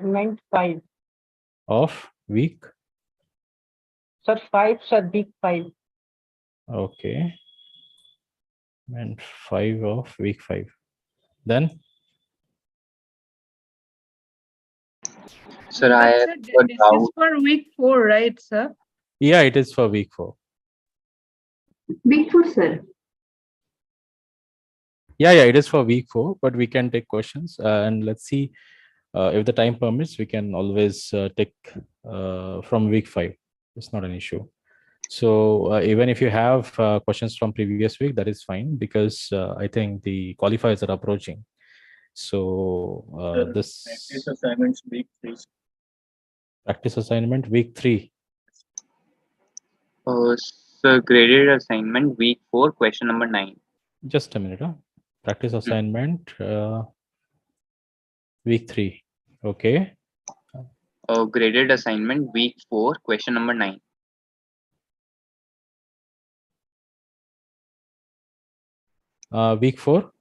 assignment 5. Of week? Sir, 5, sir, week 5. Okay. And 5 of week 5. Then? Sir, I But have sir, a this doubt. is for week 4, right, sir? Yeah, it is for week 4. Week 4, sir. Yeah, it is for week 4, but we can take questions and let's see if the time permits, we can always take from week 5. It's not an issue. So even if you have questions from previous week, that is fine because I think the qualifiers are approaching. So this practice assignments week 3. practice assignment week 3. Sir, graded assignment week 4, question number 9. Just a minute. Practice assignment week 3. Okay. Graded assignment week 4, question number 9. Week 4.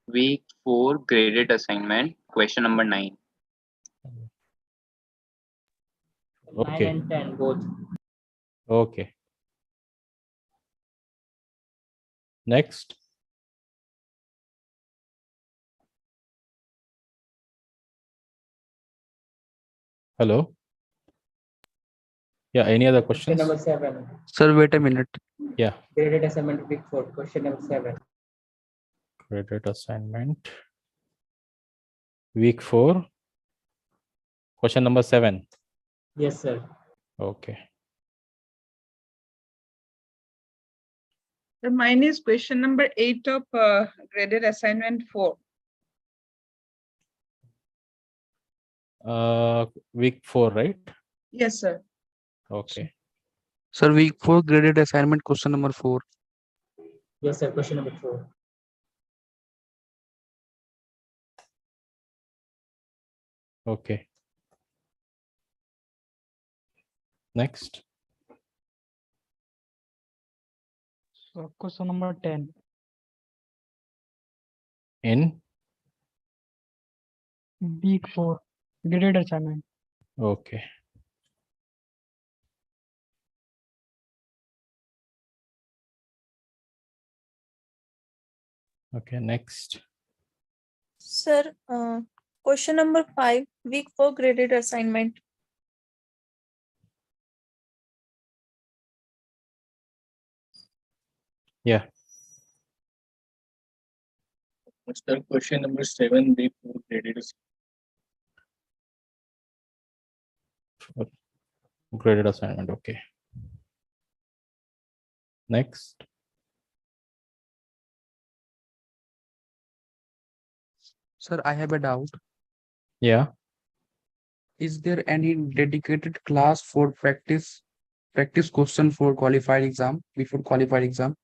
Week 4, graded assignment, question number 9. 9 Okay. and 10 both. Okay. Next. Hello. Yeah, any other Question questions? number 7. Sir, wait a minute. Yeah. Graded assignment week 4. Question number 7. Graded assignment week 4. Question number 7. Yes, sir. Okay. So mine is question number 8 of graded assignment 4. Week 4, right? Yes, sir. Okay. Sir, week 4 graded assignment question number 4. Yes, sir. Question number 4. Okay. Next. So question number 10. In. Week 4 graded assignment. Okay. Okay, next. Sir, question number 5, week 4 graded assignment. Yeah. Sir, question number 7, week 4, graded Graded assignment. Okay. Next. Sir, I have a doubt. Yeah. Is there any dedicated class for practice question for qualified exam, before qualified exam?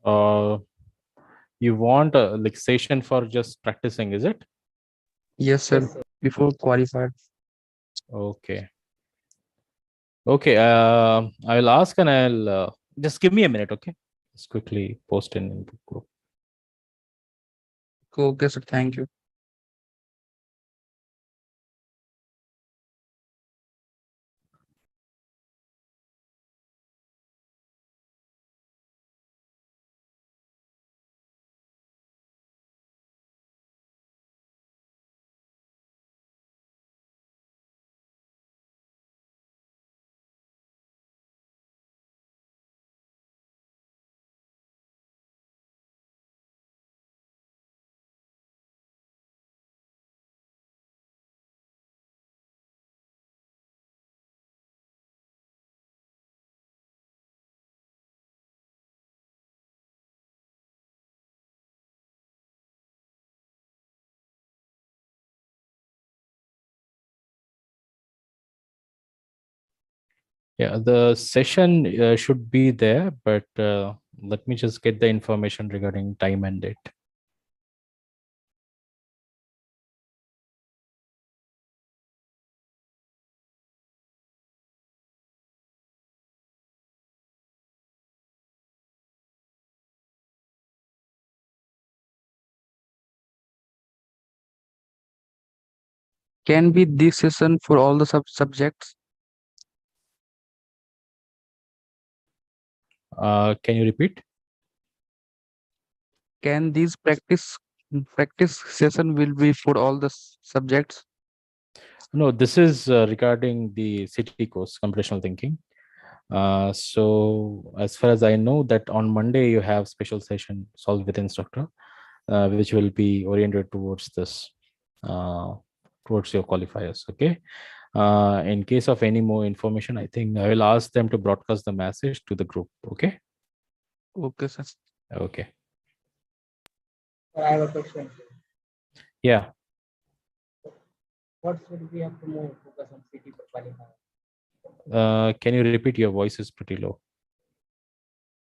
You want a like session for just practicing, is it? Yes, sir. Yes, sir. Before qualified. Okay. Okay. I will ask and I'll just give me a minute. Okay. Just quickly post in the group. Okay, sir. Thank you. Yeah, the session should be there, but let me just get the information regarding time and date. can be this session for all the subjects? Can you repeat? Can these practice session will be for all the subjects? No, this is regarding the city course, computational thinking. So as far as I know, that on Monday you have special session solved with instructor, which will be oriented towards this, towards your qualifiers. Okay. In case of any more information, I think I will ask them to broadcast the message to the group. Okay. Okay, sir. Okay. Sir, I have a question. Yeah. What should we have to more focus on city for qualifier? Can you repeat? Your voice is pretty low.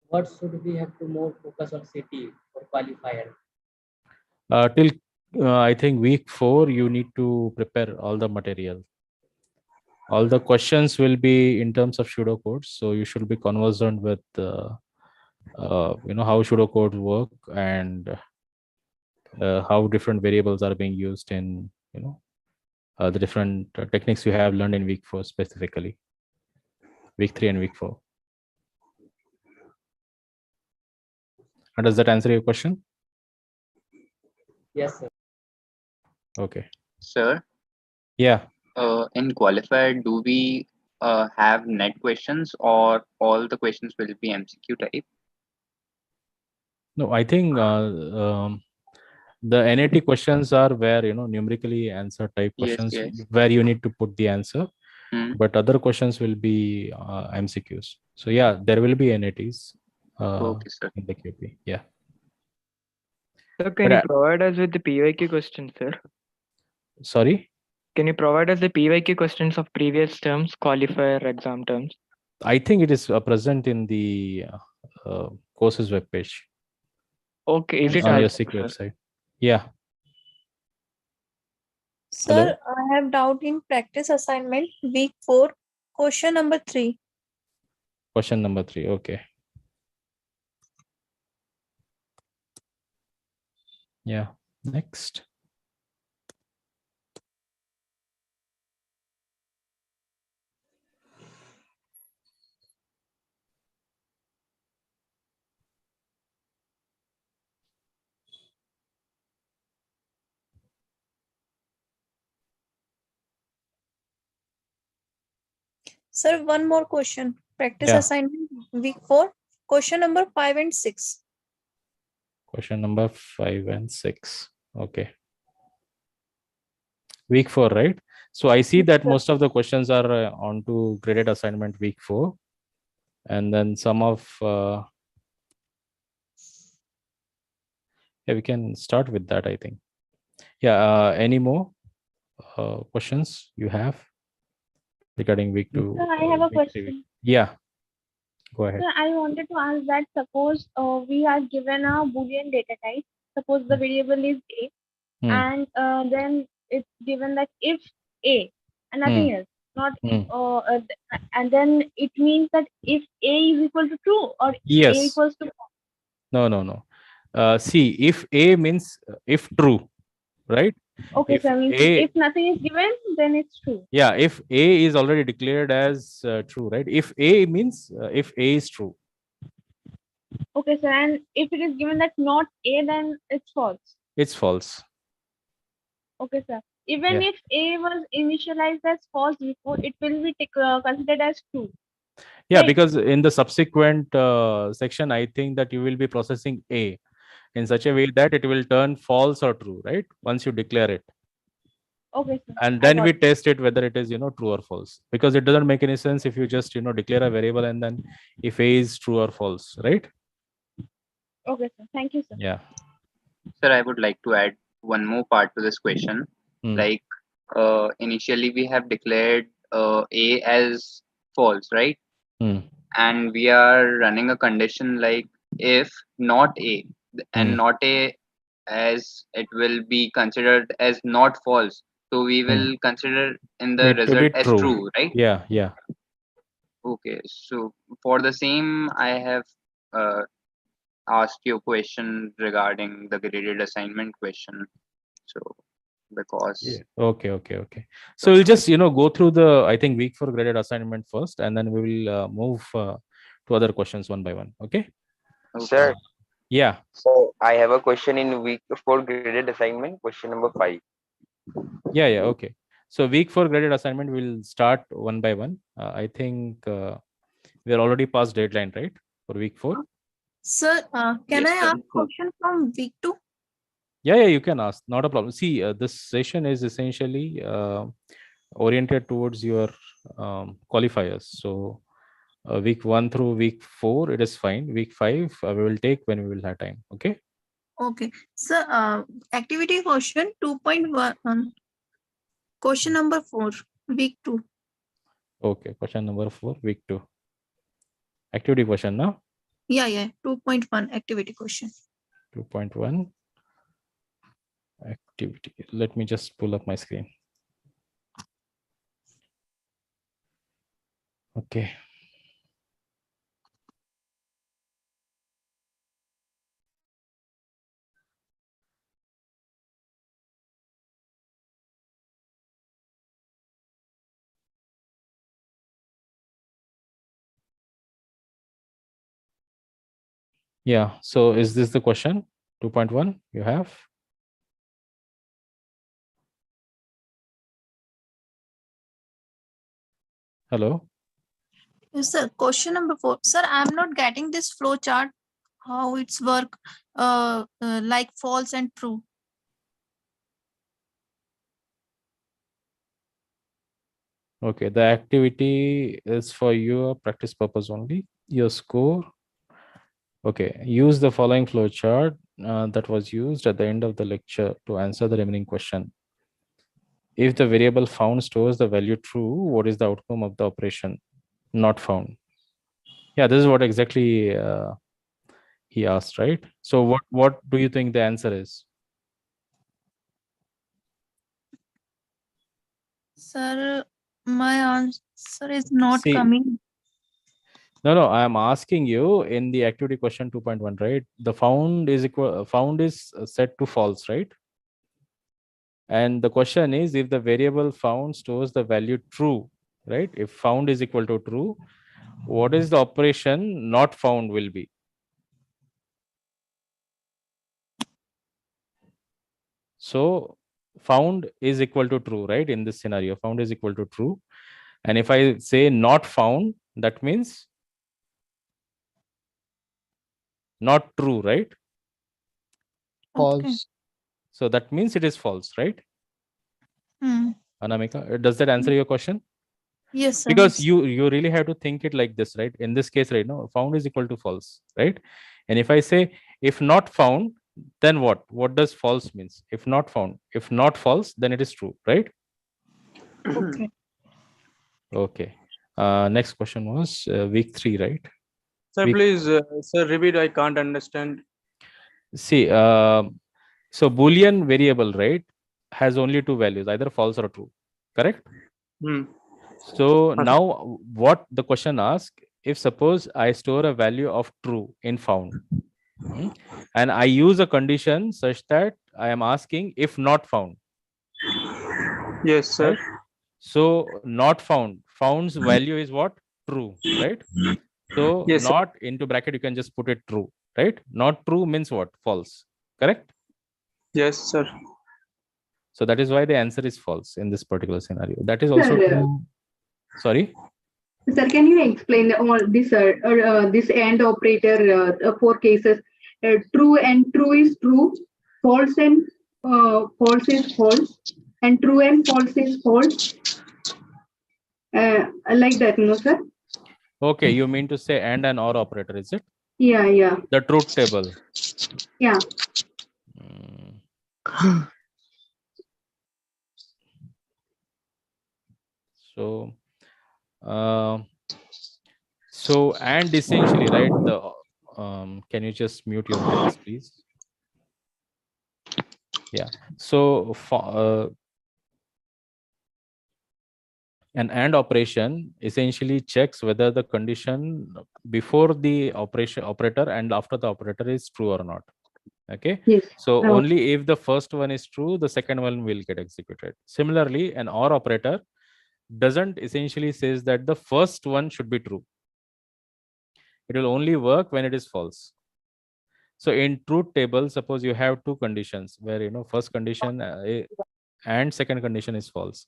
What should we have to more focus on city for qualifier? Till I think week 4, you need to prepare all the material. All the questions will be in terms of pseudocodes, so you should be conversant with how pseudocodes work and how different variables are being used in the different techniques you have learned in week 4, specifically week 3 and week 4. And does that answer your question? Yes, sir. Okay. Sir, Yeah. in qualifier, do we have net questions or all the questions will be MCQ type? No, I think the NAT questions are where numerically answer type Yes, questions, yes. where you need to put the answer. But other questions will be MCQs. So yeah, there will be NATs Okay, sir. in the QP. Yeah. Sir, can But you provide us with the PYQ questions, sir? sorry, Can you provide us the PYQ questions of previous terms, qualifier exam terms? I think it is present in the courses webpage Okay, is it on your as SIG sir? website. Yeah. Sir, Hello? I have doubt in practice assignment week 4, question number 3. Question number 3. Okay. Yeah. Next. Sir, one more question. Practice Yeah. assignment week 4, question number 5 and 6. Question number 5 and 6. Okay. Week 4, right? So I see that most of the questions are onto graded assignment week 4. And then some of yeah, we can start with that, I think. Yeah. Any more questions you have regarding week 2? Sir, I have a week 3, question. Yeah. Go ahead. Sir, I wanted to ask that suppose we are given a Boolean data type. Suppose the variable is A, and then it's given that if A and nothing else, not and then it means that if A is equal to true or A Yes. equals to No. See, if A means if true, right? okay, If sir, means A, if nothing is given, then it's true. yeah, if A is already declared as true, right? If A means if A is true. Okay, sir, and if it is given that not A, then it's false. It's false. Okay, sir. Even Yeah. if A was initialized as false before, it will be considered as true. Yeah, Right. because in the subsequent section, I think that you will be processing A in such a way that it will turn false or true, right? Once you declare it. Okay, sir. And I then got we it. test it whether it is true or false, because it doesn't make any sense if you just declare a variable and then if A is true or false, right? Okay, sir. Thank you, sir. Yeah. Sir, I would like to add one more part to this question. Like initially we have declared A as false, right? And we are running a condition like if not A, and not A, as it will be considered as not false. So we will consider in the It to be result as true, right? Yeah. Okay. So for the same, I have asked you a question regarding the graded assignment question. So because Okay. So we'll just go through the I think week 4 graded assignment first, and then we will move to other questions one by one. Okay. Sir. Yeah. So I have a question in week 4 graded assignment, question number 5. Yeah. Okay. So week 4 graded assignment will start one by one. I think we are already past deadline, right, for week 4. Sir, can I ask question from week 2? Yeah, you can ask. Not a problem. See, this session is essentially oriented towards your qualifiers. So week 1 through week 4, it is fine. Week 5, we will take when we will have time. Okay. Okay. Sir, activity question 2.1. Question number 4, week 2. Okay. Question number 4, week 2. Activity question now. Yeah. 2.1 activity question. 2.1 activity. Let me just pull up my screen. Okay. Yeah. So is this the question? 2.1 you have? Hello. Yes, sir. Question number 4. Sir, I'm not getting this flow chart. How it's work like false and true. Okay, the activity is for your practice purpose only. Your score. Okay, use the following flow chart that was used at the end of the lecture to answer the remaining question. If the variable found stores the value true, what is the outcome of the operation not found? Yeah, this is what exactly he asked, right? So what do you think the answer is? Sir, my answer is not See, coming. No, I am asking you in the activity question 2.1, right? The found is set to false, right? And the question is if the variable found stores the value true, right? If found is equal to true, what is the operation not found will be? So found is equal to true, right? In this scenario, found is equal to true. And if I say not found, that means not true, right? False. Okay. So that means it is false, right? Anamika, does that answer your question? Yes, sir. Because you really have to think it like this, right? In this case, right now, found is equal to false, right? And if I say if not found, then what does false means? If not found, if not false, then it is true, right? Okay. Next question was week 3, right? Sir, please, sir, repeat. I can't understand. See, so Boolean variable, right, has only 2 values, either false or true, correct? So now what the question asks, if suppose I store a value of true in found, and I use a condition such that I am asking if not found. Yes, sir. Right? So not found. Found's value is what? True, right? So yes, not into bracket, you can just put it true, right? Not true means what? False, correct? Yes, sir. So that is why the answer is false in this particular scenario. That is also true. Sorry? Sir, can you explain all this this AND operator 4 cases? True and true is true, false and false is false, and true and false is false. Like that, no, sir? Okay, you mean to say and an or operator, is it? Yeah. The truth table. Yeah. So, and essentially, right? The can you just mute your mics, please? Yeah. So an AND operation essentially checks whether the condition before the operator and after the operator is true or not, Okay. Yes. So No. only if the first one is true, the second one will get executed. Similarly, an OR operator doesn't essentially says that the first one should be true. It will only work when it is false. So in truth table, suppose you have two conditions where first condition and second condition is false.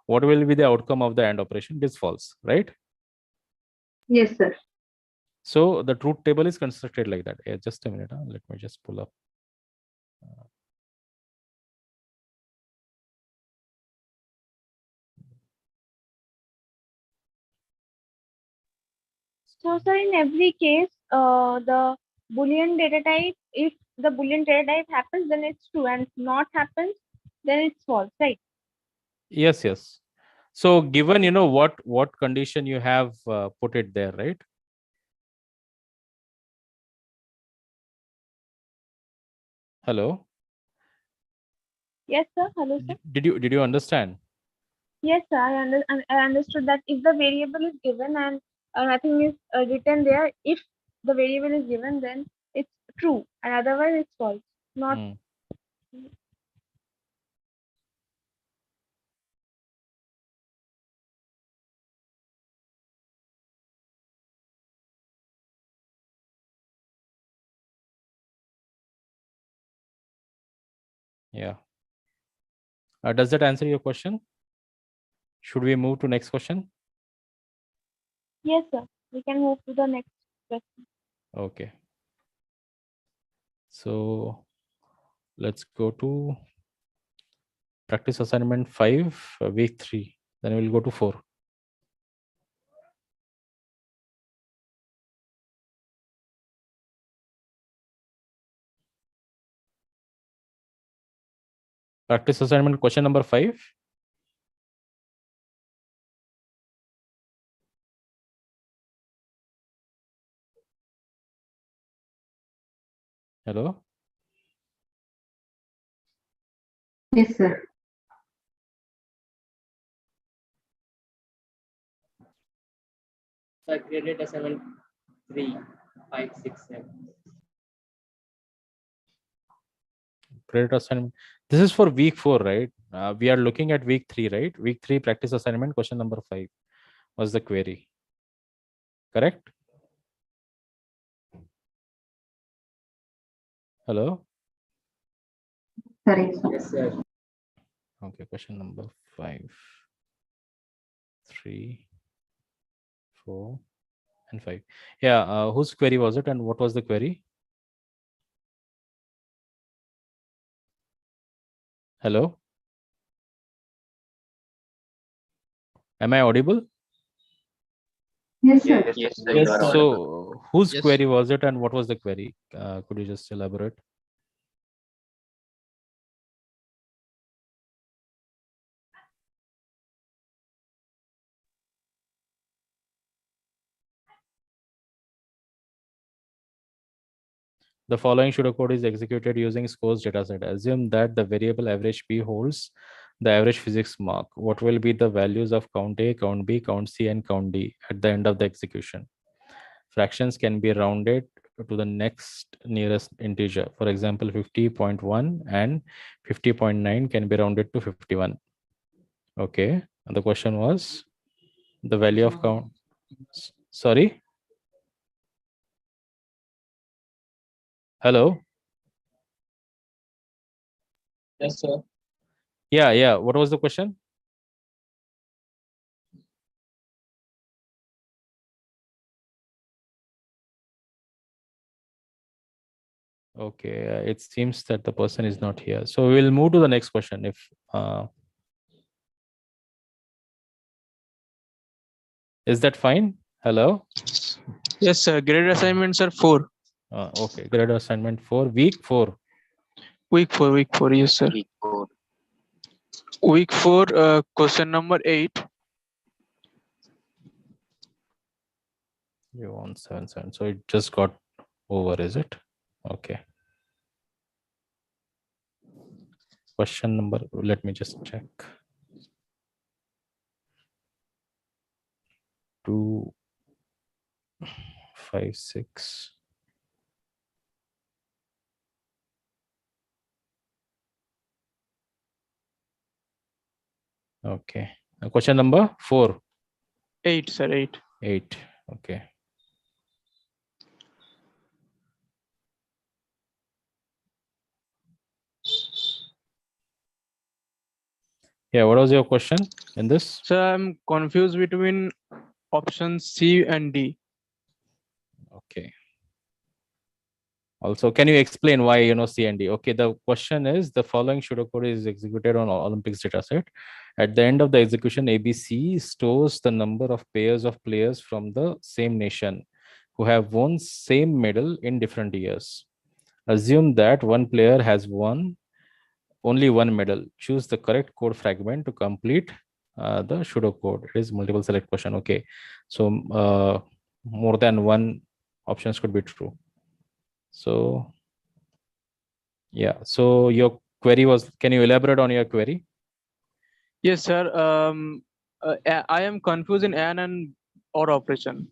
What will be the outcome of the AND operation? It is false, right? Yes, sir. So the truth table is constructed like that. Just a minute. Let me just pull up. So, sir, in every case, the Boolean data type, if the Boolean data type happens, then it's true, and if not happens, then it's false, right? Yes, yes. So given what condition you have put it there, right? Hello. Yes, sir. Hello, sir. Did you understand? Yes, sir. I understood that if the variable is given and nothing is written there, if the variable is given, then it's true, and otherwise it's false. Not. Yeah. Does that answer your question? Should we move to next question? Yes, sir. We can move to the next question. Okay. So let's go to practice assignment 5, week 3. Then we'll go to 4. Practice assignment question number 5. Hello. Yes, sir. So graded assignment 3, 5, 6, 7. Credit assignment. This is for week 4, right? We are looking at week 3, right? Week 3 practice assignment question number 5 was the query. Correct? Hello. Correct. Yes, sir. Okay, question number 5, 3, 4, and 5. Yeah, whose query was it and what was the query? Hello. Am I audible? Yes, sir. Yes, sir, Yes, you are sir. audible. So whose query was it and what was the query? Could you just elaborate? The following pseudocode is executed using scores dataset. Assume that the variable average p holds the average physics mark. What will be the values of count A, count B, count C, and count D at the end of the execution? Fractions can be rounded to the next nearest integer. For example, 50.1 and 50.9 can be rounded to 51. Okay. And the question was the value of count. Sorry. Hello. Yes, sir. Yeah. What was the question? Okay, it seems that the person is not here. So we'll move to the next question. If is that fine? Hello. Yes, sir. Graded assignments are 4. Okay, grade assignment 4, week 4. Week 4. Yes, sir. Week 4. Week 4, question number 8. You want 7. So it just got over, is it? Okay. Question number. Let me just check. 2, 5, 6. Okay. Question number 4. 8, sir. 8. 8. Okay. Yeah, what was your question in this? So I'm confused between options C and D. Okay. Also, can you explain why C and D? Okay, the question is the following pseudocode is executed on Olympics dataset. At the end of the execution, ABC stores the number of pairs of players from the same nation who have won same medal in different years. Assume that one player has won only one medal. Choose the correct code fragment to complete the pseudocode. It is multiple select question. Okay, so more than one options could be true. So yeah, so your query was, can you elaborate on your query? Yes, sir. I am confused in AND and OR operation.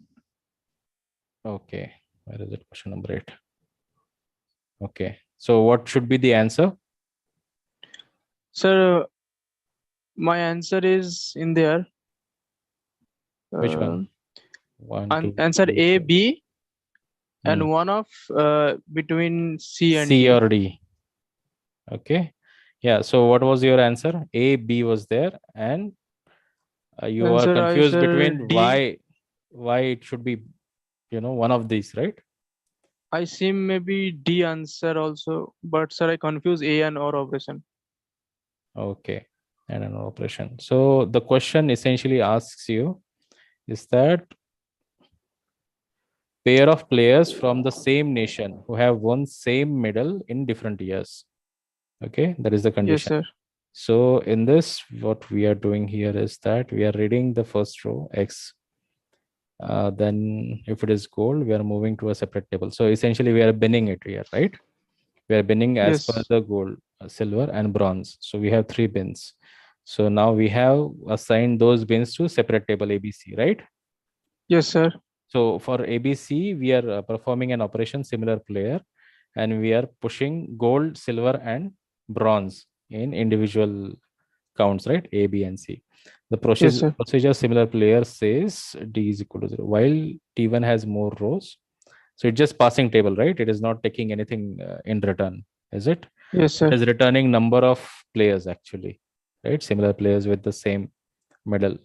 Okay, where is it? Question number 8. Okay, so what should be the answer? Sir, my answer is in there. Which one? Answer two, A, B, and Hmm. one of between C and C D. or D. Okay, yeah, so what was your answer? A, B was there, and you are Answer confused sir, between D. why it should be one of these, right? I see maybe D answer also, but sir, I confuse A and OR operation. Okay, and an operation. So the question essentially asks you is that pair of players from the same nation who have won same medal in different years. Okay, that is the condition. Yes, sir. So in this, what we are doing here is that we are reading the first row X. Then if it is gold, we are moving to a separate table. So essentially we are binning it here, right? We are binning as per Yes. the gold, silver and bronze. So we have 3 bins. So now we have assigned those bins to separate table ABC, right? Yes, sir. So for ABC, we are performing an operation similar player, and we are pushing gold, silver, and bronze in individual counts, right? A, B, and C. The Yes, sir. procedure similar player says D is equal to 0, while T1 has more rows. So it's just passing table, right? It is not taking anything in return, is it? Yes, sir. It is returning number of players actually, right? Similar players with the same medal.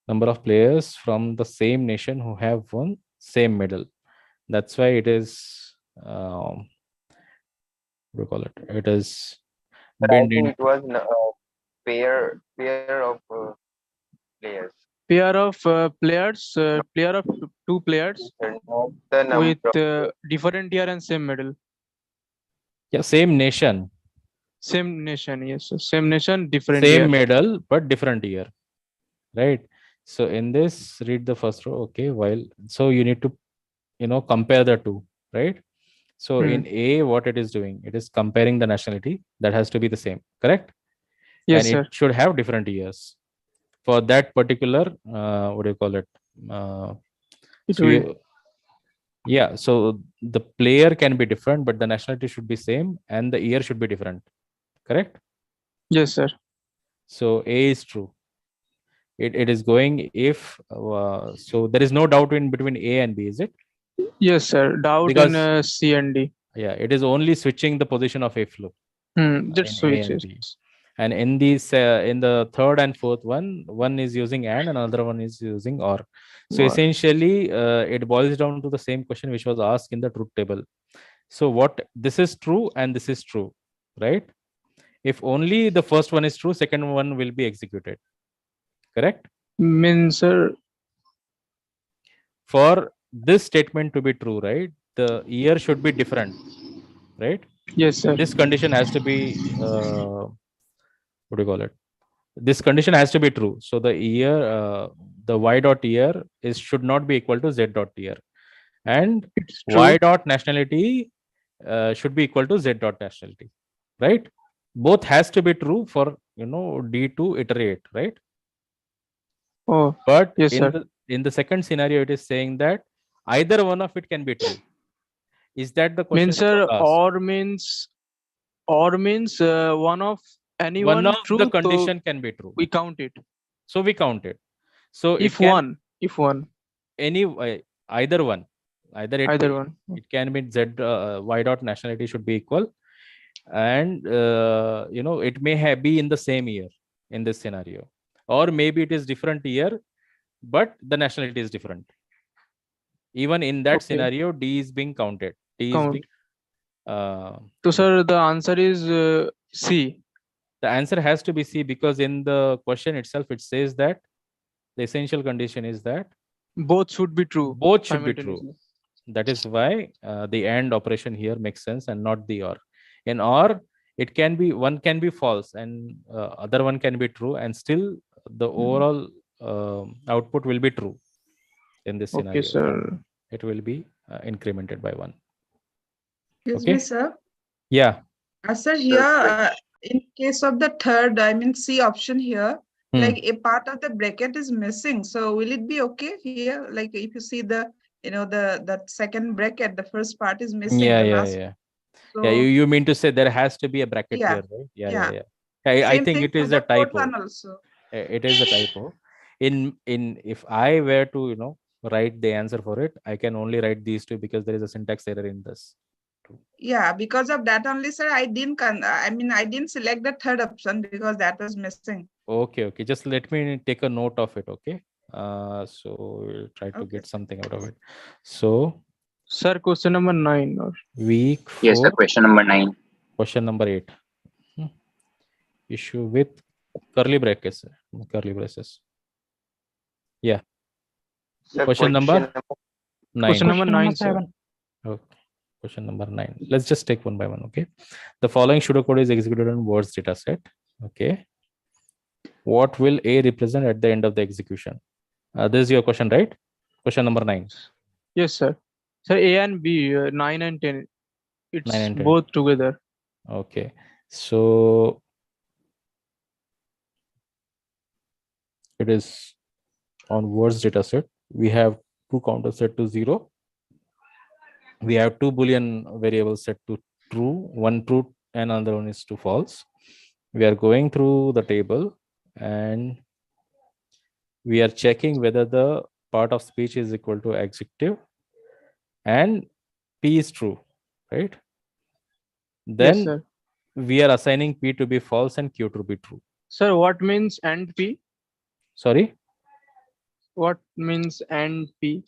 Number of players from the same nation who have won same medal. That's why it is what do you call it? It is But I binned think in. it was pair of players. Pair of players, player of two players Not the number with of different year and same medal. Yeah, same nation. Same nation, yes. Sir. Same nation, different Same year. medal, but different year. Right. So in this, read the first row. Okay, while so you need to compare the two, right? So in A, what it is doing, it is comparing the nationality that has to be the same, correct? Yes, And sir. it should have different years for that particular what do you call it? It So will. yeah, so the player can be different, but the nationality should be same and the year should be different, correct? Yes, sir. So A is true. It is going if so there is no doubt in between A and B, is it? Yes, sir. Doubt Because in C and D. yeah, it is only switching the position of A flow Just in A and switches. B. And in these in the third and fourth one is using and another one is using or. So Or. essentially it boils down to the same question which was asked in the truth table. So what this is true and this is true, right? If only the first one is true, second one will be executed, correct? Means, sir. For this statement to be true, right, the year should be different, right? Yes, sir. This condition has to be what do you call it? This condition has to be true. So the year, the y dot year is should not be equal to z dot year, and y dot nationality should be equal to z dot nationality, right? Both has to be true for D to iterate, right? Oh, but yes, sir. In the second scenario, it is saying that either one of it can be true. Is that the question? Means, sir, or means one of any one of true, the condition can be true. we count it. So we count it. So If it can, one, any either one, either one. it can be z y dot nationality should be equal, and it may be in the same year in this scenario, or maybe it is different year, but the nationality is different. Even in that scenario, D is being counted. D is being. So sir, the answer is C. The answer has to be C, because in the question itself it says that the essential condition is that both should be true. Both should be true. That is why the AND operation here makes sense and not the OR. In OR, it can be, one can be false and other one can be true, and still the overall output will be true. In this scenario, Okay, sir. It will be incremented by 1. Excuse Okay. me, sir. Yeah. Sir, here, in case of the third, I mean C option here, like a part of the bracket is missing. So will it be okay here? Like if you see the, that second bracket, the first part is missing. Yeah. So, Yeah, you mean to say there has to be a bracket yeah, here, right? Yeah. I Same think thing it for is the a typo. fourth one also. It is a typo. In if I were to write the answer for it, I can only write these two because there is a syntax error in this. Yeah, because of that only, sir, I didn't select the third option because that was missing. Okay. Just let me take a note of it. Okay. So we'll try to get something out of it. So, sir, question number 9 or week 4. Yes, sir, question number 9. Question number 8. Issue with curly brackets. Curly braces. Yeah. Sir, question number 9. Question number 9, sir. Okay. Question number 9. Let's just take one by one. Okay. The following pseudocode is executed on words data set. Okay. What will A represent at the end of the execution? This is your question, right? Question number 9. Yes, sir. So A and B, 9 and 10. It's 9 and 10. both together. Okay. So it is on words data set. We have two counters set to 0. We have two Boolean variables set to true, one true and another one is to false. We are going through the table and we are checking whether the part of speech is equal to adjective and P is true, right? Then yes, sir. We are assigning P to be false and Q to be true. Sir, what means and P? Sorry? What means and P?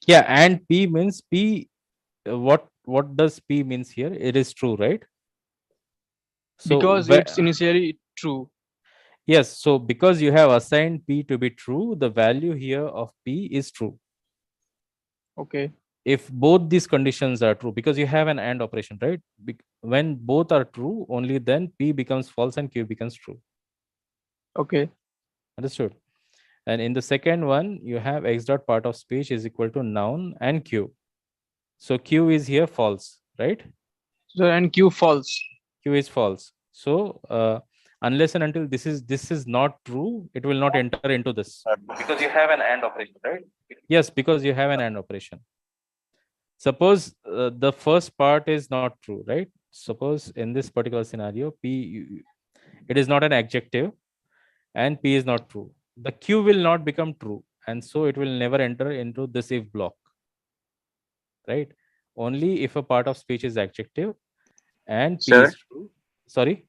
Yeah, and P means P. What does P means here? It is true, right? So because it's initially true. Yes. So because you have assigned P to be true, the value here of P is true. Okay. If both these conditions are true, because you have an AND operation, right? When both are true, only then P becomes false and Q becomes true. Okay. Understood. And in the second one, you have X dot part of speech is equal to noun and Q. So Q is here false, right? So and Q false. Q is false. So unless and until this is not true, it will not enter into this. Because you have an AND operation, right? Yes, because you have an AND operation. Suppose the first part is not true, right? Suppose in this particular scenario, P, it is not an adjective and P is not true. The Q will not become true. And so it will never enter into this if block, right? Only if a part of speech is adjective and P is true. Sorry?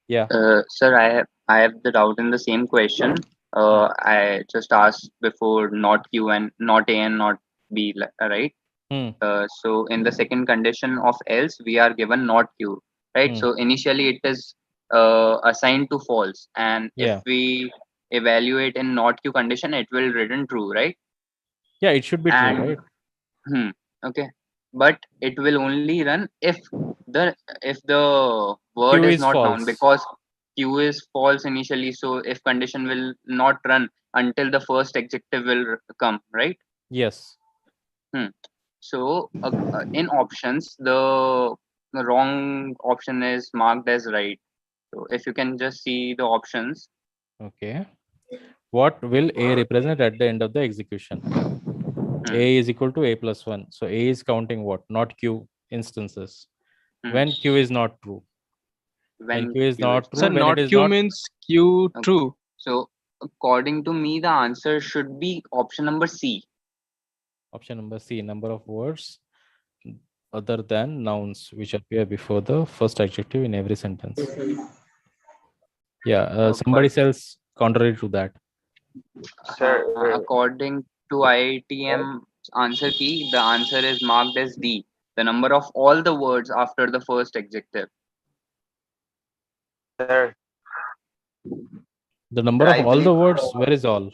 Yeah. Sir, I have the doubt in the same question. I just asked before not Q and not A and not B, right? So in the second condition of else, we are given not Q, right? So initially it is assigned to false, and if we evaluate in not Q condition, it will written true, right? Yeah, it should be true, right? Okay, but it will only run if the word Q is is not false. found, because Q is false initially. So if condition will not run until the first adjective will come, right? Yes. So in options, the wrong option is marked as right. So if you can just see the options. Okay. What will A represent at the end of the execution? A is equal to A plus 1. So A is counting what? Not Q instances. When Q is not true. When Q is not true, Sir, when not it is Q not. means Q Okay. true. So according to me, the answer should be option number C. Option number C, number of words other than nouns which appear before the first adjective in every sentence. Yeah, somebody else contrary to that. Sir, According to IITM answer key, the answer is marked as D. The number of all the words after the first adjective. sir. The number I of all believe, the words, where is all?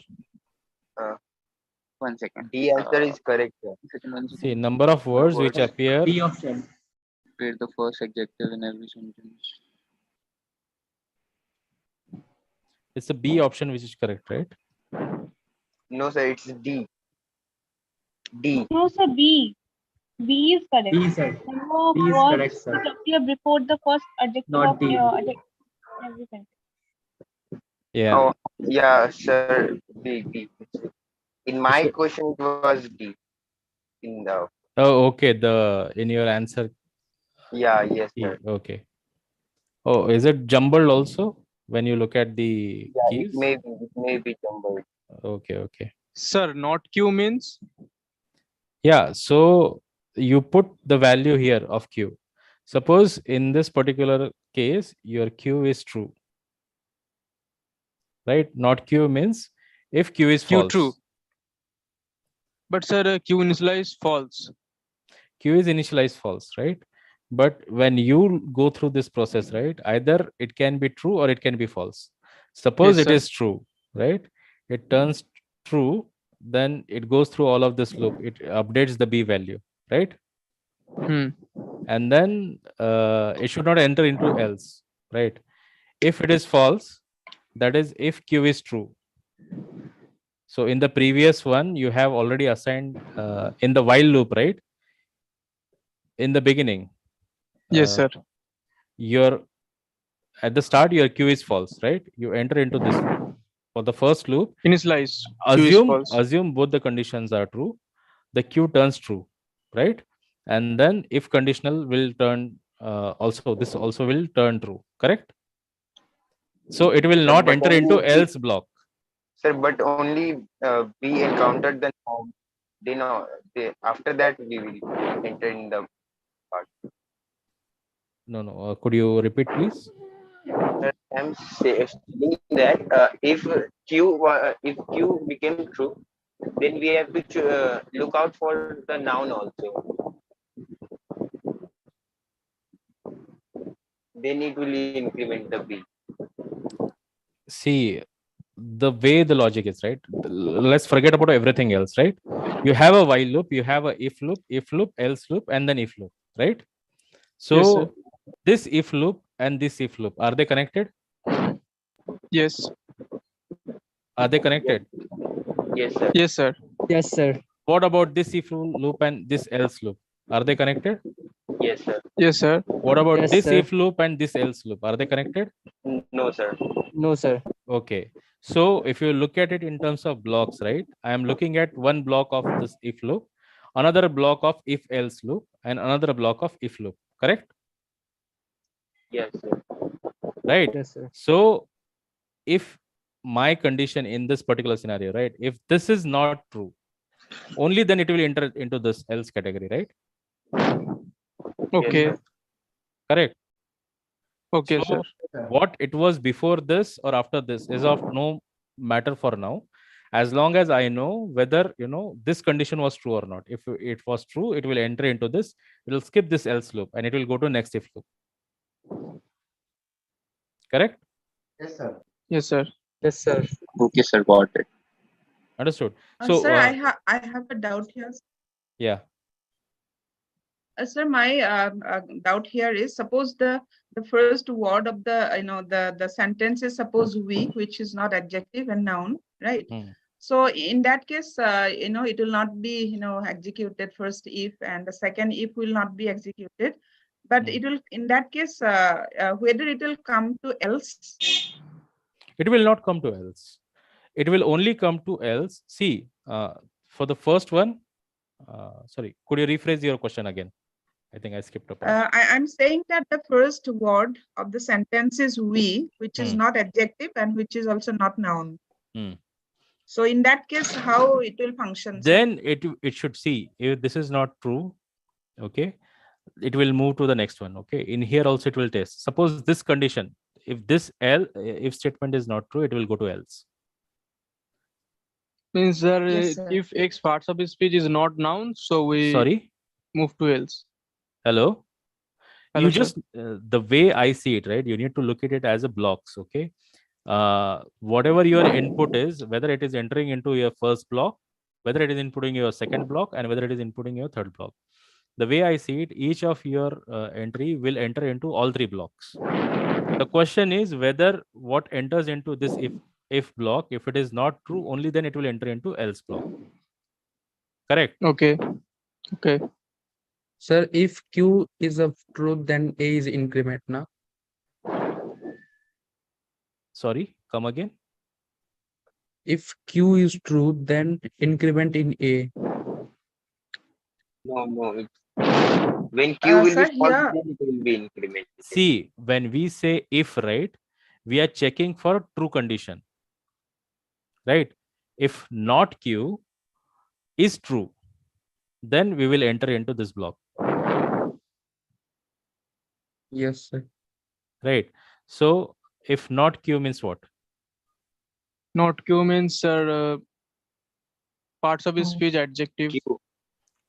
1 second. D answer is correct, sir. See, number of words which appear. B option. Appear the first adjective in every sentence. It's the B option which is correct, right? No, sir, it's D. D. No, sir, B. B is correct. B, sir. Number of B is words correct, sir. which appear before the first adjective Not of D. every sentence. Yeah. Oh, yeah, sir. D. In my So- question, it was D. In the. Oh, okay. In your answer. Yeah, yes, key. sir. Okay. Oh, is it jumbled also when you look at the Yeah, keys? it may be jumbled. Okay. Sir, not Q means. Yeah. So you put the value here of Q. Suppose in this particular case, your Q is true. Right? Not Q means if Q is Q false. true. But sir, Q initialize false. Q is initialized false, right? But when you go through this process, right, either it can be true or it can be false. Suppose Yes, it sir. is true, right? It turns true, then it goes through all of this loop. It updates the B value, right? And then it should not enter into else, right? If it is false, that is if Q is true. So in the previous one, you have already assigned in the while loop, right? In the beginning. Yes, sir. Your at the start, your Q is false, right? You enter into this loop. For the first loop, Initialize Q is false. assume both the conditions are true. The Q turns true, right? And then if conditional will turn this also will turn true, correct? So it will Sir, not but enter into only- else block. Sir, but only we encountered the norm. After that we will enter in the part. No. Could you repeat, please? Sir, I'm saying that if Q became true, then we have to look out for the noun also. Then it will increment the B. See, the way the logic is, right? Let's forget about everything else, right? You have a while loop, you have a if loop, else loop, and then if loop, right? So Yes, this if loop and this if loop, are they connected? Yes. Are they connected? Yes, sir. Yes, sir. Yes, sir. What about this if loop and this else loop? Are they connected? Yes, sir. Yes, sir. What about Yes, this sir. if loop and this else loop? Are they connected? No, sir. No, sir. Okay. So if you look at it in terms of blocks, right? I am looking at one block of this if loop, another block of if else loop, and another block of if loop, correct? Yes, sir. Right. Yes, sir. So if my condition in this particular scenario, right? If this is not true, only then it will enter into this else category, right? Okay. Yes, Correct. Okay, So sir. what it was before this or after this is of no matter for now, as long as I know whether this condition was true or not. If it was true, it will enter into this, it will skip this else loop and it will go to next if loop. Correct? Yes, sir. Yes, sir. Okay, sir, got it. Understood. So Sir, I have a doubt here. yeah. Sir, my doubt here is, suppose the first word of the sentence is suppose we, which is not adjective and noun, right? So in that case, it will not be executed first if, and the second if will not be executed, but it will, in that case, whether it will come to else. It will not come to else. It will only come to else. See, for the first one, sorry, could you rephrase your question again? I think I skipped a part. I'm saying that the first word of the sentence is we, which is not adjective and which is also not noun. So in that case, how it will function? Then it should see if this is not true. Okay, it will move to the next one. Okay, in here also it will test. Suppose this condition, if this if statement is not true, it will go to else. Means that Yes, if X parts of speech is not noun, so we Sorry, move to else. hello. Hello, You sir. just the way I see it, right? You need to look at it as a blocks. Okay, whatever your input is, whether it is entering into your first block, whether it is inputting your second block, and whether it is inputting your third block. The way I see it, each of your entry will enter into all three blocks. The question is whether what enters into this if block, if it is not true, only then it will enter into else block. Correct? Okay. Okay. Sir, if Q is of truth, then A is increment, na? Sorry, come again. If Q is true, then increment in A. No. When Q will sir, be false, here, then it will be incremented. See, when we say if, right, we are checking for true condition. Right? If not Q is true, then we will enter into this block. Yes, sir. Right. So if not Q means what? Not Q means parts of speech adjective. Q.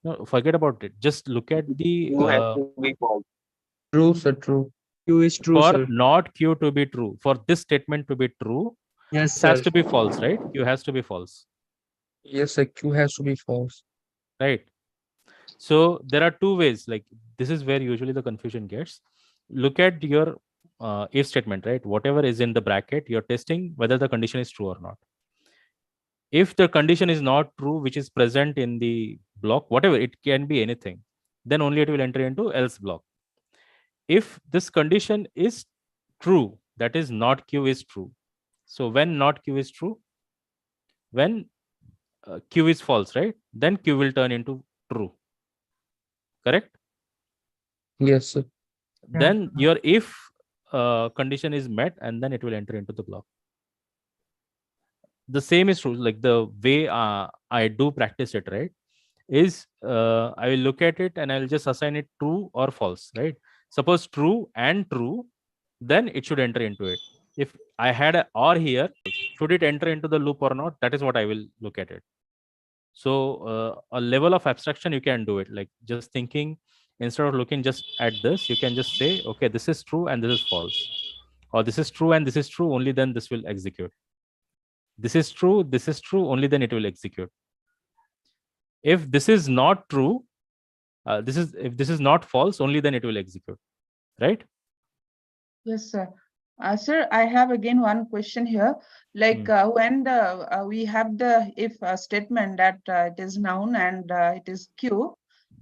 No, forget about it. Just look at the Q has to be false. True, sir, true. Q is true, for sir. not Q to be true, for this statement to be true, Yes, it has sir. to be false, right? Q has to be false. Yes, sir. Q has to be false. Right. So there are two ways. Like this is where usually the confusion gets. Look at your if statement, right? Whatever is in the bracket, you're testing whether the condition is true or not. If the condition is not true, which is present in the block, whatever, it can be anything, then only it will enter into else block. If this condition is true, that is not Q is true. So when not Q is true, when Q is false, right? Then Q will turn into true. Correct? Yes, sir. Then your if condition is met, and then it will enter into the block. The same is true. Like the way I do practice it, right? Is I will look at it and I'll just assign it true or false, right? Suppose true and true, then it should enter into it. If I had a or here, should it enter into the loop or not? That is what I will look at it. So a level of abstraction, you can do it. Like just thinking, instead of looking just at this, you can just say, okay, this is true and this is false. Or this is true and this is true, only then this will execute. This is true, only then it will execute. If this is not true, if this is not false, only then it will execute. Right? yes, sir. Sir, I have again one question here. Like when we have the if statement that it is noun and it is Q,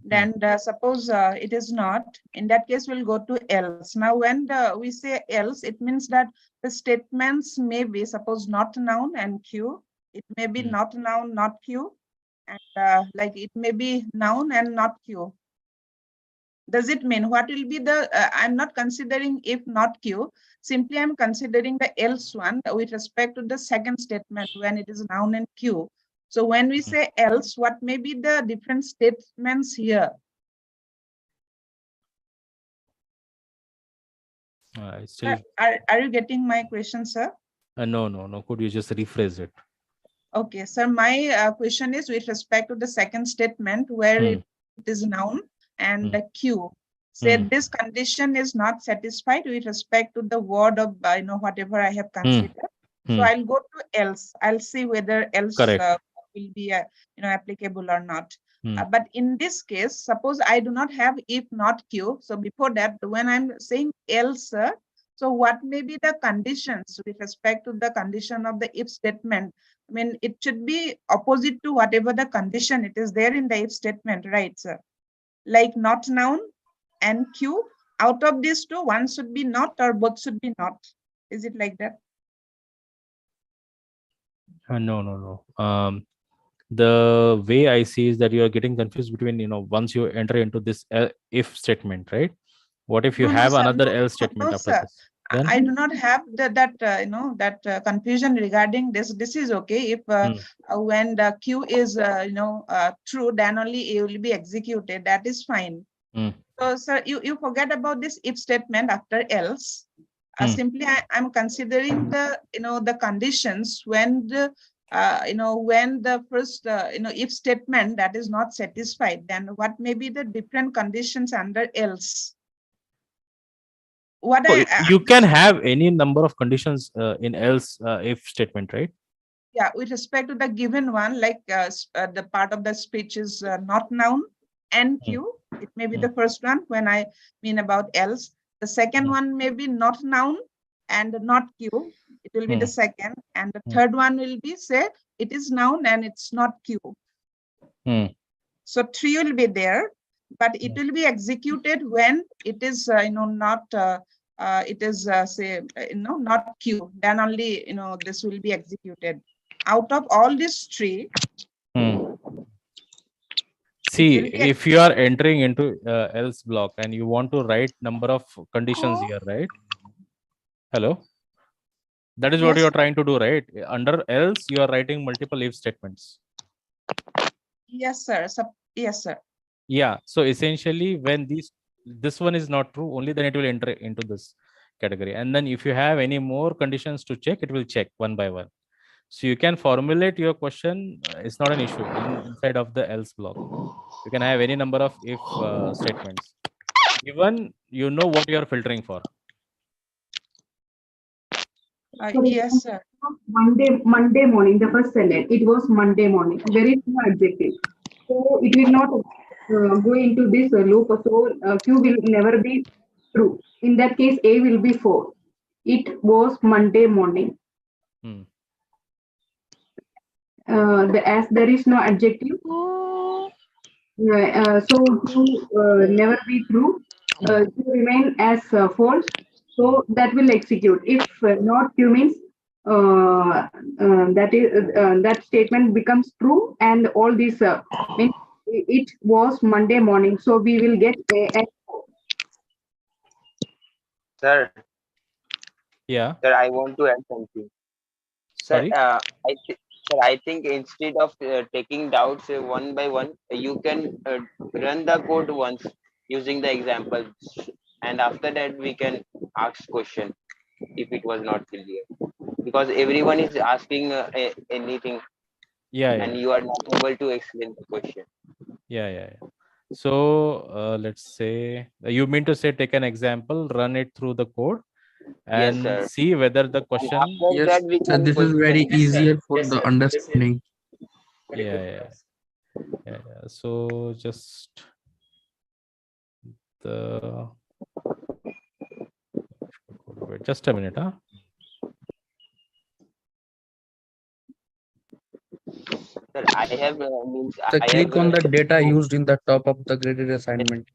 then suppose it is not, in that case we'll go to else. Now when we say else, it means that the statements may be, suppose, not noun and Q, it may be not noun, not Q, and like it may be noun and not Q. Does it mean what will be the, I'm not considering if not Q, simply I'm considering the else one with respect to the second statement when it is noun and Q. So when we say else, what may be the different statements here? Still... Are you getting my question, sir? No. Could you just rephrase it? Okay, sir, my question is with respect to the second statement where it is noun and the Q. Said this condition is not satisfied with respect to the word of whatever I have considered. So I'll go to else. I'll see whether else will be applicable or not. But in this case, suppose I do not have if not Q. So before that, when I'm saying else, so what may be the conditions with respect to the condition of the if statement? I mean, it should be opposite to whatever the condition it is there in the if statement, right, sir? Like not noun and Q, out of these two, one should be not or both should be not. Is it like that? No. the way I see is that you are getting confused between, once you enter into this if statement, right? What if you have sir, another else statement no, after sir. this? Then I do not have that confusion regarding this. This is okay if when the Q is true, then only it will be executed. That is fine. So, sir, you forget about this if statement after else. Simply, I'm considering the conditions when the when the first if statement that is not satisfied, then what may be the different conditions under else. What you can have any number of conditions in else if statement, right? Yeah, with respect to the given one, like the part of the speech is not noun and Q. It may be the first one when I mean about else. The second one may be not noun and not Q. It will be the second. And the third one will be, say, it is noun and it's not Q. So 3 will be there, but it will be executed when it is, not, it is, say, not Q. Then only, this will be executed. Out of all these 3, see, if you are entering into else block and you want to write number of conditions here, right? Hello? That is what you are trying to do, right? Under else, you are writing multiple if statements. Yes, sir. Yes, sir. Yeah. So essentially, when this one is not true, only then it will enter into this category. And then if you have any more conditions to check, it will check one by one. So you can formulate your question. It's not an issue inside of the else block. You can have any number of if statements. Even you know what you are filtering for. Yes, sir. Monday morning, the first sentence, it was Monday morning. There is no adjective. So it will not go into this loop. So Q will never be true. In that case, A will be 4. It was Monday morning. As there is no adjective, so Q never be true. Q remain as false. So that will execute. If not Q means that statement becomes true, and all this means it was Monday morning. So we will get a. Sir. Yeah. Sir, I want to add something. Sorry. Sir, I think instead of taking doubts one by one, you can run the code once using the example, and after that we can ask question if it was not clear, because everyone is asking anything. Yeah. And you are not able to explain the question. Yeah. So let's say you mean to say take an example, run it through the code, and yes, see whether the question. Yes, and this is very easier for the understanding. Yeah. So just just a minute, huh? Sir, I have means So I click have, on the data used in the top of the graded assignment. I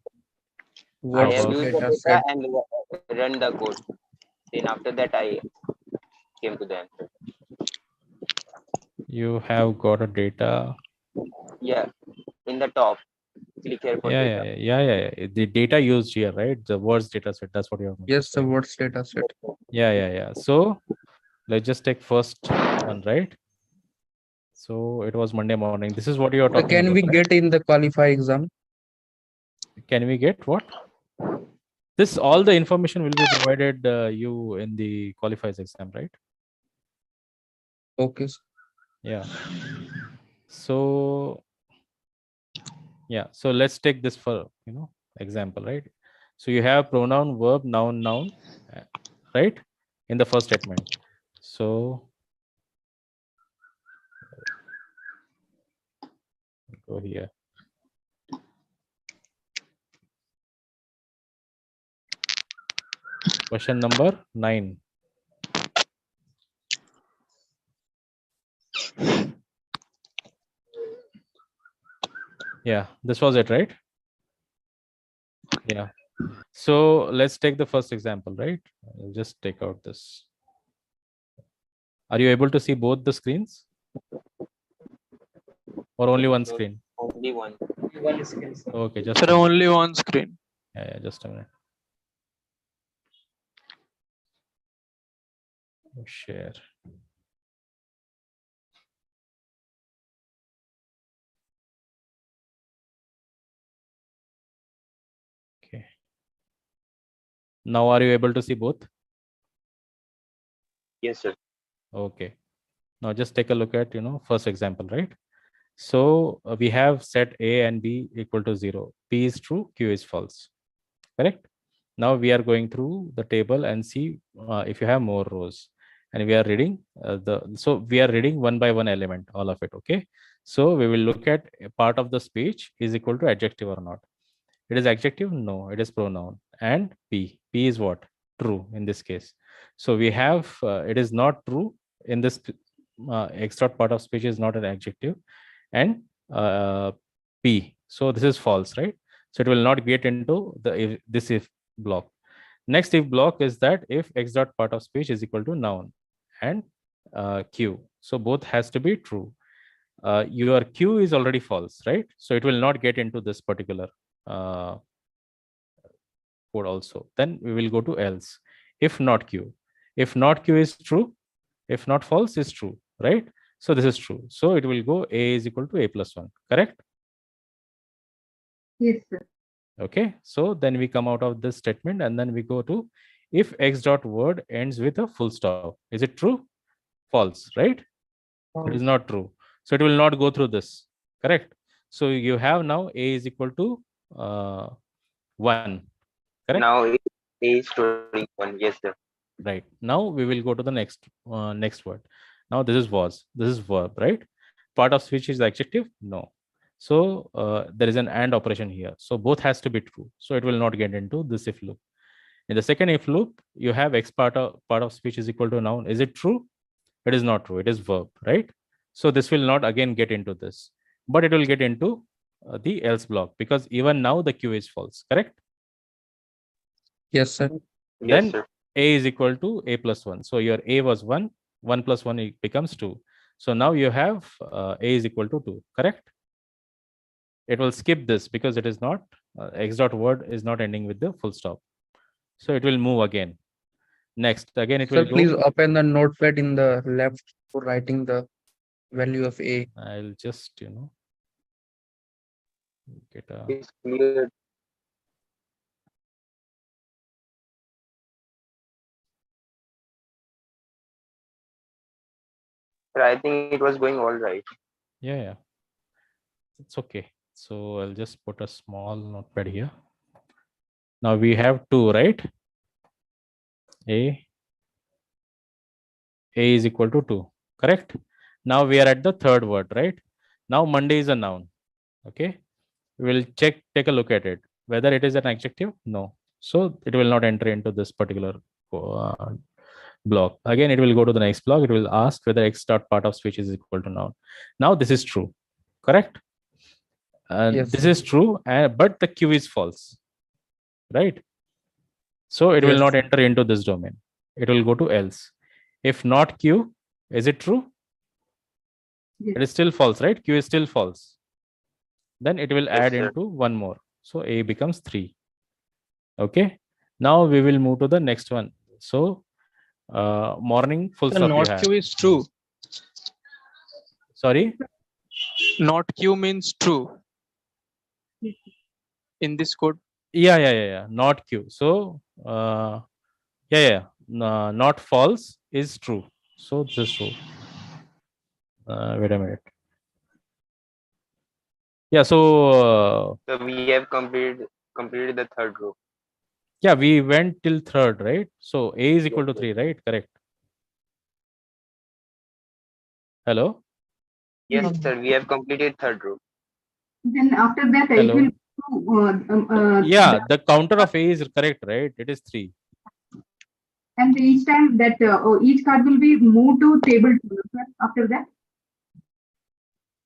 What's have the used the data data set? and run the code. Then after that I came to the answer. You have got a data. Yeah, in the top. Click here for data. Yeah. The data used here, right? The words data set. That's what you're. Yes, the words data set. Yeah. So let's just take first one, right? So it was Monday morning. This is what you are talking Can about, we right? get in the qualify exam? Can we get what? This all the information will be provided you in the qualifiers exam, right? Okay. Yeah. So let's take this for example, right? So you have pronoun, verb, noun, right, in the first statement. So go here. Question number 9. Yeah, this was it, right? Yeah. So let's take the first example, right? I'll just take out this. Are you able to see both the screens? or only one screen? Only one. One screen, sir. Okay, just Sir, only one screen. yeah, just a minute. Share. Okay. Now, are you able to see both? Yes, sir. Okay. Now, just take a look at first example, right? So we have set A and B equal to 0. P is true, Q is false. Correct? Now we are going through the table and see if you have more rows. And we are reading so we are reading one by one element, all of it. Okay. So we will look at a part of the speech is equal to adjective or not. It is adjective? No, it is pronoun. And P. P is what? True in this case. So we have it is not true in this X dot part of speech is not an adjective. And P. So this is false, right? So it will not get into this if block. Next if block is that if X dot part of speech is equal to noun and Q. So both has to be true. Your Q is already false, right? So it will not get into this particular code also. Then we will go to else. If not Q. If not Q is true, if not false is true, right? So this is true. So it will go A is equal to A plus 1, correct? Yes, sir. Okay, so then we come out of this statement and then we go to if X dot word ends with a full stop. Is it true? False, right? It is not true. So it will not go through this, correct? So you have now A is equal to 1, correct? Now A is storing 1. Yes, sir. Right. Now we will go to the next word. Now this is was. This is verb, right? Part of speech is adjective? No. So there is an and operation here. So both has to be true. So it will not get into this if loop. In the second if loop, you have X part of speech is equal to noun. Is it true? It is not true. It is verb, right? So this will not again get into this, but it will get into the else block because even now the Q is false, correct? Yes, sir. Then Yes, sir. A is equal to A plus 1. So your A was 1, 1 plus 1 becomes 2. So now you have A is equal to 2, correct? It will skip this because it is not, X dot word is not ending with the full stop. So it will move again. Next, again it Sir, will please go. open the notepad in the left for writing the value of A. I'll just, get a. It's clear. But I think it was going all right. Yeah. It's okay. So I'll just put a small notepad here. Now we have 2, right? A is equal to 2, correct? Now we are at the third word, right? Now Monday is a noun. Okay. We'll take a look at it. Whether it is an adjective? No. So it will not enter into this particular block. Again, it will go to the next block. It will ask whether X dot part of speech is equal to noun. Now this is true, correct? Yes, this sir. is true, but the Q is false, right? So it will Yes. not enter into this domain. It will go to else. If not Q, is it true? Yes. It is still false, right? Q is still false. Then it will Yes, add sir. into one more. So A becomes 3. Okay. Now we will move to the next one. So morning full Sir, stop you not have. Q is true. Sorry? Not Q means true in this code. Yeah. Not Q. So not false is true. So this is true. Wait a minute. Yeah, so So we have completed the third row. yeah, we went till third, right? So A is equal to Yes, 3, right? Correct. Hello? Yes, sir. We have completed third row. Then after that, it Hello? will Yeah, the counter of A is correct, right? It is 3. and each time that each card will be moved to table 2 after that.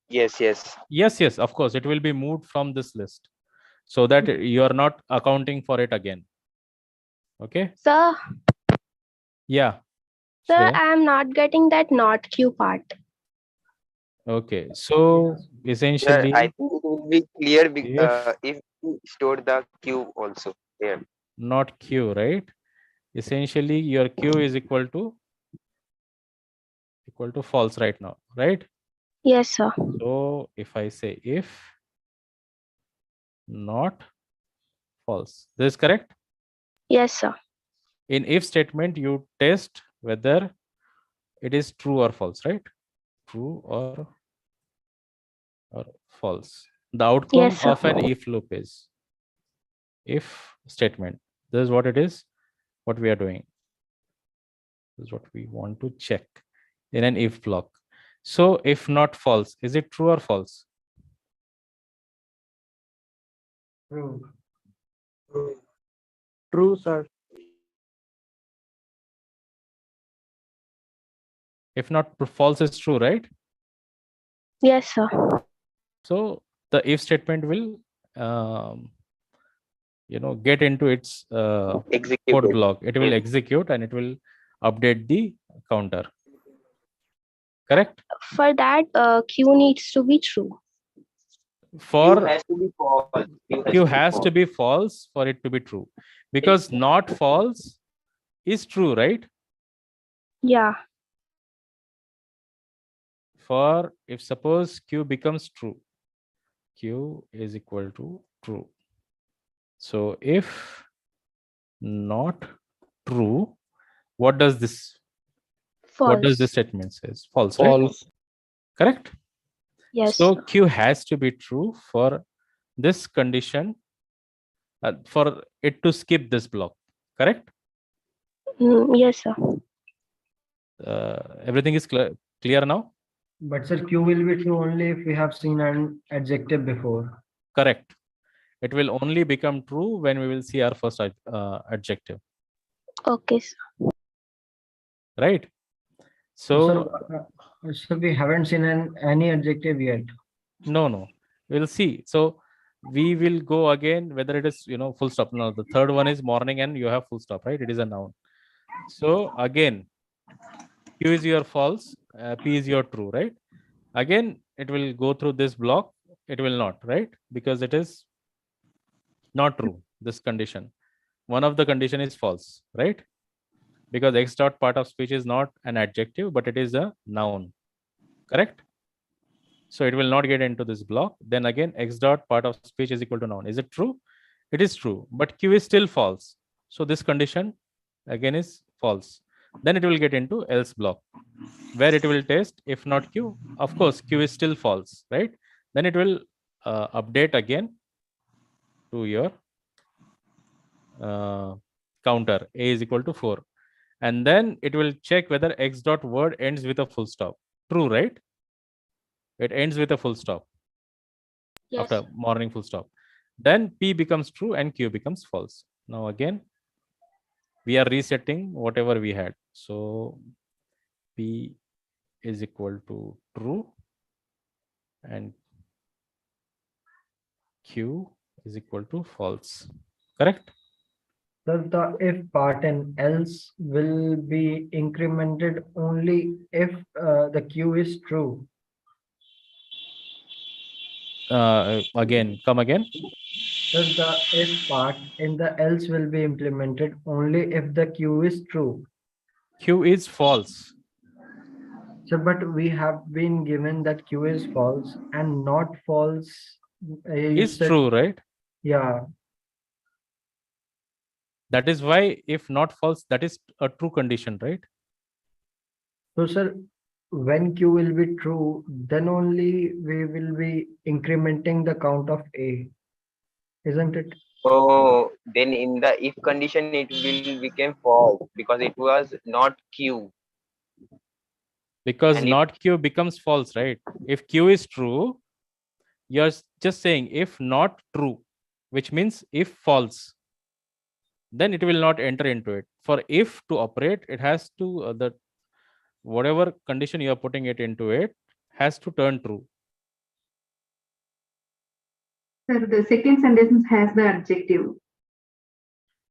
Yes. Yes, of course. It will be moved from this list so that you are not accounting for it again. Okay? Sir, Yeah. sir, Shreya? I am not getting that not Q part. Okay, so essentially, I think it will be clear if if we store the Q also here. not Q, right? Essentially, your Q is equal to false right now, right? Yes, sir. So if I say if not false, this is correct. Yes, sir. In if statement, you test whether it is true or false, right? True or false. The outcome Yes, sir. of an if loop is if statement. This is what it is, what we are doing. This is what we want to check in an if block. So if not false, is it true or false? True. True, sir. If not false is true, right? Yes, sir. So the if statement will get into its code block. It will execute and it will update the counter. Correct? For that, Q needs to be true. For Q has to be false. Q has to be false for it to be true, because not false is true, right? Yeah. For if suppose Q becomes true, Q is equal to true. So if not true, what does this? False. What does this statement says? False, False. right? Correct? Yes. So Q has to be true for this condition, for it to skip this block. Correct? Yes, sir. Everything is clear now? But sir, Q will be true only if we have seen an adjective before. Correct. It will only become true when we will see our first adjective. Okay, sir. Right? So we haven't seen any adjective yet. No. We'll see. So we will go again whether it is full stop. Now the third one is morning and you have full stop, right? It is a noun. So again, Q is your false, P is your true, right? Again, it will go through this block. It will not, right? Because it is not true, this condition. One of the condition is false, right? Because X dot part of speech is not an adjective, but it is a noun. Correct? So it will not get into this block. Then again, X dot part of speech is equal to noun. Is it true? It is true, but Q is still false. So this condition again is false. Then it will get into else block, where it will test if not Q. Of course, Q is still false, right? Then it will update again to your counter. A is equal to 4. And then it will check whether X dot word ends with a full stop. True, right? It ends with a full stop. Yes. After morning full stop. Then P becomes true and Q becomes false. Now again, we are resetting whatever we had. So P is equal to true and Q is equal to false. Correct? So the if part and else will be incremented only if the Q is true. Again, come again. So the if part in the else will be implemented only if the Q is true. Q is false. So, but we have been given that Q is false and not false is true, right? Yeah. That is why if not false, that is a true condition, right? So, sir, when Q will be true, then only we will be incrementing the count of A, isn't it? So then in the if condition, it will become false because it was not Q. Because not Q becomes false, right? If Q is true, you're just saying if not true, which means if false, then it will not enter into it. For if to operate, it has to the whatever condition you are putting it into it has to turn true. Sir, the second sentence has the adjective.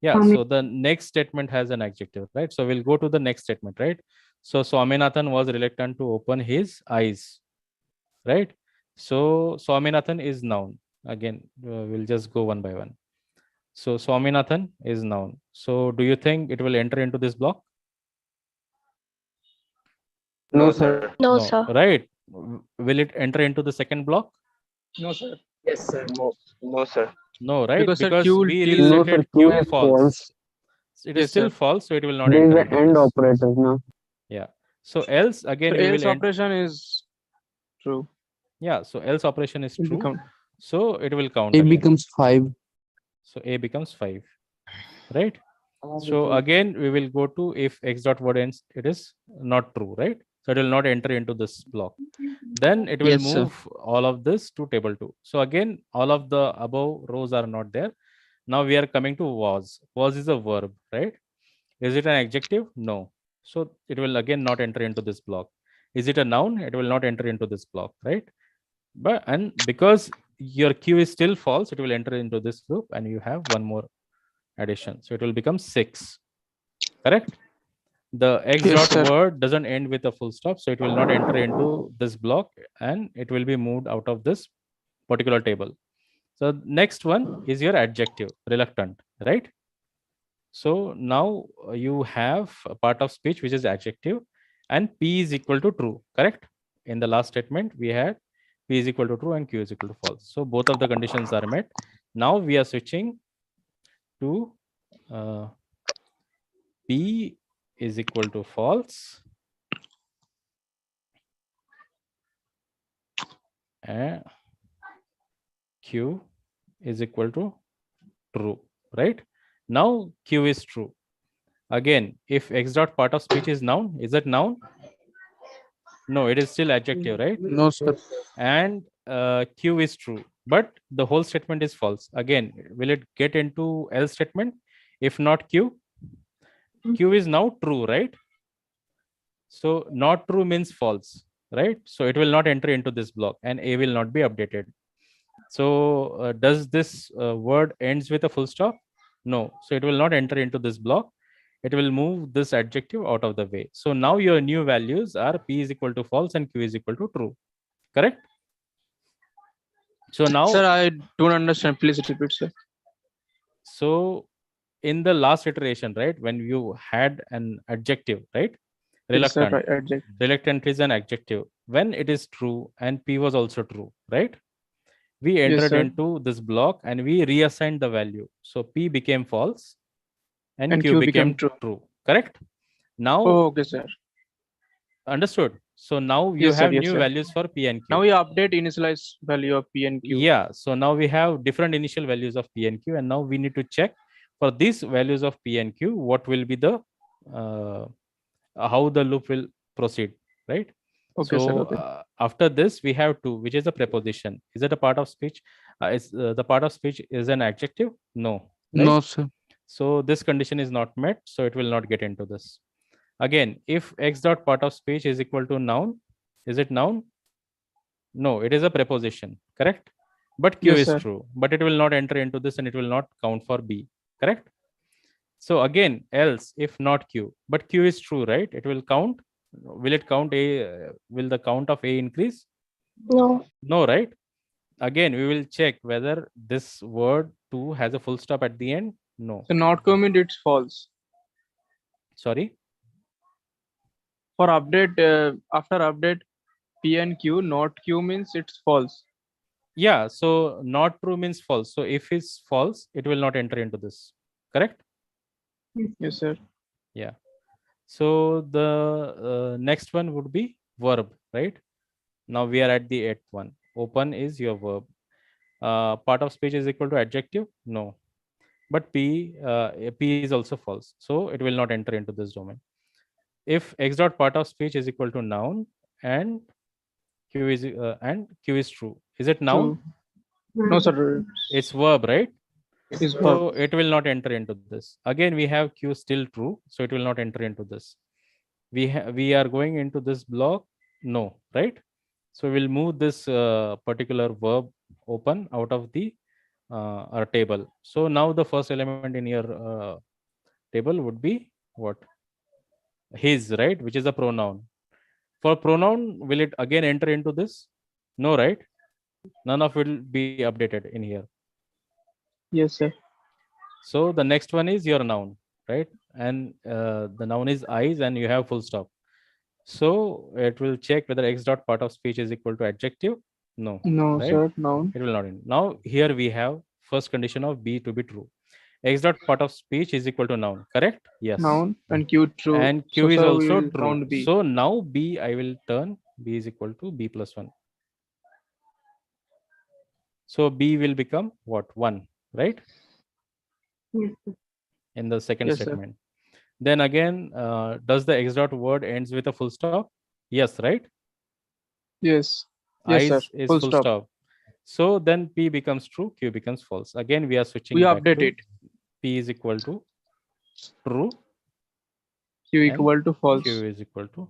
Yeah, so the next statement has an adjective, right? So we'll go to the next statement, right? So Swaminathan was reluctant to open his eyes. right? So Swaminathan is noun. Again, we'll just go one by one. So Swaminathan is noun. So do you think it will enter into this block? No, sir. No, sir. Right? Will it enter into the second block? No, sir. Yes, sir. No, no, sir. No, right? Because, sir, Because Q we is No, sir. restated Q Q is false. false. It is Yes, still sir. false, so it will not There is enter an into end this. operator now. Yeah. So else again So we else will operation is true. yeah. So else operation is It true. become So it will count A again. becomes 5. So A becomes 5, right? So again, we will go to if x dot word ends, it is not true, right? So it will not enter into this block. Then it will Yes, sir. move all of this to table 2. So again, all of the above rows are not there. Now we are coming to was. Was is a verb, right? Is it an adjective? No. So it will again not enter into this block. Is it a noun? It will not enter into this block, right? But and because your Q is still false, it will enter into this loop and you have one more addition. So it will become 6. Correct? The x Yes, dot sir. word doesn't end with a full stop, so it will not enter into this block and it will be moved out of this particular table. So next one is your adjective, reluctant, right? So now you have a part of speech which is adjective and P is equal to true, correct? In the last statement, we had P is equal to true and Q is equal to false. So both of the conditions are met. Now we are switching to P is equal to false and Q is equal to true, right? Now Q is true. Again, if x dot part of speech is noun, is it noun? No, it is still adjective, right? No, sir. And Q is true, but the whole statement is false. Again, will it get into else statement? If not Q, Q is now true, right? So not true means false, right? So it will not enter into this block and A will not be updated. So does this word ends with a full stop? No. So it will not enter into this block. It will move this adjective out of the way. So now your new values are P is equal to false and Q is equal to true. Correct? So now, Sir, I don't understand. Please repeat, sir. so in the last iteration, right, when you had an adjective, right? Yes, sir. Reluctant. Adjective. Reluctant is an adjective. When it is true and P was also true, right? We Yes, entered sir. into this block and we reassigned the value. So P became false and And Q Q became became true. correct? Now, Oh, okay, sir. understood. So now you Yes, sir. have Yes, new sir. values for P and Q. Now we update initialize value of P and Q. Yeah. So now we have different initial values of P and Q, and now we need to check for these values of P and Q, what will be the how the loop will proceed, right? Okay, So sir. Okay. after this, we have to, which is a preposition. Is it a part of speech? Is the part of speech is an adjective? No, right? No, sir. So this condition is not met, so it will not get into this. Again, if x dot part of speech is equal to noun, is it noun? No, it is a preposition, correct? But Q Yes, is sir. true, but it will not enter into this and it will not count for B, correct? So again, else if not Q, but Q is true, right? It will count. Will it count A? Will the count of A increase? No. No, right? Again, we will check whether this word to has a full stop at the end. No. So not commit, it's false. Sorry. For update, after update P and Q, not Q means it's false. Yeah. So not true means false. So if it's false, it will not enter into this. Correct? Yes, sir. Yeah. So the next one would be verb, right? Now we are at the eighth one. Open is your verb. Part of speech is equal to adjective? No. But P is also false. So it will not enter into this domain. If x dot part of speech is equal to noun and Q is true. Is it noun? No, sir. It's verb, right? It's So verb. it will not enter into this. Again, we have Q still true, so it will not enter into this. We are going into this block, no, right? So we'll move this particular verb open out of the our table. So now the first element in your table would be what? His, right? Which is a pronoun. For pronoun, will it again enter into this? No, right? None of it will be updated in here. Yes, sir. So the next one is your noun, right? And the noun is eyes and you have full stop. So it will check whether x dot part of speech is equal to adjective. No, No, right? sir. No. It will not end. Now here we have first condition of B to be true. X dot part of speech is equal to noun, correct? Yes. Noun and Q true. And So, Q is sir, we also will true. count B. So now B, I will turn B is equal to B plus 1. So B will become what? 1, right? Yes. In the second Yes, sir. statement. Then again, does the X dot word ends with a full stop? Yes, right? Yes. Yes, sir. Eyes is Full full stop. stop. So then P becomes true, Q becomes false. Again, we are switching We back update to it. P is equal to true Q and equal to false. Q is equal to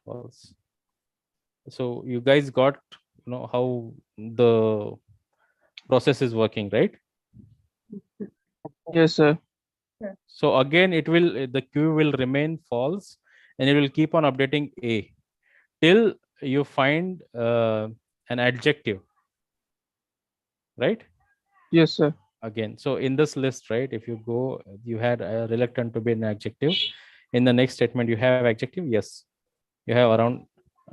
false. So you guys got how the process is working, right? Yes, sir. So again, the Q will remain false, and it will keep on updating A till you find an adjective, right? Yes, sir. Again, so in this list, right, if you go, you had reluctant to be an adjective. In the next statement, you have adjective. Yes, you have around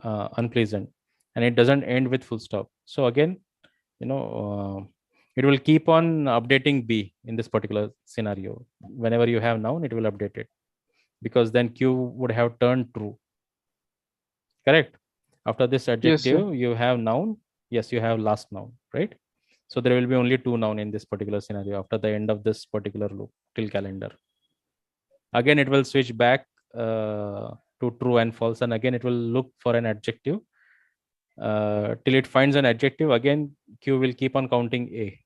unpleasant, and it doesn't end with full stop. So again, it will keep on updating B in this particular scenario. Whenever you have noun, it will update it, because then Q would have turned true, correct? After this adjective, you have noun. Yes, you have last noun, right? So there will be only 2 noun in this particular scenario after the end of this particular loop till calendar. Again, it will switch back to true and false, and again it will look for an adjective till it finds an adjective. Again, Q will keep on counting A,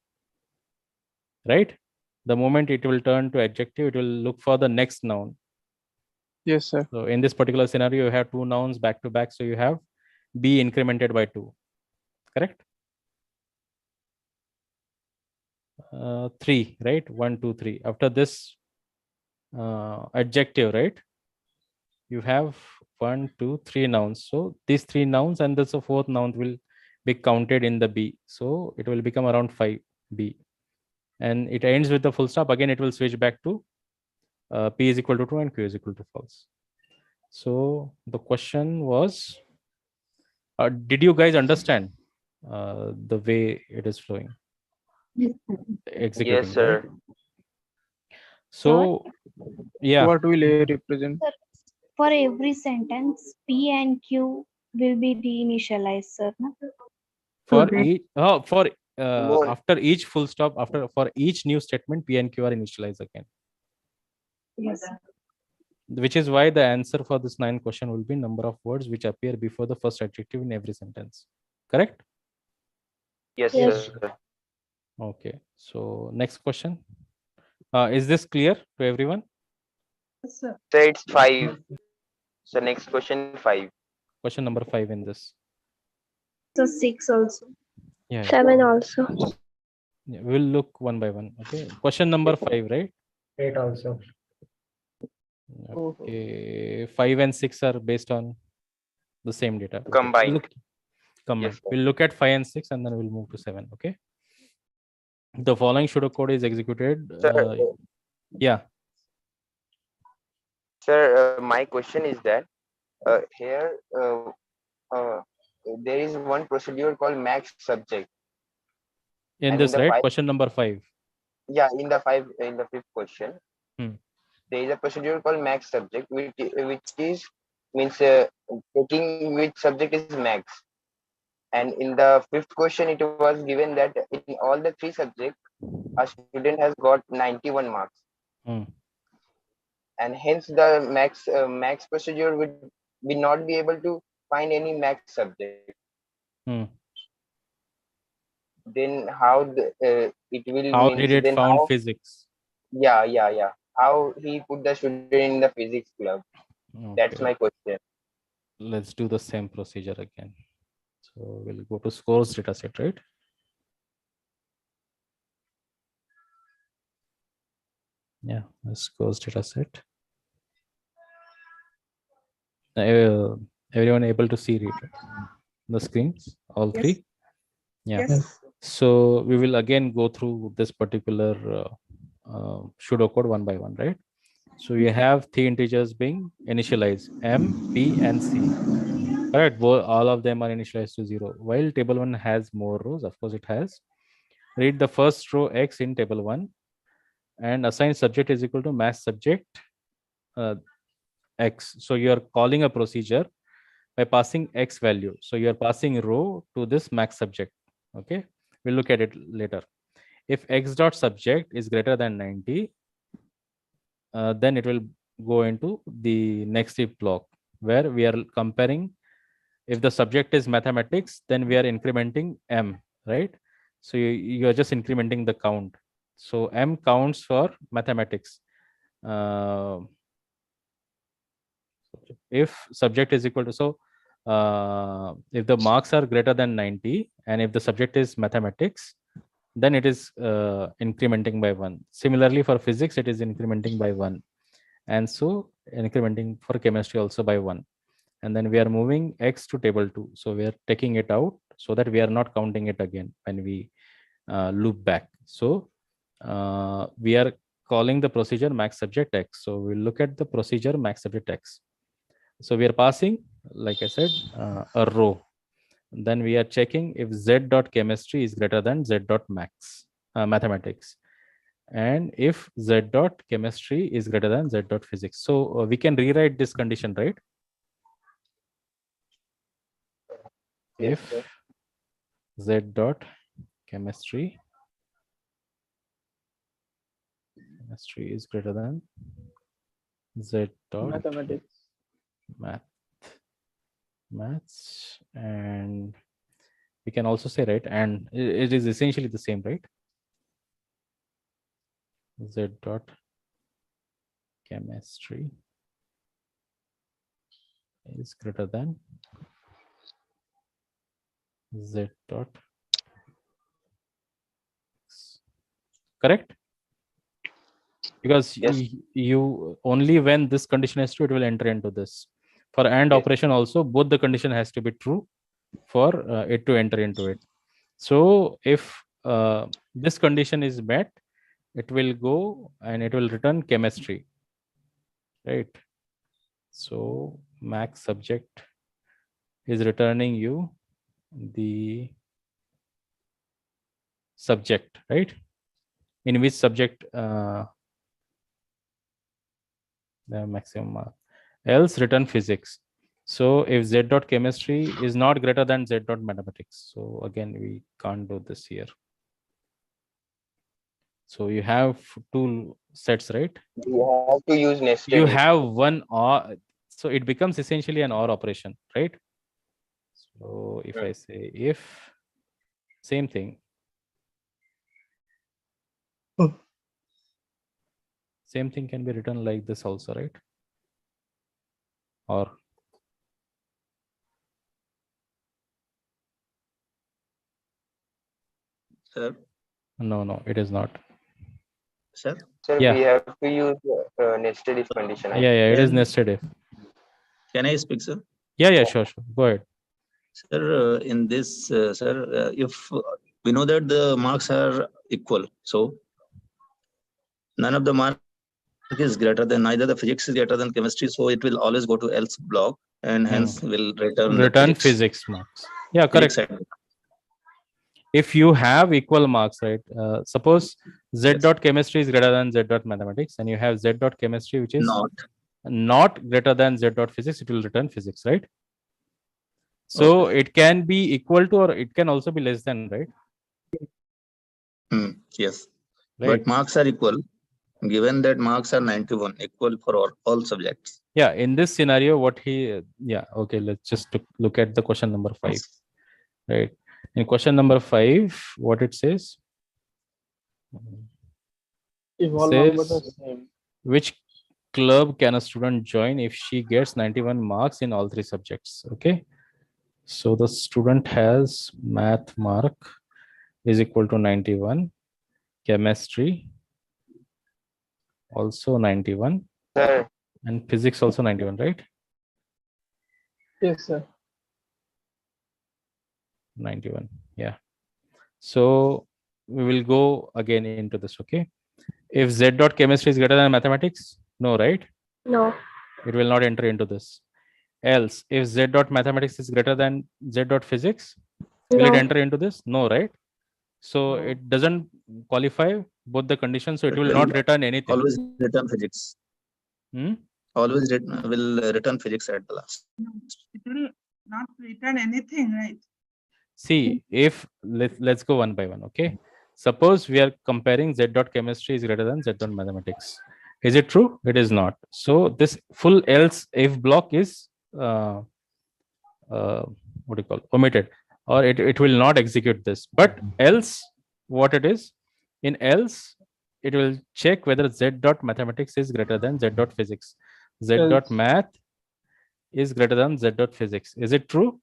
right? The moment it will turn to adjective, it will look for the next noun. Yes, sir. So in this particular scenario, you have 2 nouns back to back, so you have B incremented by 2, correct? 3, right? 1, 2, 3. After this adjective, right, you have 1, 2, 3 nouns. So these 3 nouns and this fourth noun will be counted in the B. So it will become around 5 B, and it ends with the full stop. Again, it will switch back to P is equal to true and Q is equal to false. So the question was, did you guys understand the way it is flowing? Executing, Yes, sir. right? So yeah, What will A represent? Sir, for every sentence, P and Q will be reinitialized, sir. No? for each No. after each full stop, for each new statement, P and Q are initialized again. Yes. Which is why the answer for this 9 question will be number of words which appear before the first adjective in every sentence. Correct? Yes, Yes. sir. Okay. So next question. Is this clear to everyone? Yes, sir. So it's 5. So next question 5. Question number 5 in this. So 6 also. Yeah. 7 also. Yeah, we'll look one by one. Okay. Question number 5, right? 8 also. Okay. 5 and 6 are based on the same data. Okay. Combined. Combined. Yes, sir. We'll look at 5 and 6 and then we'll move to 7. Okay. The following pseudocode is executed. Sir, Yeah. Sir, my question is that here uh, there is one procedure called max subject. In And this, in the right? Question number 5. Yeah, in the fifth question, there is a procedure called max subject, which is means taking which subject is max. And in the fifth question, it was given that in all the 3 subjects, a student has got 91 marks. And hence the max procedure would not be able to find any max subject. Then how it will How means did it then found how physics? yeah how he put the student in the physics club. That's Okay. my question. Let's do the same procedure again. So we'll go to scores dataset, right? Yeah, scores dataset. Everyone able to see it, right? the screens, all Yes. three? Yeah. Yes. So we will again go through this particular pseudocode one by one, right? So you have three integers being initialized, M, P, and C. Correct. All of them are initialized to 0. While table 1 has more rows, of course it has. Read the first row X in table 1 and assign subject is equal to mass subject X. So you are calling a procedure by passing X value. So you are passing row to this max subject. Okay. We'll look at it later. If X dot subject is greater than 90, then it will go into the next if block where we are comparing. If the subject is mathematics, then we are incrementing M, right? So you are just incrementing the count. So M counts for mathematics. If subject is equal to, so if the marks are greater than 90 and if the subject is mathematics, then it is incrementing by 1. Similarly for physics, it is incrementing by 1. And so incrementing for chemistry also by 1. And then we are moving X to table 2. So we are taking it out so that we are not counting it again when we loop back. So we are calling the procedure max subject X. So we'll look at the procedure max subject X. So we are passing, like I said, a row. Then we are checking if Z dot chemistry is greater than Z dot max mathematics. And if Z dot chemistry is greater than Z dot physics. So we can rewrite this condition, right? Yes, If sir. Z dot chemistry is greater than Z dot Mathematics. maths, and we can also say, right, and it is essentially the same, right? Z dot chemistry is greater than Z dot, correct? Because Yes. you only when this condition is true, it will enter into this. For AND Yes. operation also, both the condition has to be true for it to enter into it. So if this condition is met, it will go and it will return chemistry, right? So max subject is returning you the subject, right? In which subject the maximum mark. Else return physics. So if Z dot chemistry is not greater than Z dot mathematics, so again we can't do this here. So you have two sets, right? You have to use nested. You if. have one OR, so it becomes essentially an OR operation, right? So if I say if, same thing. Same thing can be written like this also, right? Or Sir, no, it is not. sir, Sir, Yeah. we have to use nested if condition. Yeah, it is Then- nested if. can I speak, sir? Yeah, sure. Go ahead. Sir, in this, sir, if we know that the marks are equal, so none of the mark is greater than, neither the physics is greater than chemistry, so it will always go to else block and hence will return the physics marks. Yeah, correct. Physics. If you have equal marks, right? Suppose Z dot chemistry is greater than Z dot mathematics, and you have Z dot chemistry which is not greater than Z dot physics, it will return physics, right? So it can be equal to, or it can also be less than, right? Yes, right. But marks are equal. Given that marks are 91, equal for all subjects. Yeah, in this scenario, what he, yeah, okay, let's just look at the question number 5, right? In question number 5, what it says? If all numbers are same. Which club can a student join if she gets 91 marks in all 3 subjects? Okay, so the student has math mark is equal to 91, chemistry also 91, Sir. and physics also 91, right? Yes, sir. 91. Yeah. So we will go again into this. Okay. If z dot chemistry is greater than mathematics, no, right? No. It will not enter into this. Else, if z dot mathematics is greater than z dot physics, will it No. enter into this? No, right? So it doesn't qualify both the conditions, so it will not return anything. Always return physics. Always will return physics at the last. It will not return anything, right? See, if let's go one by one. Okay. Suppose we are comparing z dot chemistry is greater than z dot mathematics. Is it true? It is not. So this full else if block is what do you call omitted, or it will not execute this. But else, what it is, in else it will check whether z dot mathematics is greater than z dot physics. Z dot math is greater than z dot physics. Is it true?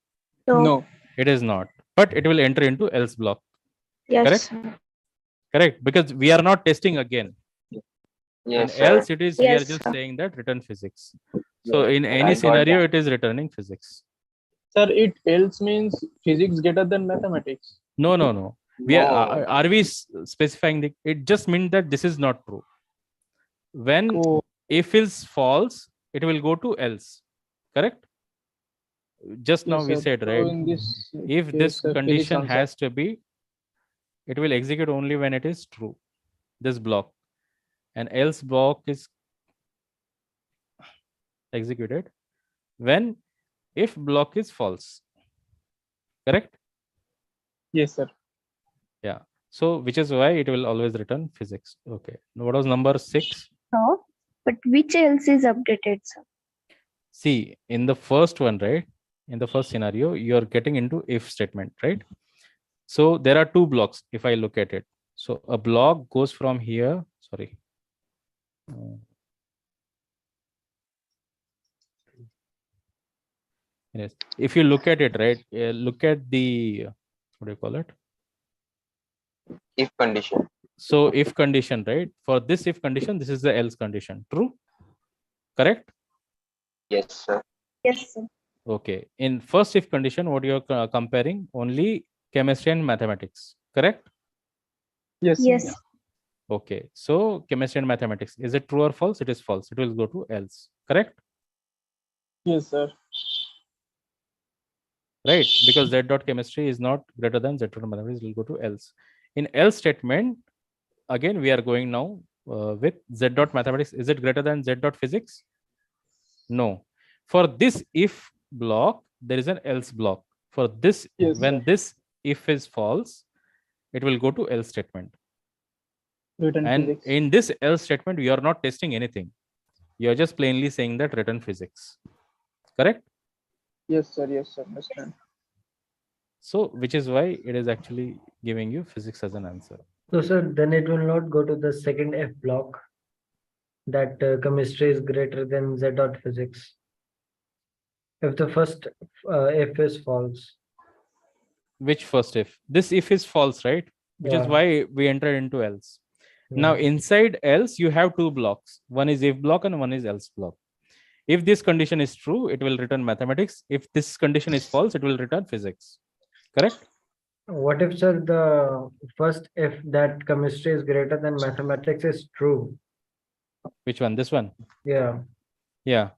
No. It is not. But it will enter into else block. Yes. Correct? Correct. Because we are not testing again. Yes, In else it is we are Yes, just sir. saying that return physics. So in I any got scenario, that. it is returning physics. Sir, it else means physics greater than mathematics. No, no, no. We No. are we specifying the? It just means that this is not true. When if is false, it will go to else. Correct? Just now Yes, we sir. said, So right? in this If case, this physics condition answer. has to be, it will execute only when it is true. This block, and else block is executed when if block is false. Correct? Yes, sir. Yeah. So which is why it will always return physics. Okay. Now what was number 6? No. But which else is updated, sir? See, in the first one, right? In the first scenario, you are getting into if statement, right? So there are two blocks if I look at it. So a block goes from here. Sorry. Yes. If you look at it, right? Look at the what do you call it? If condition. So if condition, right? For this if condition, this is the else condition. True? Correct? Yes, sir. Yes, sir. Okay. In first if condition, what you're comparing? Only chemistry and mathematics. Correct? Yes. Yes. Okay. So chemistry and mathematics. Is it true or false? It is false. It will go to else. Correct? Yes, sir. Right? Because z dot chemistry is not greater than z dot mathematics, will go to else. In else statement, again we are going now with z dot mathematics. Is it greater than z dot physics? No. For this if block, there is an else block. For this, Yes, when sir. this if is false, it will go to else statement. Return And physics. in this else statement, you are not testing anything. You are just plainly saying that return physics. Correct? Yes, sir. Yes, sir. Understand. So, which is why it is actually giving you physics as an answer. So, sir, then it will not go to the second F block, that chemistry is greater than Z dot physics. If the first F is false. Which first if? This if is false, right? Which is Yeah. why we enter into else. Now, inside else, you have two blocks. One is if block and one is else block. If this condition is true, it will return mathematics. If this condition is false, it will return physics. Correct? What if, sir, the first if that chemistry is greater than mathematics is true? Which one? This one? Yeah. Yeah.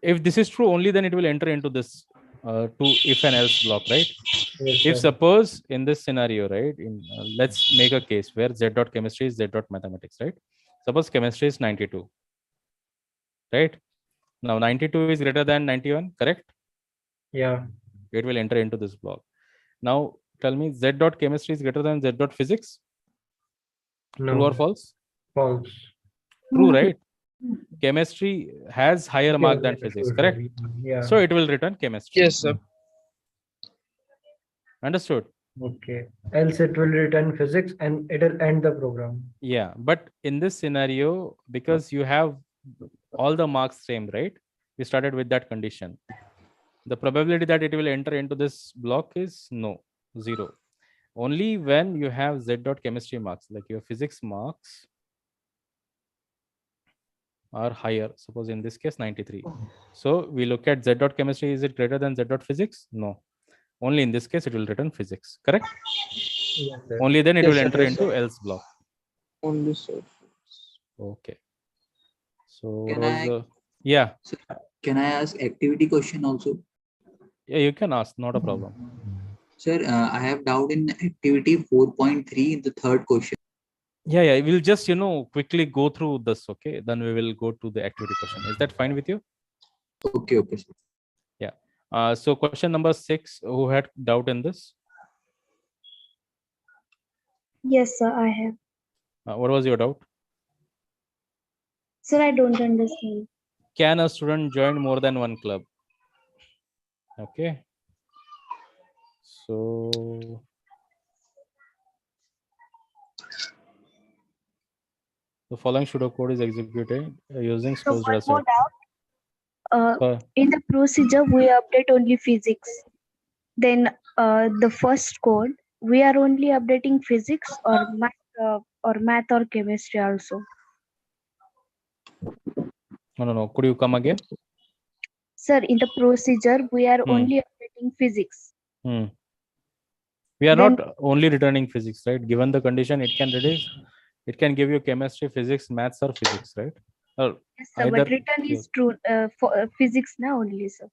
If this is true, only then it will enter into this to if and else block, right? Yes, If sir. suppose in this scenario, right, in let's make a case where z dot chemistry is z dot mathematics, right? Suppose chemistry is 92, right? Now 92 is greater than 91, correct? Yeah. It will enter into this block. Now tell me, z dot chemistry is greater than z dot physics? No. True or false? False. True, right? Chemistry has higher mark than physics, correct? Yeah. So it will return chemistry. Yes, sir. Understood? Okay. Else it will return physics and it will end the program. Yeah, but in this scenario, because you have all the marks same, right? We started with that condition. The probability that it will enter into this block is no, 0. Only when you have z dot chemistry marks, like your physics marks are higher. Suppose in this case 93. So we look at z dot chemistry, is it greater than z dot physics? No. only in this case it will return physics, correct? Yes, sir. Only then it Yes, will sir. enter Yes, into sir. else block. Only so. Okay. So Can what was I, yeah. sir, can I ask activity question also? Yeah, you can ask, not a problem. Sir, I have doubt in activity 4.3 in the third question. Yeah, we'll just quickly go through this, okay? Then we will go to the activity question. Is that fine with you? Okay, sir. Yeah. So question number 6, who had doubt in this? Yes, sir, I have. What was your doubt? Sir, I don't understand. Can a student join more than one club? Okay. So the following pseudocode is executed using So suppose one data more set. doubt. In the procedure, we update only physics. Then the first code, we are only updating physics or math or chemistry also. No. Could you come again? Sir, in the procedure, we are only updating physics. We are not only returning physics, right? Given the condition, it can give you chemistry, physics, maths, or physics, right? Or Yes, sir, either. but return is true for physics now only, sir.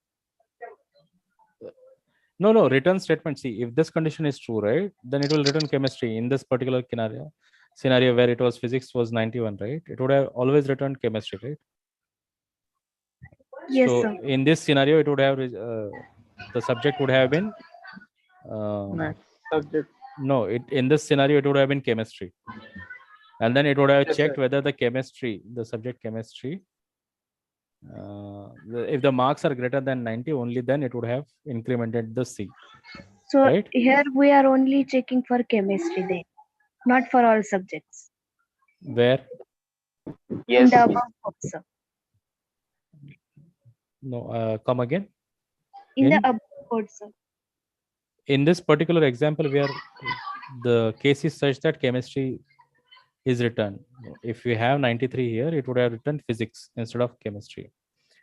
No, return statement. See, if this condition is true, right, then it will return chemistry. In this particular scenario where it was physics was 91, right? It would have always returned chemistry, right? Yes, so sir. in this scenario, it would have the subject would have been Math subject. no. In this scenario, it would have been chemistry, and then it would have Yes, checked sir. whether the subject chemistry. If the marks are greater than 90, only then it would have incremented the C. So right? here we are only checking for chemistry then, not for all subjects. Where? Yes. In the above code, sir. No, come again. In the above code, sir. In this particular example, where the case is such that chemistry is returned. If we have 93 here, it would have written physics instead of chemistry.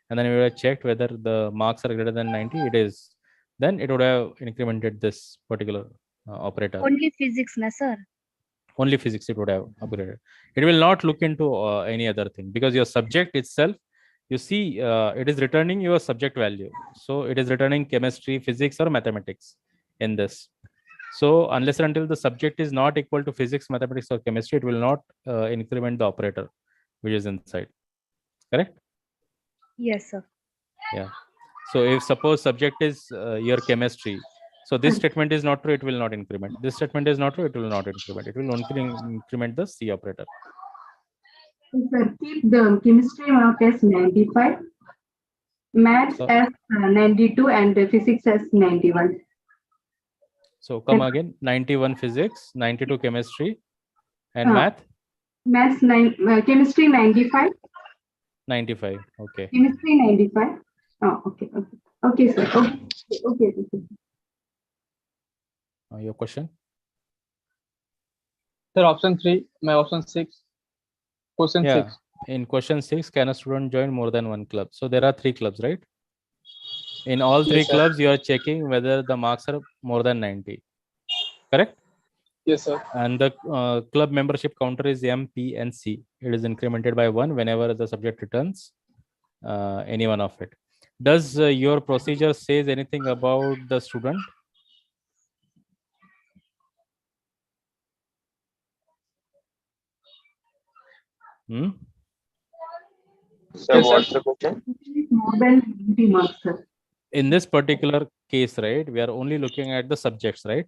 And then we would have checked whether the marks are greater than 90. It is. Then it would have incremented this particular operator. Only physics, na sir? Only physics it would have upgraded. It will not look into any other thing, because your subject itself, you see, it is returning your subject value. So it is returning chemistry, physics, or mathematics in this. So unless and until the subject is not equal to physics, mathematics, or chemistry, it will not increment the operator which is inside. Correct? Yes, sir. Yeah. So if suppose subject is your chemistry, so this statement is not true, it will not increment. This statement is not true, it will not increment. It will only increment the C operator. Sir, keep the chemistry mark as 95, maths as 92, and physics as 91. So come again, 91 physics, 92 chemistry, and math? Maths chemistry 95. 95. Okay. Chemistry 95. Oh, okay. Okay, sir. Okay. Your question? Sir, option 3, my option 6. Question 6. In question 6, can a student join more than one club? So there are 3 clubs, right? In all 3 clubs, you are checking whether the marks are more than 90. Correct? Yes, sir. And the club membership counter is M, P, and C. It is incremented by 1 whenever the subject returns any one of it. Does your procedure says anything about the student? So what's the question? More than 90 marks, sir. In this particular case, right, we are only looking at the subjects, right?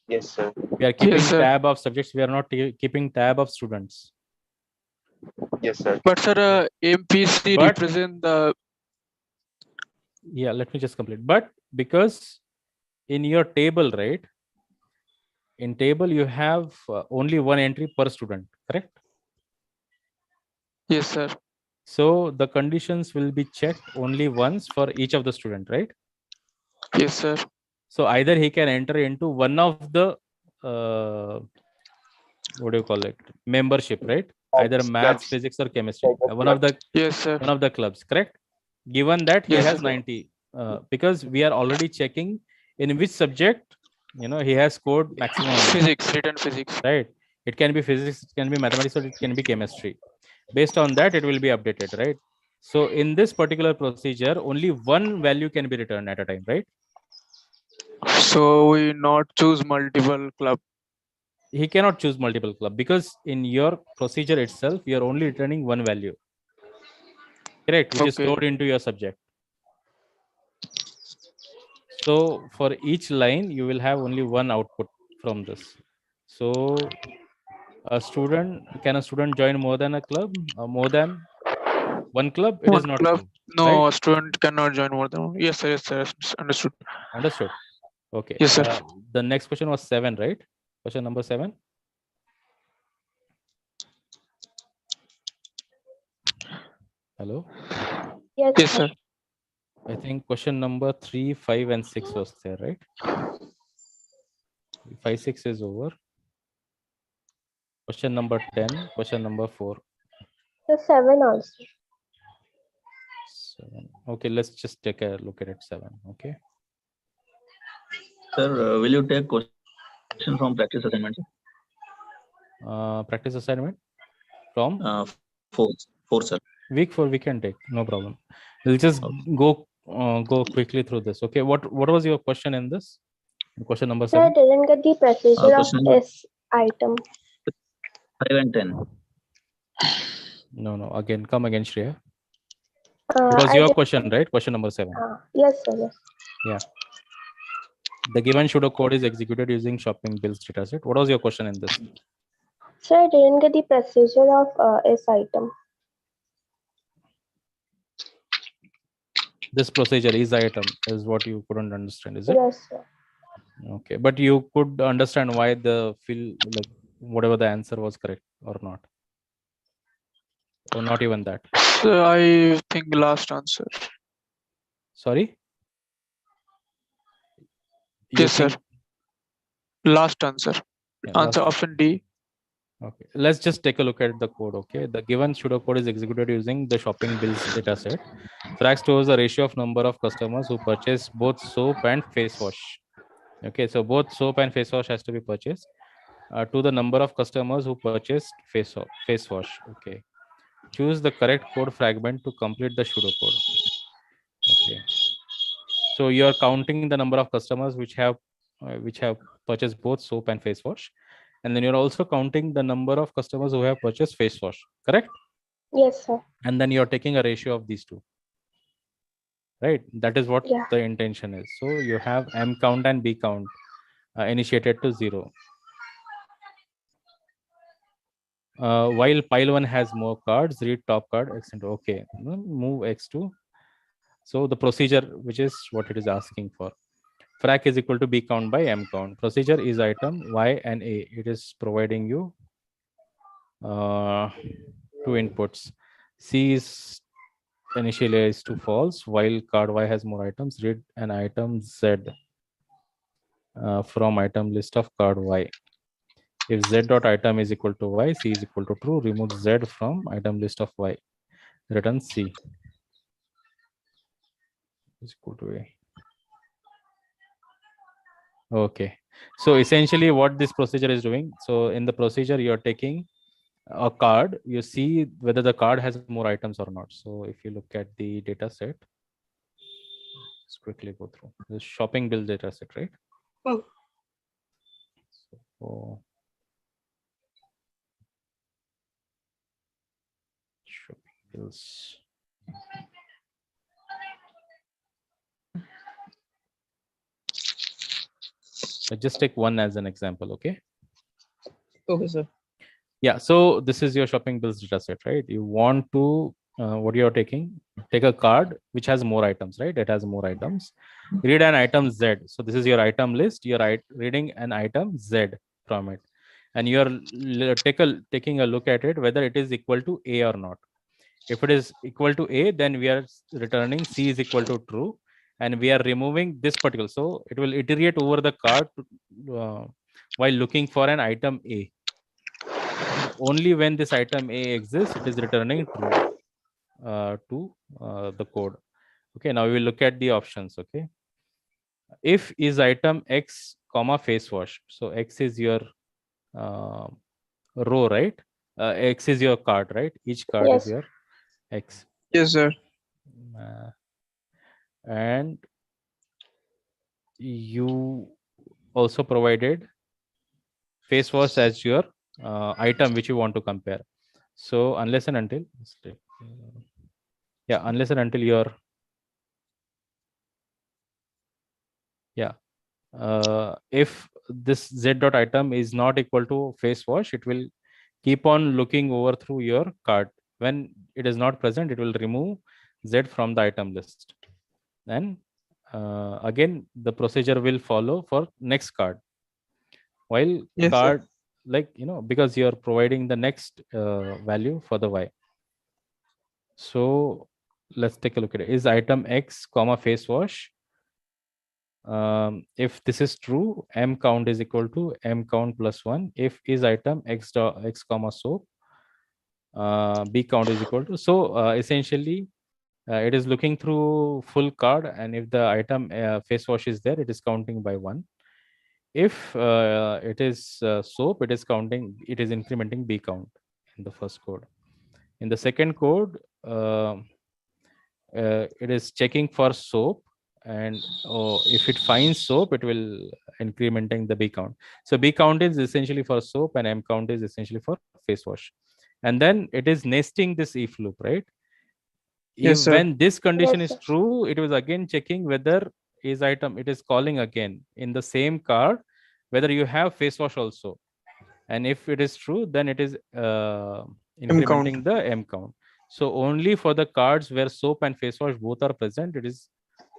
Yes, sir. We are keeping tab of subjects. We are not keeping tab of students. Yes, sir. But sir, MPC represent the. Yeah, let me just complete. But because in your table, right? In table, you have only one entry per student, correct? Yes, sir. So the conditions will be checked only once for each of the student, right? Yes, sir. So either he can enter into one of the what do you call it? Membership, right? Either maths, physics, or chemistry. One of the clubs, correct? Given that he has 90, because we are already checking in which subject, he has scored maximum. Physics, written physics. Right. It can be physics, it can be mathematics, or it can be chemistry. Based on that, it will be updated, right? So in this particular procedure, only one value can be returned at a time, right? So we not choose multiple club. He cannot choose multiple club because in your procedure itself, you are only returning one value. Correct, which is stored into your subject. So for each line, you will have only one output from this. So can a student join more than a club? More than one club? It is not club. true. No, right? a student cannot join more than one. Yes, sir. Yes, sir. Understood. Understood. Okay. Yes, sir. The next question was 7, right? Question number 7. Hello? Yes, sir. I think question number 3, 5, and 6 was there, right? 5, 6 is over. Question number 10, question number 4. The 7 also. 7. Okay, let's just take a look at it. 7. Okay. Sir, will you take question from practice assignment? Practice assignment from 4, sir. Week 4 we can take, no problem. We'll just go quickly through this. Okay, what was your question in this? Question number 7. Sir, I didn't get the procedure of S item. 5 and 10. No. Again, come again, Shreya. It was your question, right? Question number 7. Yes, sir. Yes. Yeah. The given pseudocode is executed using shopping bills dataset. What was your question in this? Sir, I didn't get the procedure of S item. This procedure is item is what you couldn't understand, is it? Yes, sir. Okay, but you could understand why the fill, like whatever the answer was correct or not, or not even that. So I think last answer. Sorry. Yes, sir. Last answer. Yeah, Answer option D. Okay, let's just take a look at the code. Okay, the given pseudocode is executed using the shopping bills dataset. Frag stores the ratio of number of customers who purchase both soap and face wash. Okay, so both soap and face wash has to be purchased to the number of customers who purchased face wash. Okay, choose the correct code fragment to complete the pseudocode. Okay, so you are counting the number of customers which have purchased both soap and face wash, and then you're also counting the number of customers who have purchased face wash, correct? Yes, sir. And then you're taking a ratio of these two, right? That is what the intention is. So you have M count and B count initiated to 0. While pile 1 has more cards, read top card X into. Okay, move X to. So the procedure, which is what it is asking for. Frac is equal to B count by M count. Procedure is item Y and A. It is providing you 2 inputs. C is initialized to false, while card Y has more items. Read an item Z from item list of card Y. If Z dot item is equal to Y, C is equal to true, remove Z from item list of Y. Return C is equal to A. Okay, so essentially what this procedure is doing, so in the procedure you're taking a card, you see whether the card has more items or not. So if you look at the data set, let's quickly go through the shopping bill data set, right? Oh. So shopping bills. Let's just take one as an example, okay? Okay, sir. Yeah, so this is your shopping bills data set, right? You want to what you're taking, take a card which has more items, right? It has more items. Read an item Z. So this is your item list. You're reading an item Z from it, and you're taking a look at it whether it is equal to A or not. If it is equal to A, then we are returning C is equal to true, and we are removing this particular. So it will iterate over the card while looking for an item A. Only when this item A exists, it is returning true to the code. Okay, now we will look at the options. Okay, if is item X comma face wash. So X is your row, right? X is your card, right? Each card is Yes. your X. Yes, sir. And you also provided face wash as your item which you want to compare. So unless and until, yeah, unless and until your, yeah, if this z dot item is not equal to face wash, it will keep on looking over through your card. When it is not present, it will remove z from the item list. And again, the procedure will follow for next card. While Yes, card, sir. like, you know, because you are providing the next value for the y. So let's take a look at it. Is item X comma face wash? If this is true, m count is equal to m count plus 1. If is item X dot X comma soap, b count is equal to. So essentially, it is looking through full card, and if the item face wash is there, it is counting by 1. If it is soap, it is counting, it is incrementing b count in the first code. In the second code, it is checking for soap, and if it finds soap, it will incrementing the b count. So b count is essentially for soap, and m count is essentially for face wash. And then it is nesting this if loop, right? Yes, If sir. when this condition Yes, is sir. true, it was again checking whether is item, it is calling again in the same card whether you have face wash also. And if it is true, then it is M count. incrementing the m count. So only for the cards where soap and face wash both are present, it is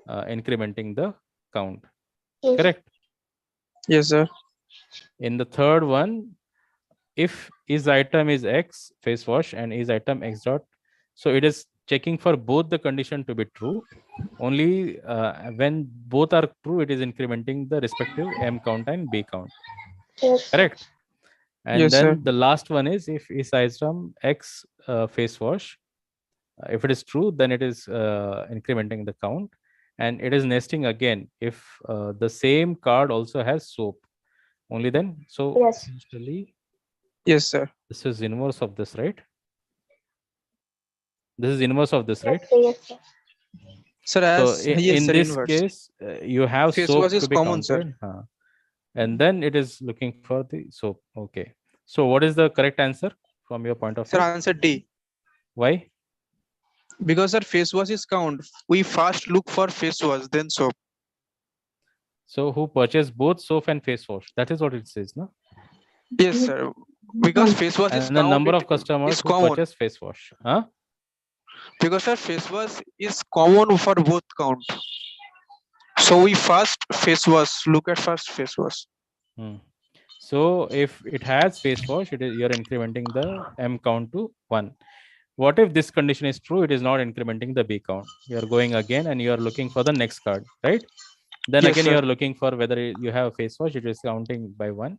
incrementing the count. Yes. Correct? Yes, sir. In the third one, if is item is X face wash and is item X dot, so it is checking for both the condition to be true. Only when both are true, it is incrementing the respective m count and b count. Yes. Correct? And Yes, sir. then the last one is if is item X face wash. If it is true, then it is incrementing the count, and it is nesting again if the same card also has soap. Only then. So Yes. essentially, Yes, sir. this is inverse of this, right? This is inverse of this, right? Yes, sir. Yes, sir. Sir, So as yes, in sir, this inverse. case, you have Face wash soap is to be common, sir. counted, and then it is looking for the soap. Okay. So what is the correct answer from your point of Sir, view? answer D. Why? Because sir, face wash is count. We first look for face wash, then soap. So who purchased both soap and face wash? That is what it says, no? Yes, sir. Because face wash is And the count, number it of customers is who common. purchase face wash. Huh? Because sir, face wash is common for both count. So we first face wash. Look at first face wash. So if it has face wash, it is, you're incrementing the m count to 1. What if this condition is true? It is not incrementing the b count. You're going again and you're looking for the next card, right? Then Yes, again, sir. you're looking for whether you have a face wash, it is counting by 1.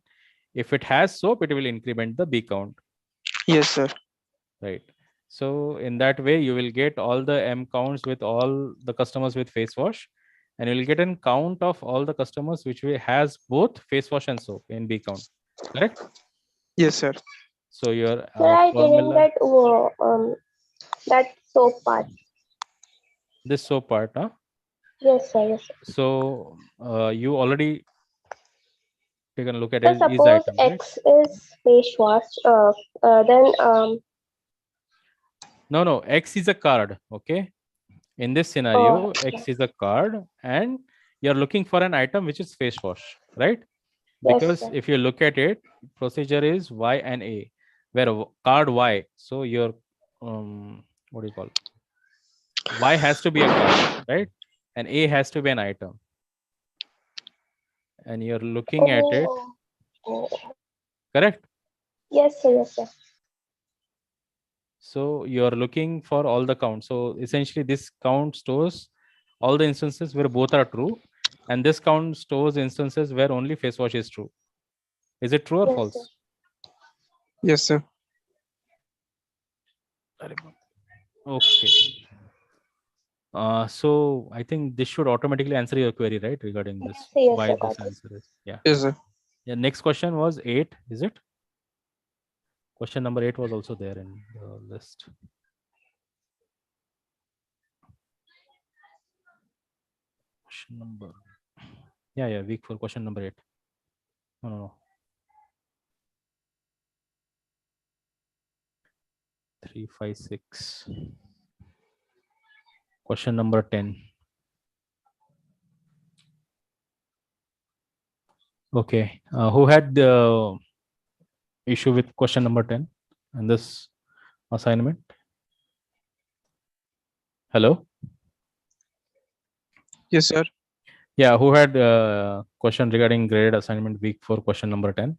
If it has soap, it will increment the b count. Yes, sir. Right. So in that way, you will get all the m counts with all the customers with face wash, and you will get a count of all the customers which has both face wash and soap in b count. Correct? Yes, sir. So your Sir, I didn't formula, get that soap part. this soap part, huh? Yes, sir. Yes, sir. So you already taken a look at So it, is suppose item, right? X is face wash. Then No, X is a card. Okay. In this scenario, X is a card, and you're looking for an item which is face wash, right? Because sir. if you look at it, procedure is Y and A, where card Y. So your what do you call? Y has to be a card, right? And A has to be an item. And you're looking at it, correct? Yes, sir. Yes, sir. So you're looking for all the counts. So essentially, this count stores all the instances where both are true, and this count stores instances where only face wash is true. Is it true or Yes, false? sir. Yes, sir. Okay. So I think this should automatically answer your query, right? Regarding this, Yes, why sir, this got it. answer is, yeah. Yes, sir. Yeah. Next question was 8, is it? Question number 8 was also there in the list. Question number, yeah, week 4, question number 8. No. 3, 5, 6. Question number 10. Okay, who had the issue with question number 10 in this assignment? Hello? Yes, sir. Yeah, who had question regarding graded assignment week 4, question number 10?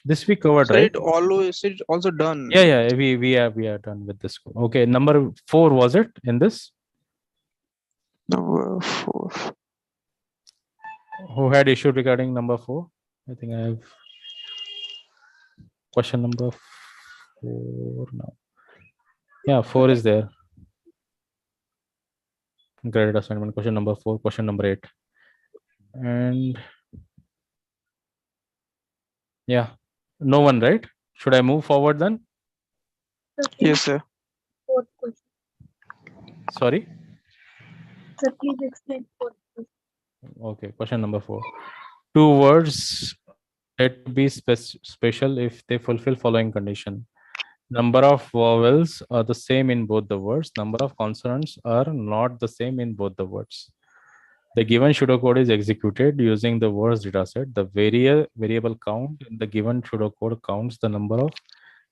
This we covered, Sir, right? it also done. Yeah, we are done with this. Okay, number 4 was it in this? Number 4. Who had issue regarding number 4? I think I have question number 4 now. Yeah, 4 is there. Graded assignment question number 4, question number 8. And yeah, no one, right? Should I move forward then? Yes, sir. Fourth question. Sorry. Sir, please explain fourth question. Okay, question number 4. 2 words let to be special if they fulfill following condition. Number of vowels are the same in both the words. Number of consonants are not the same in both the words. The given pseudocode is executed using the words dataset. The variable count in the given pseudocode counts the number of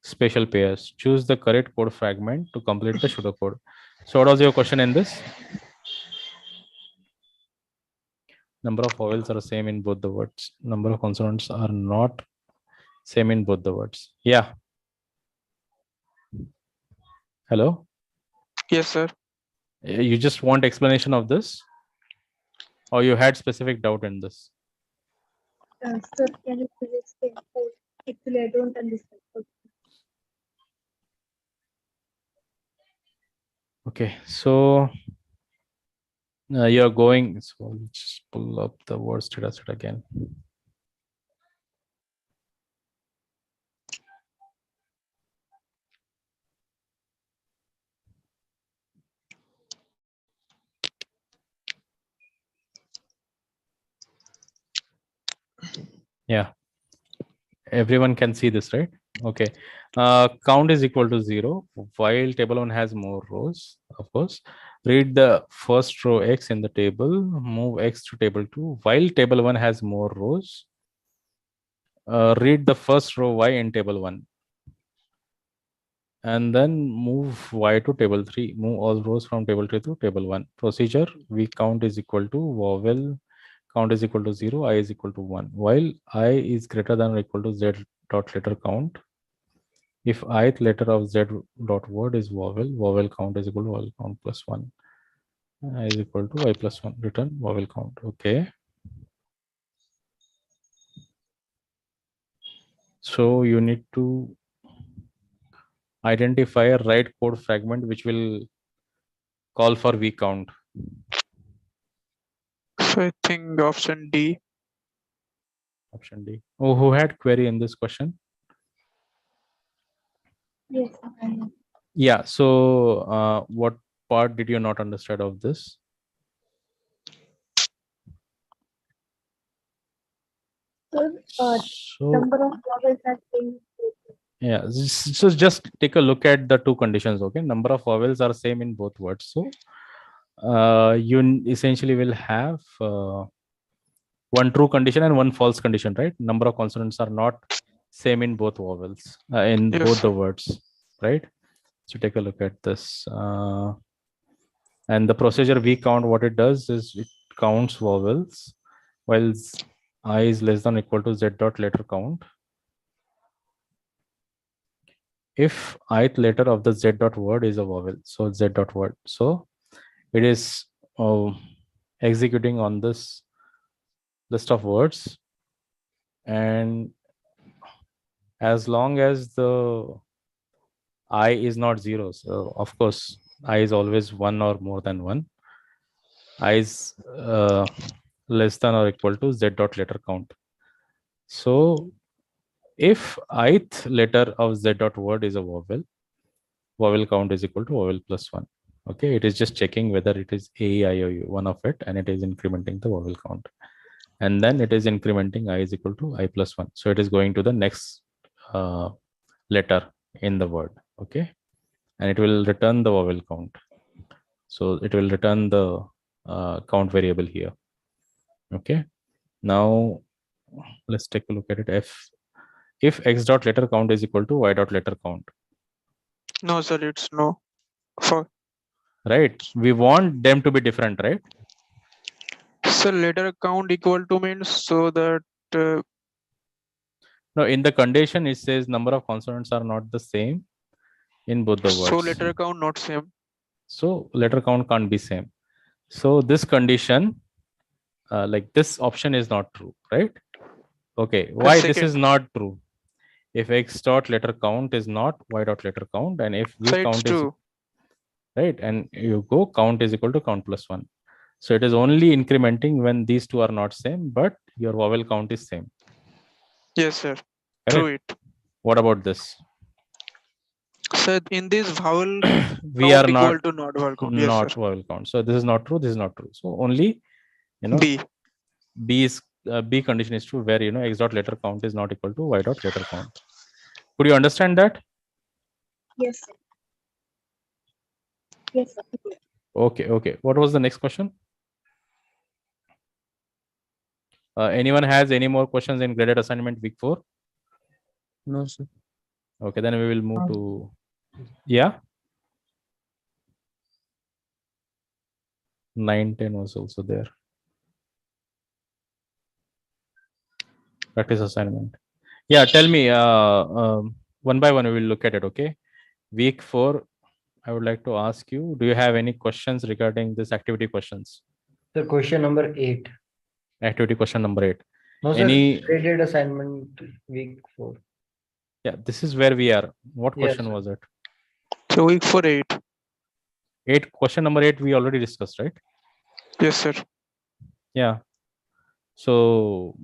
spatial pairs. Choose the correct code fragment to complete the pseudocode. So what was your question in this? Number of vowels are same in both the words. Number of consonants are not same in both the words. Yeah. Hello? Yes, sir. You just want explanation of this? Or you had specific doubt in this? Sir, can you please explain fourth? Actually, I don't understand. Okay, so you're going, so I'll just pull up the words dataset again. Yeah, everyone can see this, right? Okay, count is equal to 0 while table 1 has more rows, of course. Read the first row X in the table, move X to table 2 while table 1 has more rows. Read the first row Y in table 1 and then move Y to table 3. Move all rows from table 3 to table 1. Procedure, week count is equal to vowel count is equal to 0, I is equal to 1. While I is greater than or equal to Z dot letter count, if ith letter of Z dot word is vowel count is equal to vowel count plus 1. I is equal to I plus 1, return vowel count. Okay. So you need to identify a right code fragment which will call for week count. So I think option D. Option D. Oh, who had query in this question? Yes. Yeah. So what part did you not understand of this? Sir, So number of vowels are same. yeah, so just take a look at the two conditions. Okay, number of vowels are same in both words. So you essentially will have one true condition and one false condition, right? Number of consonants are not same in both vowels in Yes, both the sir. words, right? So take a look at this. And the procedure we count, what it does is it counts vowels while I is less than or equal to Z dot letter count. If ith letter of the Z dot word is a vowel, so Z dot word, so it is executing on this list of words, and as long as the I is not 0. So of course, I is always 1 or more than 1. I is less than or equal to z dot letter count. So if ith letter of z dot word is a vowel count is equal to vowel plus 1. Okay, it is just checking whether it is A, I, or U, one of it, and it is incrementing the vowel count. And then it is incrementing I is equal to I plus 1. So it is going to the next letter in the word. Okay, and it will return the vowel count. So it will return the count variable here. Okay, now let's take a look at it. If x dot letter count is equal to y dot letter count. No, sir, it's no. For right, we want them to be different, right? so letter count equal to means so that no, in the condition it says number of consonants are not the same in both the words. So letter count not same. So letter count can't be same. So this condition, like this option is not true, right? Okay, why this is not true? If x dot letter count is not y dot letter count, and if v So count is true. right, and you go count is equal to count plus 1. So it is only incrementing when these two are not same, but your vowel count is same. Yes, sir. Correct? True it. What about this? So in this vowel We are not equal to not vowel count. Yes, not sir. vowel count. So this is not true. This is not true. So only B. B is B condition is true where x dot letter count is not equal to y dot letter count. Could you understand that? Yes, sir. Yes, sir. Okay. What was the next question? Anyone has any more questions in graded assignment week 4? No, sir. Okay, then we will move to yeah. 9-10 was also there. Practice assignment. Yeah, tell me one by one we will look at it. Okay, week 4. I would like to ask you, do you have any questions regarding this activity questions? The question number 8. Activity question number 8. No, sir. Any Graded assignment week 4. Yeah, this is where we are. What question Yes, was it? So week 4 8. 8. Question number 8 we already discussed, right? Yes, sir. Yeah. So,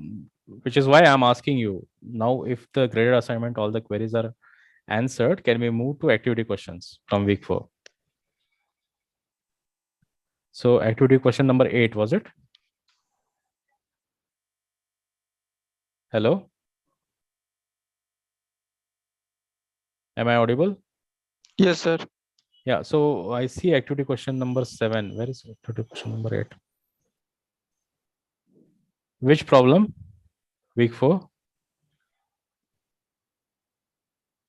which is why I'm asking you now, if the graded assignment, all the queries are answered, can we move to activity questions from week 4? So activity question number 8, was it? Hello? Am I audible? Yes, sir. Yeah, so I see activity question number 7. Where is activity question number 8? Which problem? Week 4?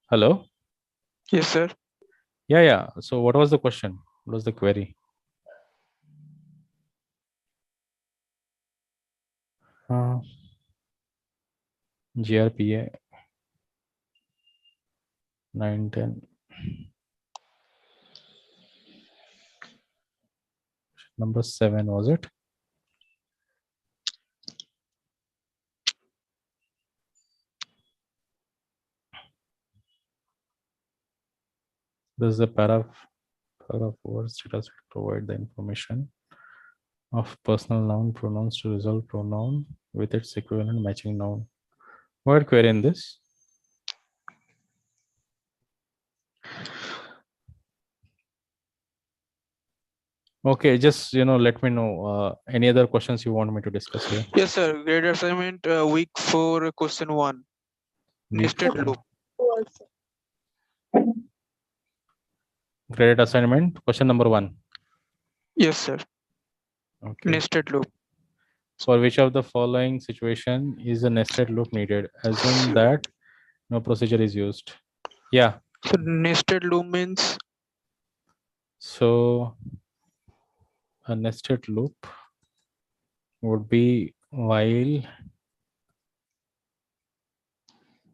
Hello? Yes, sir. Yeah. So what was the question? What was the query? GRPA 9-10. Number 7, was it? This is the paragraph words that has to provide the information of personal noun pronouns to resolve pronoun with its equivalent matching noun. What query in this? Okay, just let me know any other questions you want me to discuss here. Yes, sir. Graded assignment week 4 question 1. Nested loop. Graded assignment question number 1. Yes, sir. Okay. Nested loop. For which of the following situation is a nested loop needed? Assume that no procedure is used. Yeah. So nested loop means? So a nested loop would be while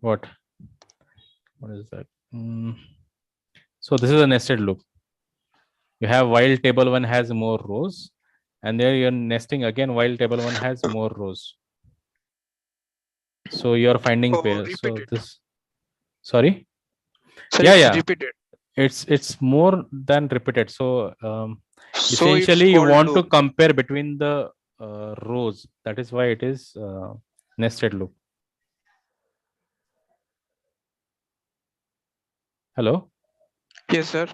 what is that? So this is a nested loop. You have while table 1 has more rows, and there you're nesting again while table 1 has more rows. So you're finding pairs. So this, sorry. So yeah. repeated. It's more than repeated. So So it's essentially you called want to loop. compare between the rows. That is why it is nested loop. Hello? Yes, sir.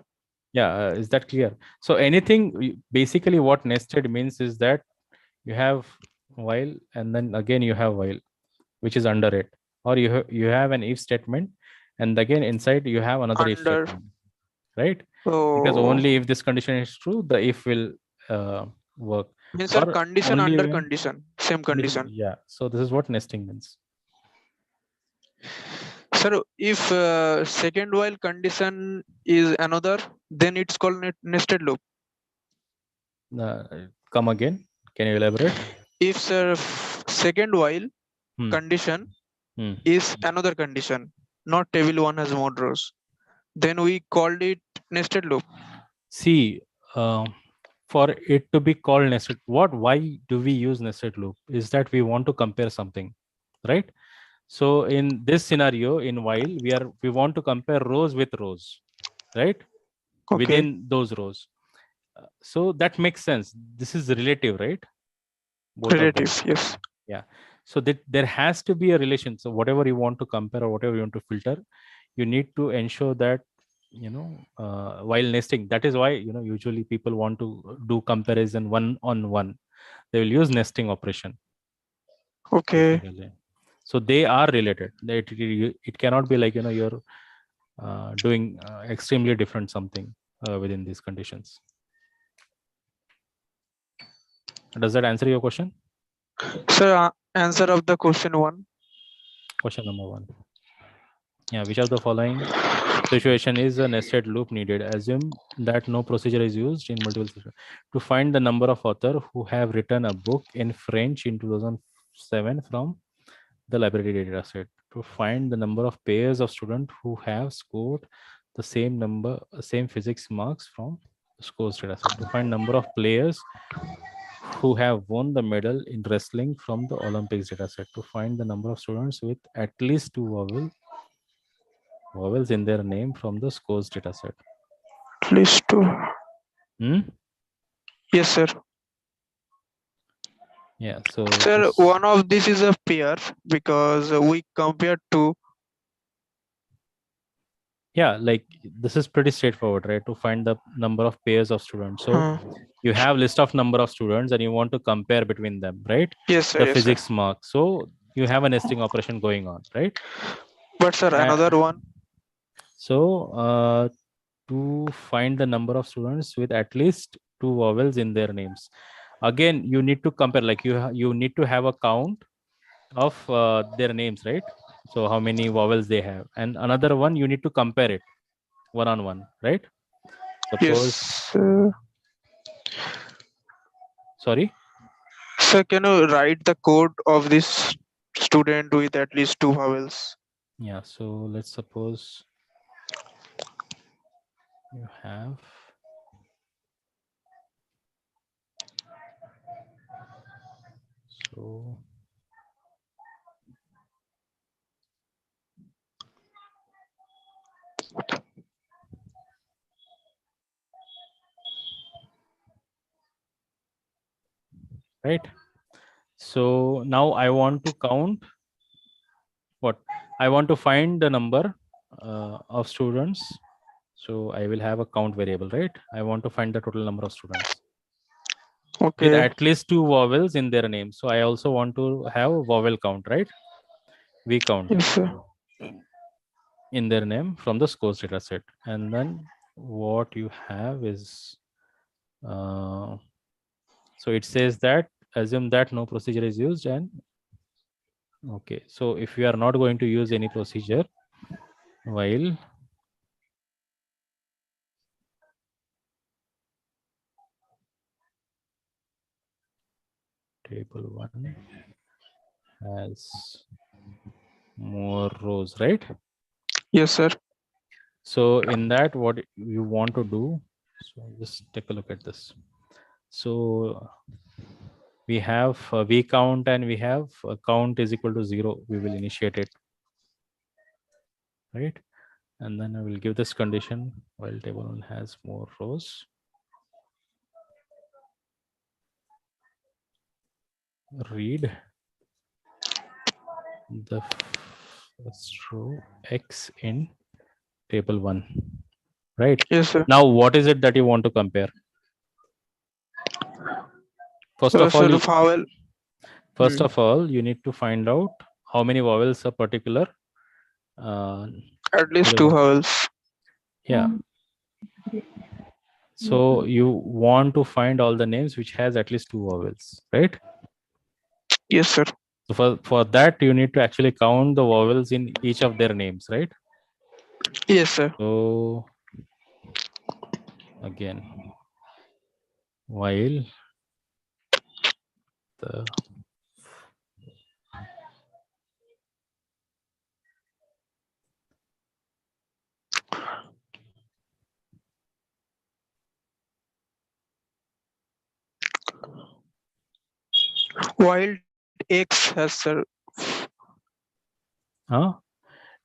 Yeah, is that clear? So anything, basically what nested means is that you have while and then again you have while, which is under it, or you have an if statement, and again inside you have another if Under. statement, right? Because Oh, only if this condition is true, the if will work. means sir, Or condition only under when condition, same condition. yeah. So this is what nesting means. Sir, if second while condition is another, then it's called nested loop. Come again, can you elaborate? If sir, second while condition is another condition, not table one has more rows, then we called it nested loop. See, for it to be called nested, why do we use nested loop? Is that we want to compare something, right? So in this scenario, in while we want to compare rows with rows, right? Okay. Within those rows. So that makes sense. This is relative, right? Both relative, of them. yes. Yeah. So that there has to be a relation. So whatever you want to compare or whatever you want to filter, you need to ensure that, you know, while nesting, that is why, you know, usually people want to do comparison one on one. They will use nesting operation. Okay. Basically. So they are related. It cannot be like, you know, you're doing extremely different something within these conditions. Does that answer your question? Sir, answer of the question one. Question number 1. Yeah, which of the following situation is a nested loop needed? Assume that no procedure is used in multiple situations. To find the number of authors who have written a book in French in 2007 from the library data set. To find the number of pairs of students who have scored the same physics marks from the scores data set. To find number of players who have won the medal in wrestling from the Olympics data set. To find the number of students with at least 2 vowels in their name from the scores data set. At least 2. Yes, sir. Yeah, so sir, one of this is a pair because we compare to. Yeah, like this is pretty straightforward, right? To find the number of pairs of students. So you have list of number of students and you want to compare between them, right? Yes, sir. The yes, physics sir. mark. So you have a nesting operation going on, right? But sir, another one. So to find the number of students with at least 2 vowels in their names. Again, you need to compare, like you need to have a count of their names, right? So how many vowels they have, and another one you need to compare it one on one, right? Suppose. Yes. Sorry. Sir, can you write the code of this student with at least 2 vowels? Yeah. So let's suppose you have. So. Right. So now I want to count what I want to find the number of students. So I will have a count variable, right? I want to find the total number of students. Okay. With at least 2 vowels in their name. So I also want to have a vowel count, right? V count. Yes, sir. In their name from the scores data set. And then what you have is, so it says that assume that no procedure is used, and okay, so if you are not going to use any procedure while table 1 has more rows, right? Yes, sir. So in that, what you want to do, so just take a look at this. So we have v count and we have count is equal to 0. We will initiate it, right? And then I will give this condition while table 1 has more rows. Read the first row X in table 1. Right? Yes, sir. Now, what is it that you want to compare? First of all, the vowel. First of all, you need to find out how many vowels a particular. At least 2 vowels. Yeah. So you want to find all the names which has at least 2 vowels, right? Yes, sir. So for that, you need to actually count the vowels in each of their names, right? Yes, sir. So again, while the While X has, sir.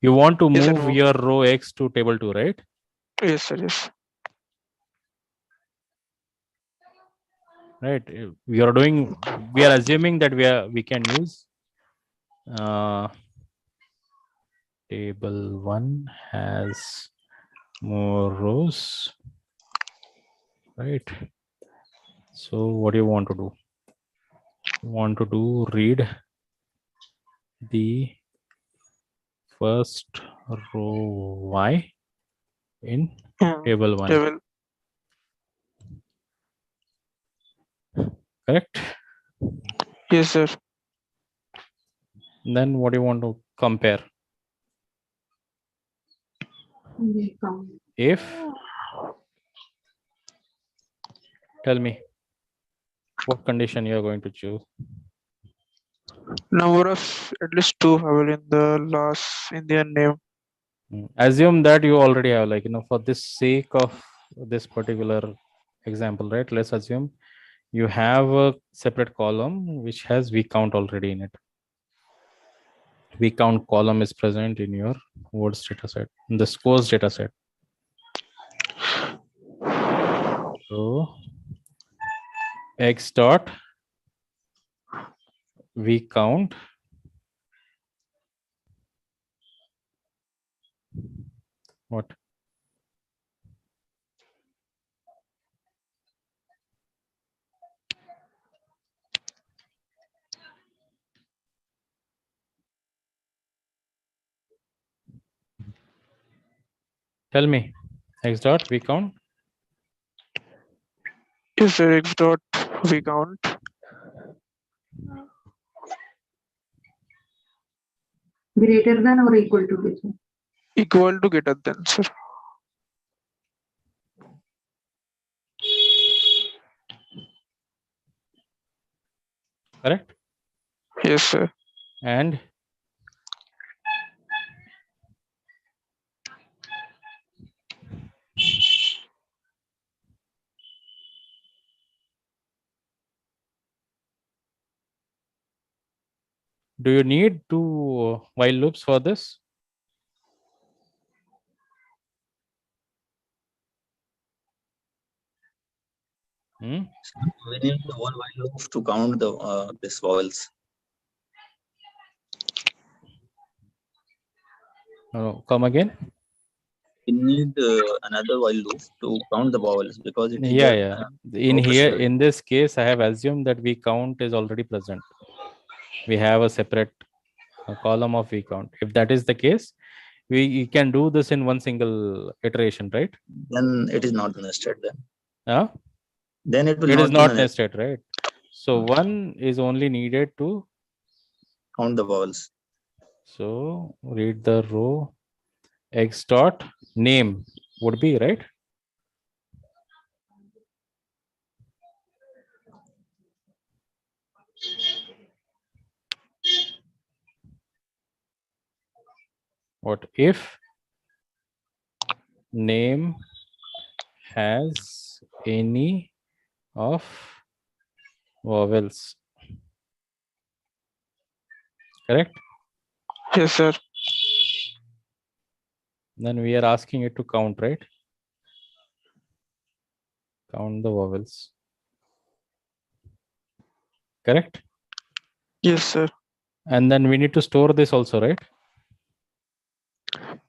You want to Yes, sir. move your row X to table 2, right? Yes, sir. Yes. Right. We are assuming that we can use table 1 has more rows, right? So what do you want to do? You want to do read the first row Y in table 1. Correct? Yes, sir. Then what do you want to compare? If, tell me what condition you are going to choose. Number of at least 2 vowel in the last Indian name. Assume that you already have, like, for this sake of this particular example, right? Let's assume you have a separate column which has week count already in it. Week count column is present in your words data set, in the scores data set. So X dot week count what? Tell me, X dot week count. Yes, sir. X dot week count. Greater than or equal to this one? Equal to greater than, sir. Correct? Yes, sir. And do you need 2 while loops for this? We need one while loop to count the these vowels. No, come again. We need another while loop to count the vowels because it is Yeah. In here, in this case, I have assumed that week count is already present. We have a separate column of week count. If that is the case, we can do this in one single iteration, right? Then it is not nested then. Yeah. Then it will It not is not nested, right? So one is only needed to count the vowels. So read the row X dot name would be, right? What if name has any of vowels? Correct? Yes, sir. Then we are asking it to count, right? Count the vowels. Correct? Yes, sir. And then we need to store this also, right?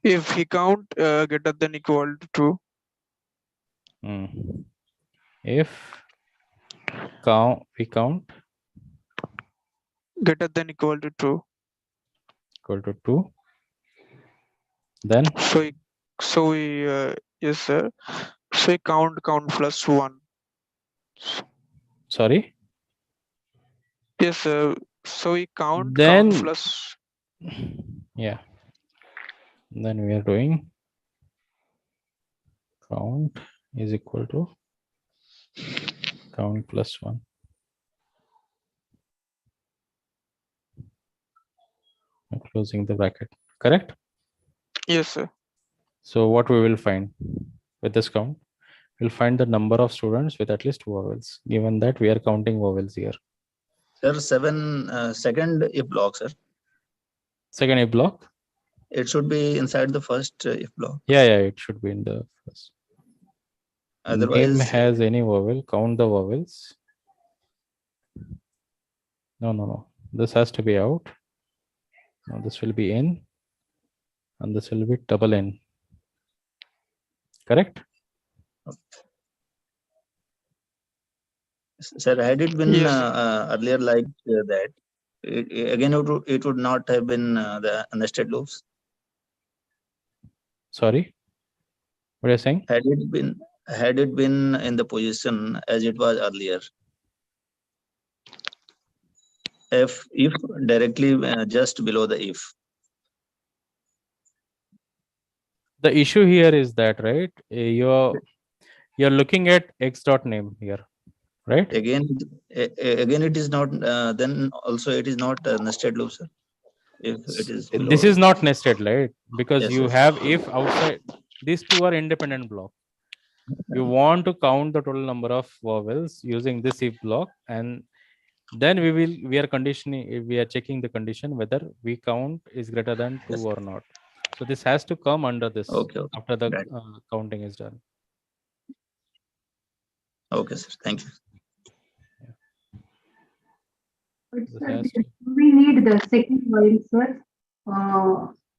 If he count greater than equal to true. If we count greater than equal to true. Equal to 2. Then? So we yes, sir. So we count plus 1. Sorry? Yes, sir. So we count plus. Yeah. Then we are doing count is equal to count plus 1. I'm closing the bracket. Correct? Yes, sir. So what we will find with this count? We'll find the number of students with at least 2 vowels, given that we are counting vowels here. Sir, second if block, sir. Second if block? It should be inside the first if block. Yeah, it should be in the first. Otherwise, name has any vowel, count the vowels. No. This has to be out. Now this will be in, and this will be double in. Correct? Sir, had it been earlier like that, it would not have been the nested loops. Sorry, what are you saying? Had it been in the position as it was earlier, if directly just below the if. The issue here is that, right, you're looking at x dot name here, right? Again it is not. Then also it is not nested loop, sir. If it is below. This is not nested, right? Because yes, you yes. have if outside. These two are independent block. You want to count the total number of vowels using this if block, and then we are checking the condition whether we count is greater than 2 or not. So this has to come under this after the counting is done. Okay, sir. Thank you. We need the second while, sir.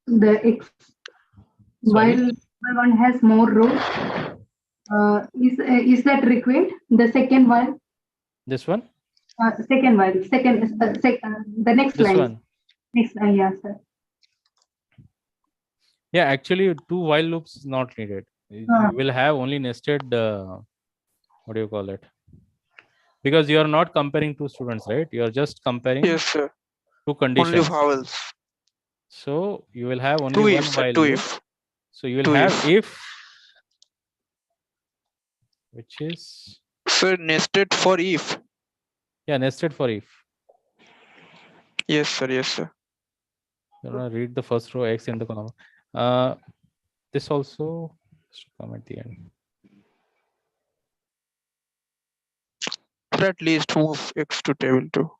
The X while one has more rows. Is that required? The second while. This one. Second while. The next this line. One. Next line, yeah, sir. Yeah, actually, 2 while loops is not needed. You will have only nested. What do you call it? Because you are not comparing 2 students, right? You are just comparing 2 conditions. Only vowels. So you will have only two one ifs, while two loop. if. So you will have if, which is. So nested for if. Yeah, nested for if. Yes, sir. Yes, sir. You know, read the first row x in the column. This also should come at the end. At least move x to table 2.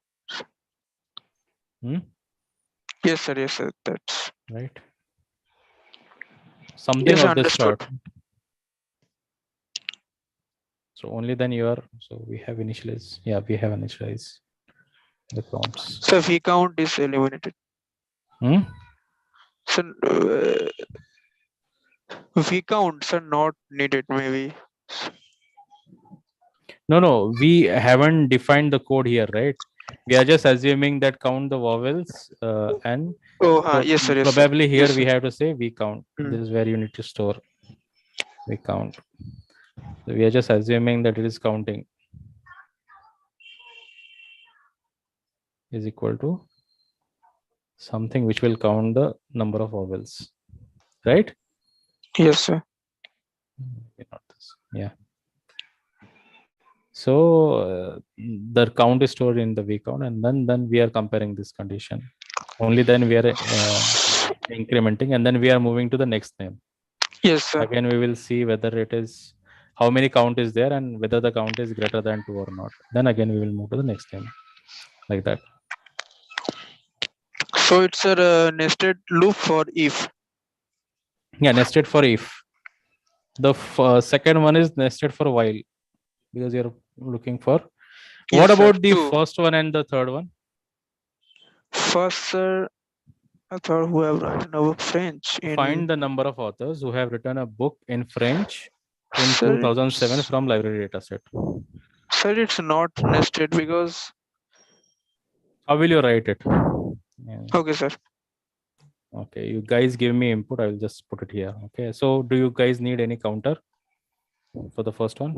Yes, sir. Yes, sir. That's right. Something of this sort. So only then you are. So we have initialize. Yeah, we have initialize the counts. So v count is eliminated. So v counts are not needed, maybe. No, we haven't defined the code here, right? We are just assuming that count the vowels and yes, sir, yes, probably sir. here Yes, we sir. have to say we count. This is where you need to store we count. So we are just assuming that it is counting is equal to something which will count the number of vowels, right? Yes, sir. Not this. Yeah. So the count is stored in the v count, and then we are comparing this condition. Only then we are incrementing, and then we are moving to the next name. Yes, sir. Again, we will see whether it is how many count is there and whether the count is greater than 2 or not. Then again we will move to the next name, like that. So it's a nested loop for if. Yeah, nested for if. The second one is nested for while, because you're looking for. What Yes, sir. about the Two. first one and the third one? First, sir, I thought who have written a book French in. Find the number of authors who have written a book in French in Sir, 2007 from library dataset. Sir, it's not nested because. How will you write it? Yeah. Okay, sir. Okay, you guys give me input. I will just put it here. Okay, so do you guys need any counter for the first one?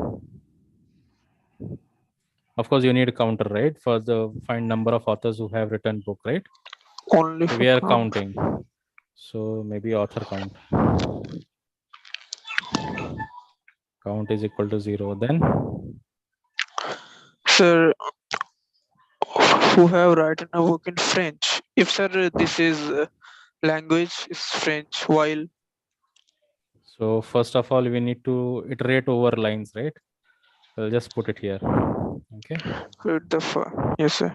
Of course, you need a counter, right? For the find number of authors who have written book, right? Only so for we are count. counting. So maybe author count. Count is equal to 0. Then, sir, who have written a book in French? If sir, this is language is French, while. So first of all, we need to iterate over lines, right? I'll just put it here. Okay. Yes, sir.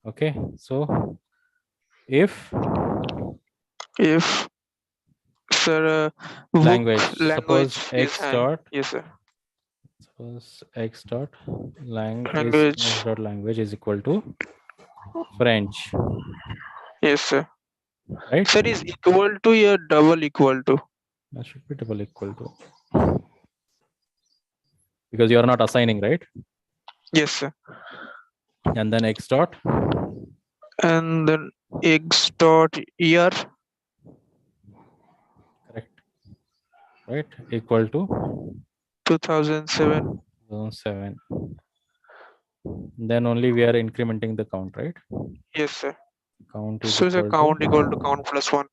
Okay. So if sir, language, language suppose is x dot. Yes, sir. Suppose x dot Language. x dot language is equal to French. Yes, sir. Right. Sir, is equal to or double equal to? That should be double equal to. Because you are not assigning, right? Yes, sir. And then x dot. And then x dot er. Correct. Right. Equal to 2007. 2007. Then only we are incrementing the count, right? Yes, sir. Count is so the count equal to count plus 1.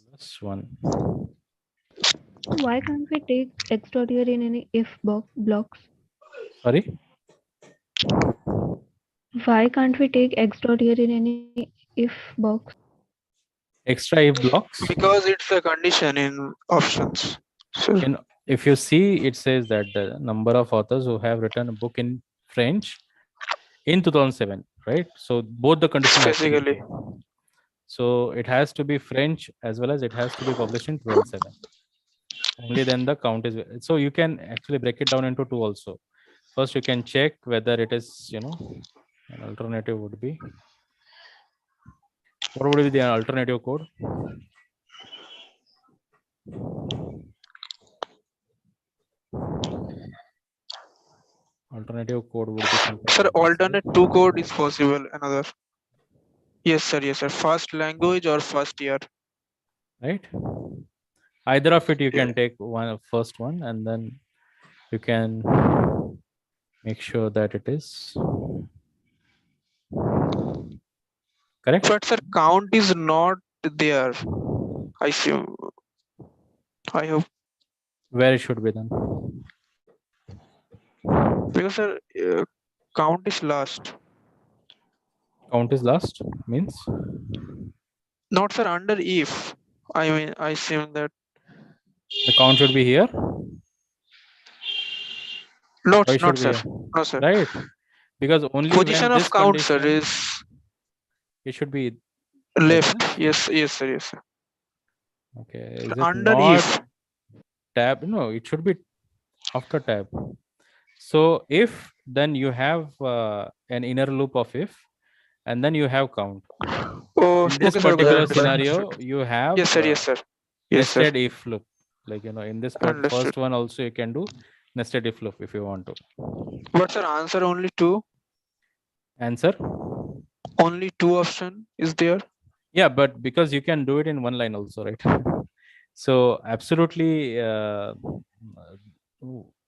Plus 1. Why can't we take x dot here in any if blocks? Sorry? Why can't we take x dot here in any if box? Extra if blocks? Because it's a condition in options. So if you see, it says that the number of authors who have written a book in French in 2007, right? So both the conditions have to be true. So it has to be French as well as it has to be published in 2007. Only then the count is. So you can actually break it down into two also. First, you can check whether it is, an alternative would be. What would be the alternative code? Alternative code would be something. Sir, alternate 2 code is possible. Another. Yes, sir. Yes, sir. First language or first year. Right. Either of it, you can take first one, and then you can make sure that it is correct. But sir, count is not there. I see. I hope. Where it should be then? Because sir, count is last. Count is last means? Not sir, under if. I mean, I assume that. The count should be here? No, not sir. No, sir. Right. Because only position when of this count, condition, sir, is it should be left. Like yes, yes, sir. Yes, sir. Okay. Is it under not if. Tab? No, it should be after tab. So if, then you have an inner loop of if, and then you have count. Oh, in this okay, particular sir, scenario, you have yes, sir. Yes, sir. Yes, nested sir. if loop. Like, in this part, first one also you can do nested if loop if you want to. But sir, answer only 2. Answer? Only 2 option is there. Yeah, but because you can do it in one line also, right? So absolutely,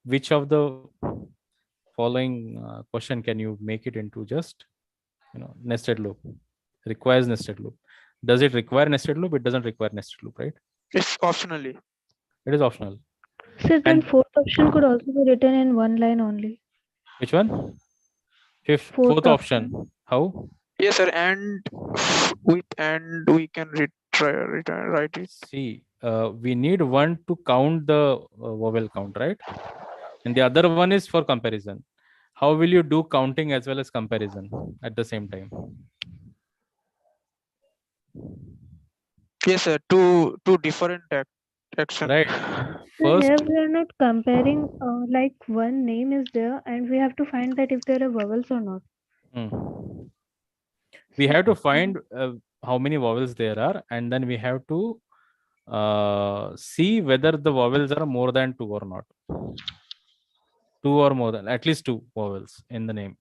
which of the following question can you make it into just nested loop? Requires nested loop. Does it require nested loop? It doesn't require nested loop, right? It's optionally. It is optional. So then fourth option could also be written in one line only. Which one? Fourth option. How? Yes, sir. And we can write it. See, we need one to count the vowel count, right? And the other one is for comparison. How will you do counting as well as comparison at the same time? Yes, sir. Two different action. Right. So First, here we are not comparing like one name is there and we have to find that if there are vowels or not. we have to find how many vowels there are, and then we have to see whether the vowels are more than two or not. Two or more than, at least two vowels in the name.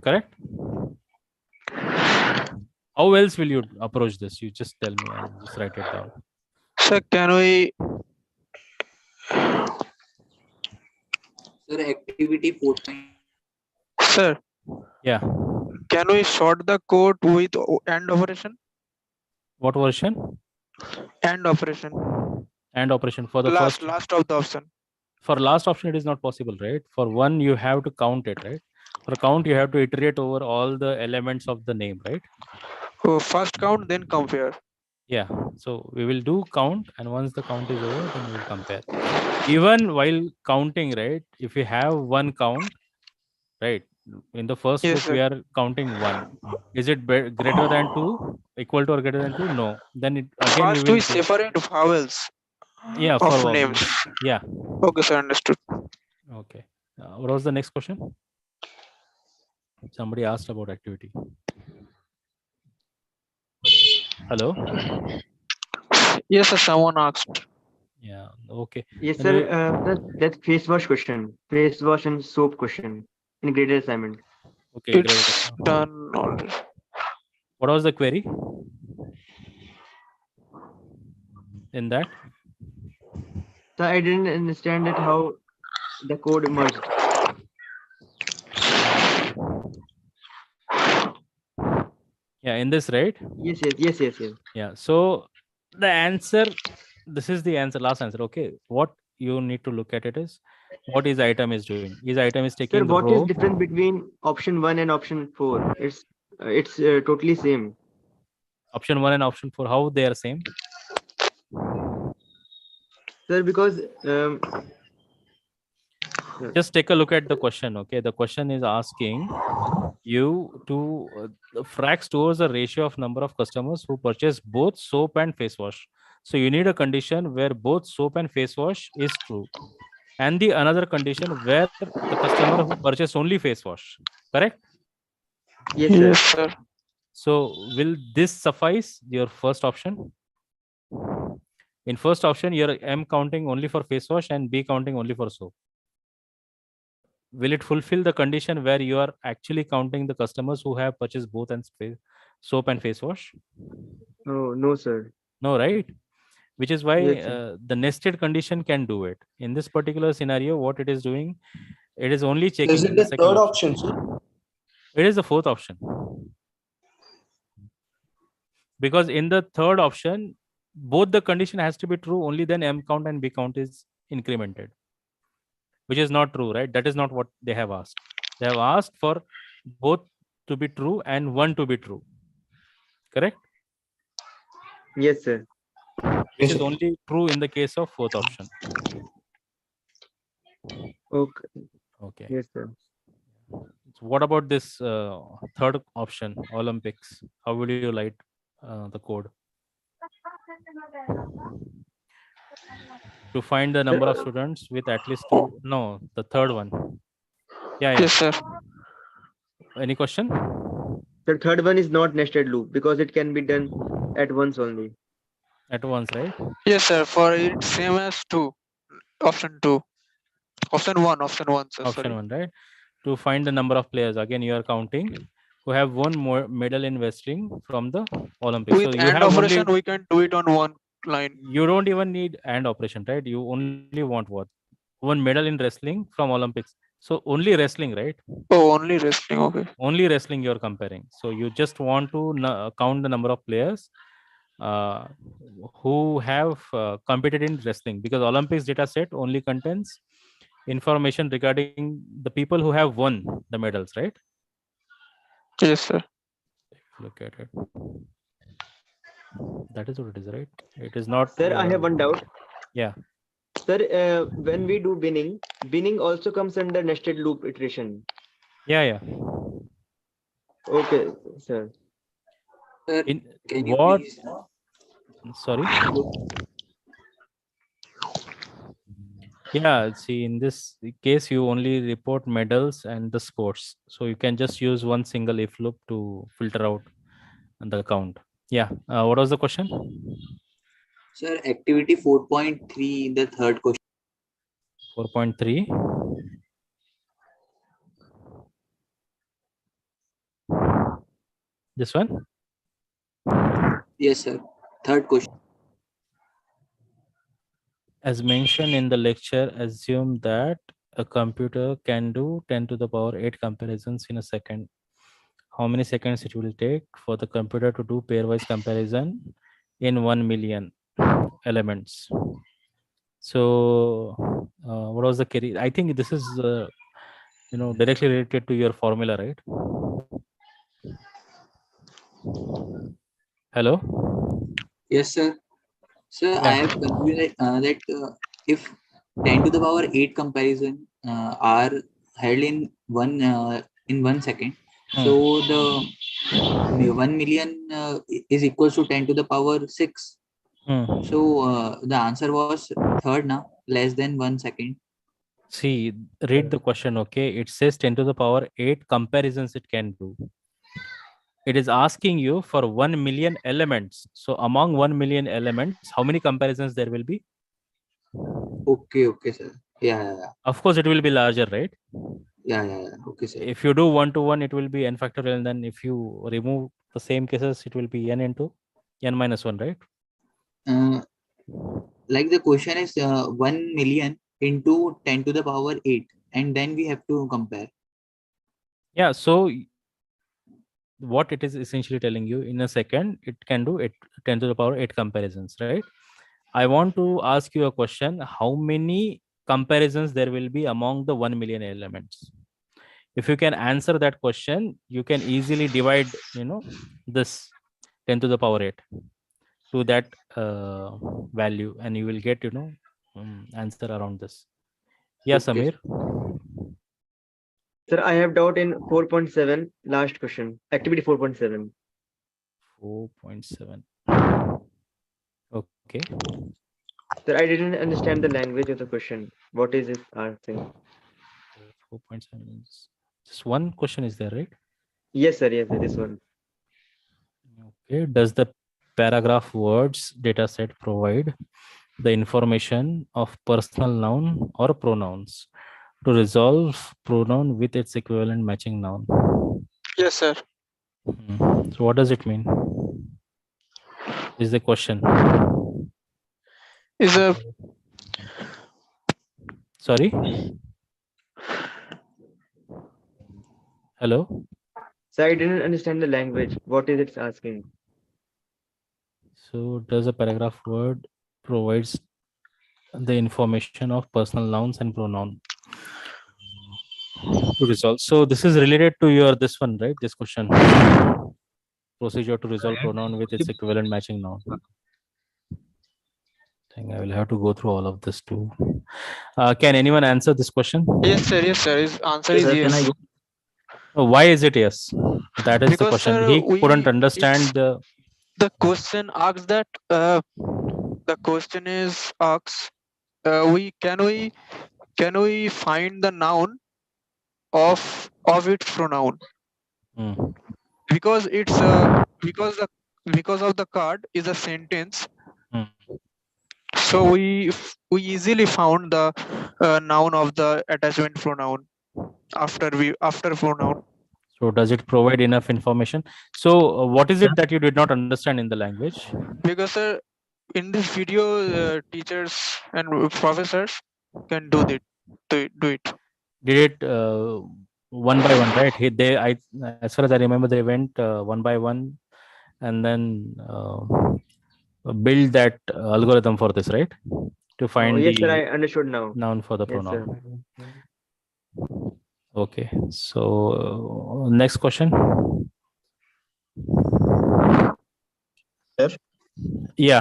Correct? How else will you approach this? You just tell me, I'll just write it down. Sir, can we? Sir, activity 4. Sir. Yeah. Can we sort the code with AND operation? What version? AND operation. AND operation for the last of the option. For last option, it is not possible, right? For one, you have to count it, right? For count, you have to iterate over all the elements of the name, right? Oh, first count, then compare. Yeah. So we will do count, and once the count is over, then we will compare. Even while counting, right? If we have one count, right? In the first Yes, loop, we are counting one. Is it greater than 2? Equal to or greater than 2? No. Then it again First, we we will separate vowels. Yeah, of for names. Yeah. Okay, sir. Understood. Okay. What was the next question? Somebody asked about activity. Hello. Yes, sir. Someone asked. Yeah. Okay. Yes, sir. That's face wash question. Face wash and soap question in graded assignment. Okay. It's done already. What was the query in that? So I didn't understand it how the code emerged. Yeah, in this, right? Yes. Yeah. So the answer, this is the answer, last answer. Okay. What you need to look at it is what is item is doing. Is item is taking Sir, what is row. difference between option 1 and option 4? It's totally same. Option 1 and option 4, how they are same? Sir, because just take a look at the question. Okay, the question is asking you to frac stores the ratio of number of customers who purchase both soap and face wash. So you need a condition where both soap and face wash is true, and the another condition where the customer who purchase only face wash. Correct? Yes, sir. So will this suffice your first option? In first option, you're M counting only for face wash and B counting only for soap. Will it fulfill the condition where you are actually counting the customers who have purchased both and soap and face wash? Oh, no, sir. No, right? Which is why Yes, the nested condition can do it. In this particular scenario, what it is doing, it is only checking. Is it the third option, sir? It is the fourth option. Because in the third option, both the condition has to be true, only then M count and B count is incremented. Which is not true, right? That is not what they have asked. They have asked for both to be true and one to be true. Correct? Yes, sir. Which is only true in the case of fourth option. Okay. Okay. Yes, sir. So what about this third option, Olympics? How would you write the code? To find the number of students with at least two. No, the third one. Yeah. Yes, sir. Any question? The third one is not nested loop because it can be done at once only. At once, right? Yes, sir. For it, same as 2. Option 2. Option 1. Option 1, sir. Option Sorry. 1, right? To find the number of players, again you are counting who have won more medal in wrestling from the Olympics. With so you AND have operation, only, we can do it on one line. You don't even need AND operation, right? You only want what? One medal in wrestling from Olympics. So only wrestling, right? Oh, only wrestling. Okay. Only wrestling you're comparing. So you just want to count the number of players who have competed in wrestling, because Olympics data set only contains information regarding the people who have won the medals, right? Yes, sir. Look at it. That is what it is, right? It is not. Sir, I have one doubt. Yeah. Sir, when we do binning also comes under nested loop iteration. Yeah. Okay, sir. Sir, In can you what? please? Sorry. Yeah, see, in this case, you only report medals and the sports. So you can just use one single if loop to filter out the count. Yeah. What was the question? Sir, activity 4.3, the third question. 4.3. This one? Yes, sir. Third question. As mentioned in the lecture, assume that a computer can do 10 to the power 8 comparisons in a second. How many seconds it will take for the computer to do pairwise comparison in 1 million elements? So what was the carry? I think this is directly related to your formula, right? Hello. Yes, sir. Sir, I Yeah. have concluded that if 10 to the power 8 comparison are held in 1 second, so the 1 million is equals to 10 to the power 6. So the answer was third now, less than 1 second. See, read the question, okay? It says 10 to the power 8 comparisons it can do. It is asking you for 1 million elements. So among 1 million elements, how many comparisons there will be? Okay, sir. Yeah. Of course, it will be larger, right? Yeah. Okay, sir. If you do 1 to 1, it will be n factorial. And then if you remove the same cases, it will be n into n minus 1, right? Like the question is 1 million into 10 to the power 8, and then we have to compare. Yeah, so what it is essentially telling you, in a second, it can do 10 to the power 8 comparisons, right? I want to ask you a question. How many comparisons there will be among the 1 million elements? If you can answer that question, you can easily divide, this 10 to the power 8 to that value, and you will get, answer around this. Yeah, Okay. Samir. Sir, I have doubt in 4.7, last question, activity 4.7. 4.7. Okay. Sir, I didn't understand the language of the question. What is it asking? 4.7. Just one question is there, right? Yes, sir. Yes, sir. This one. Okay. Does the paragraph words dataset provide the information of personal noun or pronouns to resolve pronoun with its equivalent matching noun? Yes, sir. So what does it mean? Is the question. Is a Sorry. Hello. Sir, I didn't understand the language. What is it asking? So does a paragraph word provides the information of personal nouns and pronoun to resolve? So this is related to your this one, right? This question. Procedure to resolve pronoun with its equivalent matching noun. I think I will have to go through all of this too. Can anyone answer this question? yes, sir. Yes, sir. His answer is yes. Can I go? Why is it yes? That is Because, the question. sir, He couldn't understand the question asks that the question is asks can we find the noun of its pronoun because it's because of the card is a sentence. So we easily found the noun of the attachment pronoun after pronoun. So does it provide enough information? So what is it that you did not understand in the language? Because in this video teachers and professors can do it. Did it one by one, right? As far as I remember, they went one by one and then build that algorithm for this, right? To find yes, the sir. I understood now. noun for the Yes, pronoun. sir. Okay. So next question. Sir? Yeah.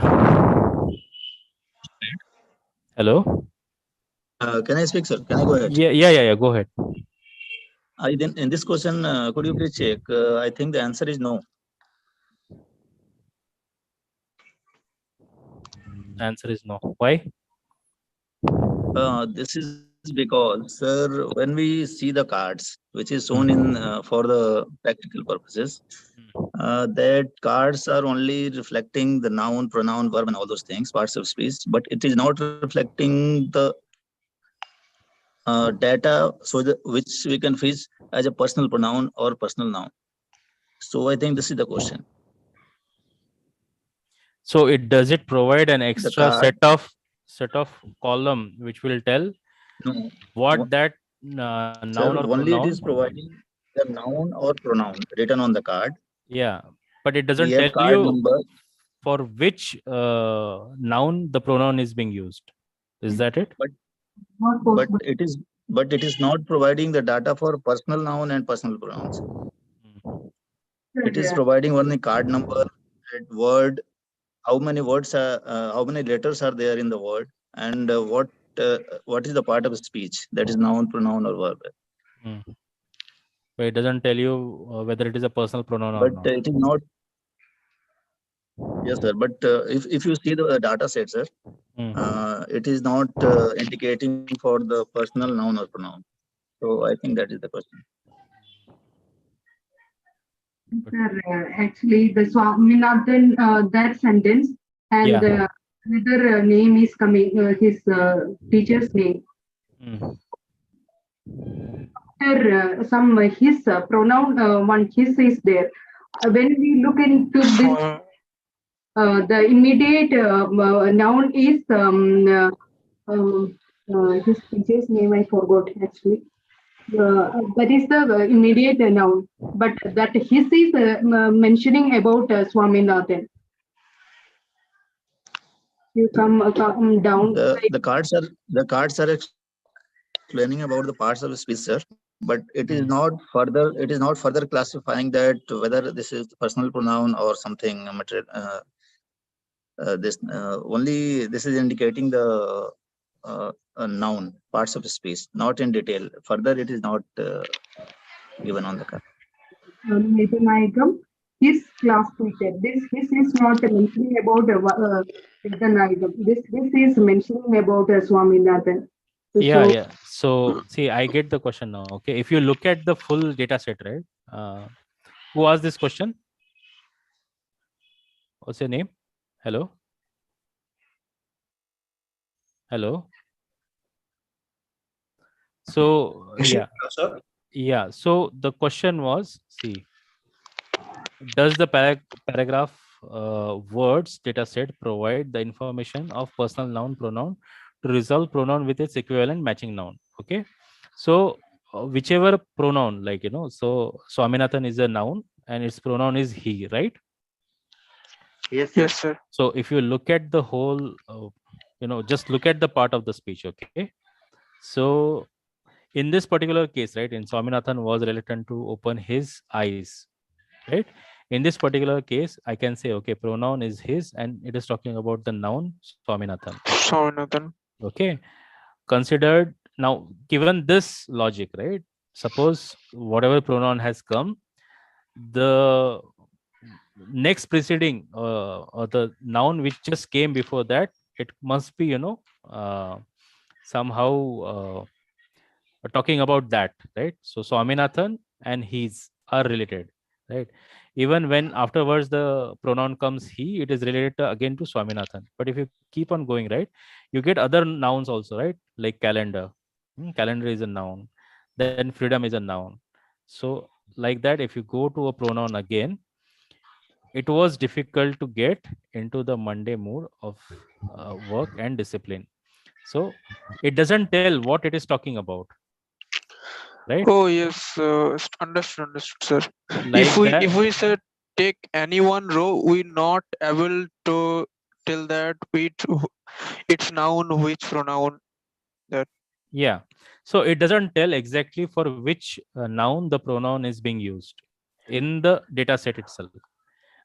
Hello. Can I speak, sir? Can I go ahead? Yeah. Go ahead. In this question, could you please check? I think the answer is no. Answer is no. Why? This is because, sir, when we see the cards, which is shown in for the practical purposes, that cards are only reflecting the noun, pronoun, verb, and all those things, parts of speech, but it is not reflecting the data, so which we can fetch as a personal pronoun or personal noun. So I think this is the question. So does it provide an extra card, set of column which will tell no, what that noun sir, or only it pronoun? is providing the noun or pronoun written on the card. Yeah, but it We doesn't have tell card you number. for which noun the pronoun is being used. Is that it? But it is not providing the data for personal noun and personal pronouns. It is providing only card number, word, how many words are, how many letters are there in the word, and what is the part of speech, that is noun, pronoun, or verb. But it doesn't tell you whether it is a personal pronoun or But not. it is not. Yes, sir. But if you see the data set, sir, it is not indicating for the personal noun or pronoun. So I think that is the question. Sir, actually, the Swaminathan, that sentence and another name is coming, his teacher's name. After some his pronoun, one his is there. When we look into this, the immediate noun is his teacher's name. I forgot actually. That is the immediate noun, but that his is mentioning about Swaminathan. You come down. The cards are explaining about the parts of speech, sir. But it is not further. It is not further classifying that whether this is personal pronoun or something material. This only this is indicating the noun, parts of speech, not in detail. Further, it is not given on the card. Vedanayagam, his class teacher. This is not mentioning about Vedanayagam. This is mentioning about Swaminathan. Yeah. So see, I get the question now. Okay, if you look at the full data set, right? Who asked this question? What's your name? Hello. So yeah. So the question was, see, does the paragraph words data set provide the information of personal noun pronoun to resolve pronoun with its equivalent matching noun? Okay, so whichever pronoun, like so Swaminathan is a noun and its pronoun is he, right? Yes, sir. So if you look at the whole, just look at the part of the speech. Okay, so in this particular case, right, in Swaminathan was reluctant to open his eyes, right? In this particular case, I can say, okay, pronoun is his and it is talking about the noun Swaminathan. Okay, considered now, given this logic, right, suppose whatever pronoun has come, the next preceding or the noun which just came before that, it must be somehow talking about that, right? So Swaminathan and his are related, right? Even when afterwards the pronoun comes he, it is related again to Swaminathan. But if you keep on going, right, you get other nouns also, right? Like calendar. Calendar is a noun. Then freedom is a noun. So like that, if you go to a pronoun again, it was difficult to get into the Monday mood of work and discipline. So it doesn't tell what it is talking about. Right? Oh yes, understood, sir. Like If we say take any one row, we not able to tell that it's noun, which pronoun that. Yeah. So it doesn't tell exactly for which noun the pronoun is being used in the data set itself.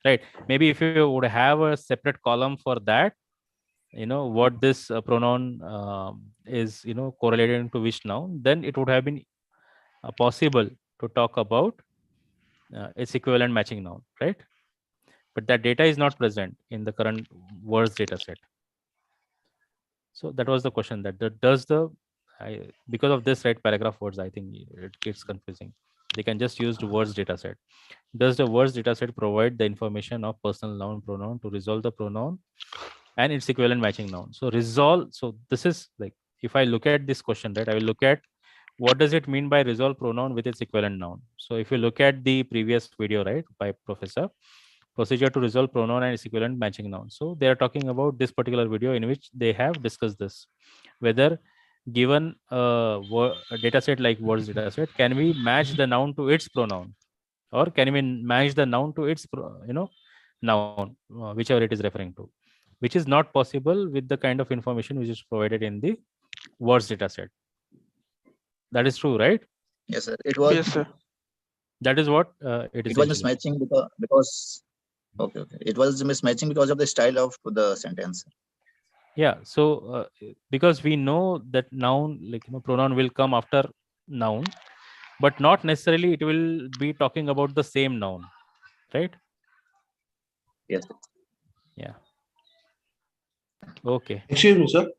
Right? Maybe if you would have a separate column for that, what this pronoun is, correlating to which noun, then it would have been possible to talk about its equivalent matching noun, right? But that data is not present in the current words data set. So that was the question, that does the because of this, right, paragraph words, I think it gets confusing. They can just use the words data set. Does the words data set provide the information of personal noun pronoun to resolve the pronoun and its equivalent matching noun? So resolve, so this is like, if I look at this question, right, I will look at what does it mean by resolve pronoun with its equivalent noun. So if you look at the previous video, right, by professor, procedure to resolve pronoun and its equivalent matching noun. So they are talking about this particular video in which they have discussed this, whether given a data set like words data set, can we match the noun to its pronoun, or can we match the noun to its noun, whichever it is referring to, which is not possible with the kind of information which is provided in the words data set. That is true, right? Yes, sir. It was. Yes, sir. That is what it is. It was mismatching because okay. It was mismatching because of the style of the sentence. Yeah. So because we know that noun, like pronoun will come after noun, but not necessarily it will be talking about the same noun, right? Yes. Yeah. Okay. Excuse me, sir.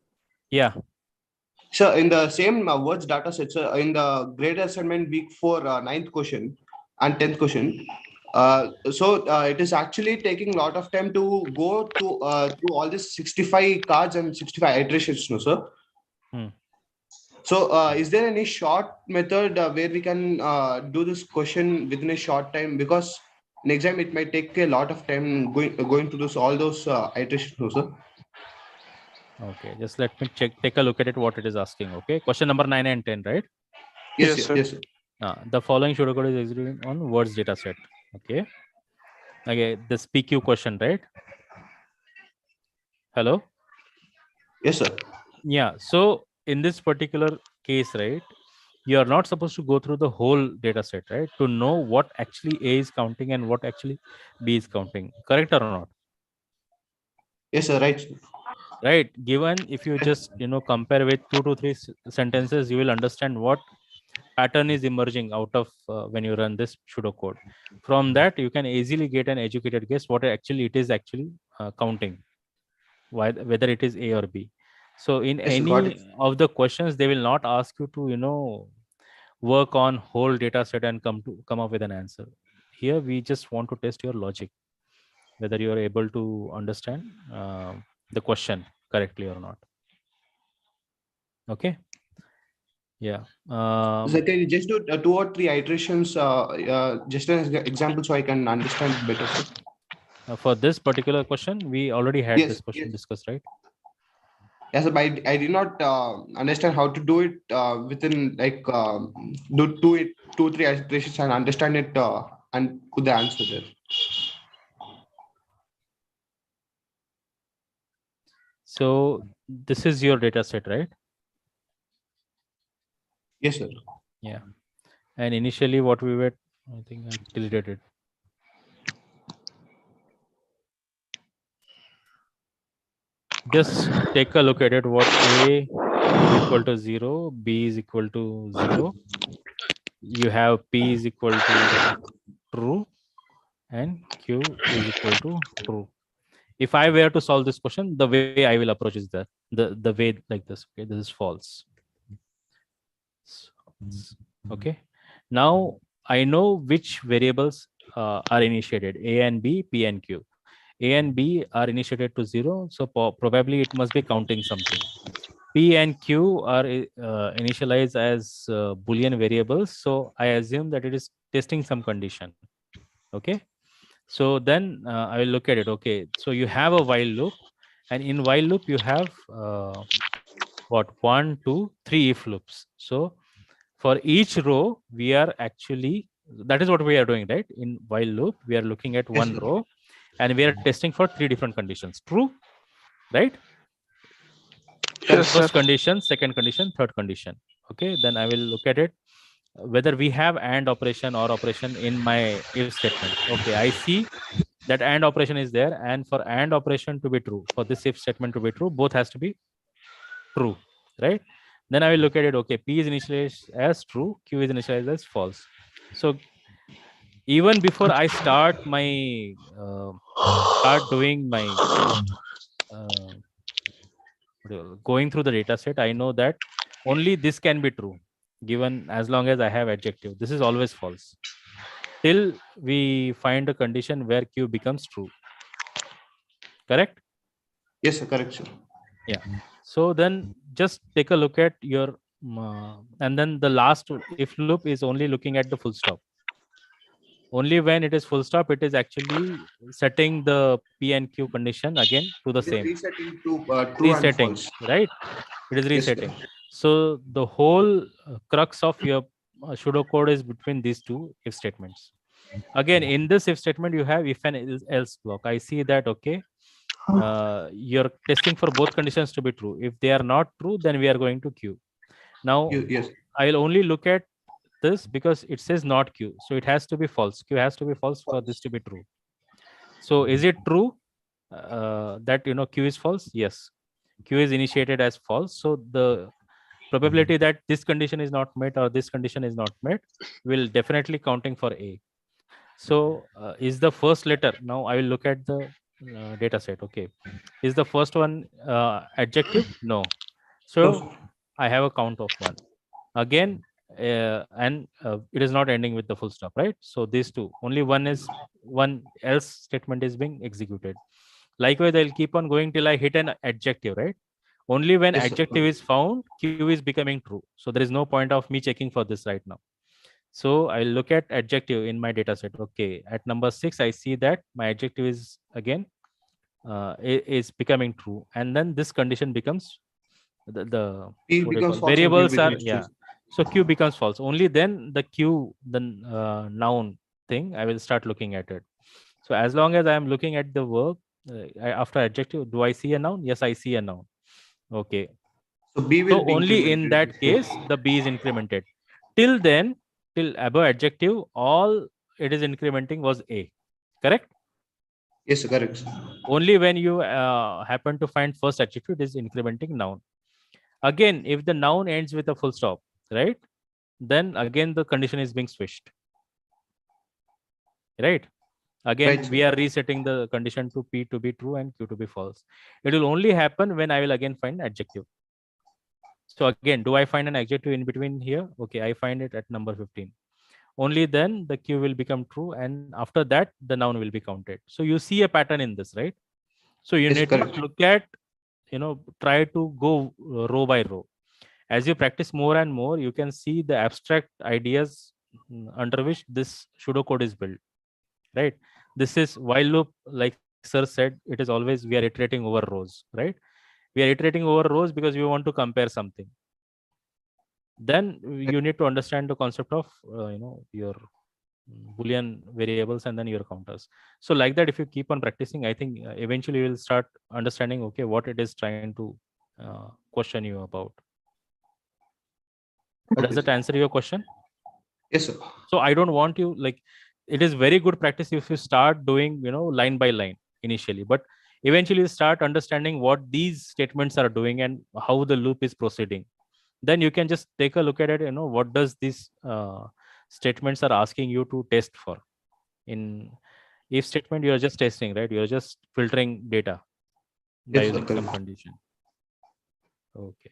Yeah. So in the same words data set, sir, in the grade assignment week for 9th question and 10th question, it is actually taking a lot of time to go through all these 65 cards and 65 iterations, no, sir? So is there any short method where we can do this question within a short time? Because in exam, it might take a lot of time going through all those iterations, no, sir? Okay, just let me take a look at it, what it is asking. Okay, question number 9 and 10, right? Yes, sir. Yes, sir. The following pseudocode is executed on words data set. Okay. Okay, this PQ question, right? Hello? Yes, sir. Yeah, so in this particular case, right, you are not supposed to go through the whole data set, right, to know what actually A is counting and what actually B is counting. Correct or not? Yes, sir. Right. Right. Given if you just compare with 2 to 3 sentences, you will understand what pattern is emerging out of when you run this pseudocode. From that, you can easily get an educated guess what actually it is actually counting, whether it is A or B. So in any of the questions, they will not ask you to work on whole data set and come up with an answer. Here we just want to test your logic, whether you are able to understand the question correctly or not. Okay. Yeah. So can you just do 2 or 3 iterations, just as an example, so I can understand it better, sir? For this particular question, we already had this question discussed, right? Yes, but I did not understand how to do it within like do 2-3 iterations and understand it and put the answer there. So this is your data set, right? Yes, sir. Yeah. And initially what we were, I think I deleted it. Just take a look at it. What A is equal to 0, B is equal to 0. You have P is equal to true and Q is equal to true. If I were to solve this question, the way I will approach is the way like this. Okay, this is false. Okay. Now I know which variables are initiated, A and B, P and Q. A and B are initiated to 0, so probably it must be counting something. P and Q are initialized as Boolean variables, so I assume that it is testing some condition. Okay, so then I will look at it. Okay, so you have a while loop, and in while loop you have what 1, 2, 3 if loops. So for each row, we are actually, that is what we are doing, right? In while loop, we are looking at one row and we are testing for 3 different conditions. True, right? Yes, First sir. condition, second condition, third condition. Okay, then I will look at it whether we have AND operation or operation in my if statement. Okay, I see that AND operation is there, and for AND operation to be true, for this if statement to be true, both has to be true, right? Then I will look at it. Okay, P is initialized as true, Q is initialized as false. So even before I start my start doing my going through the data set, I know that only this can be true given as long as I have adjective. This is always false till we find a condition where Q becomes true. Correct? Yes, sir. Correct, sir. Yeah. So then just take a look at your and then the last if loop is only looking at the full stop. Only when it is full stop, it is actually setting the P and Q condition again to the It is same. resetting to true and Resetting, false. right? It is Yes, sir. resetting. So the whole crux of your pseudocode is between these two if statements. Again, in this if statement, you have if and else block. I see that, okay, you're testing for both conditions to be true. If they are not true, then we are going to Q. Now, Yes. I'll only look at this because it says not Q. So it has to be false. Q has to be false for this to be true. So is it true that, Q is false? Yes. Q is initiated as false. So the probability that this condition is not met or this condition is not met will definitely counting for A. So is the first letter, now I will look at the data set. Okay. Is the first one adjective? No. So I have a count of 1. Again, and it is not ending with the full stop, right? So these two, only one else statement is being executed. Likewise, I'll keep on going till I hit an adjective, right? Only when Yes, sir. adjective is found, Q is becoming true. So there is no point of me checking for this right now. So I'll look at adjective in my data set. Okay, at number 6, I see that my adjective is again is becoming true, and then this condition becomes the P what do you becomes call false and Q variables are, becomes true. yeah. So Q becomes false. Only then the Q, the noun thing, I will start looking at it. So as long as I am looking at the verb after adjective, do I see a noun? Yes, I see a noun. Okay. So B will So be only in incremented. that case, the B is incremented. Till then, till above adjective, all it is incrementing was A. Correct? Yes, sir. Correct. Only when you happen to find first adjective, it is incrementing noun. Again, if the noun ends with a full stop, right? Then again, the condition is being switched. Right? Again, Right, we are resetting the condition to P to be true and Q to be false. It will only happen when I will again find adjective. So again, do I find an adjective in between here? Okay, I find it at number 15. Only then the Q will become true, and after that, the noun will be counted. So you see a pattern in this, right? So you Yes, need correct. not look at, try to go row by row. As you practice more and more, you can see the abstract ideas under which this pseudocode is built, right? This is while loop, like sir said, it is always we are iterating over rows, right? We are iterating over rows because we want to compare something. Then you need to understand the concept of your Boolean variables and then your counters. So like that, if you keep on practicing, I think eventually you will start understanding, okay, what it is trying to question you about. Does that answer your question? Yes, sir. So I don't want you, like, it is very good practice if you start doing, line by line initially, but eventually you start understanding what these statements are doing and how the loop is proceeding. Then you can just take a look at it, what does these statements are asking you to test for. In if statement, you are just testing, right? You're just filtering data by Yes, sir. using some Correct. condition. Okay.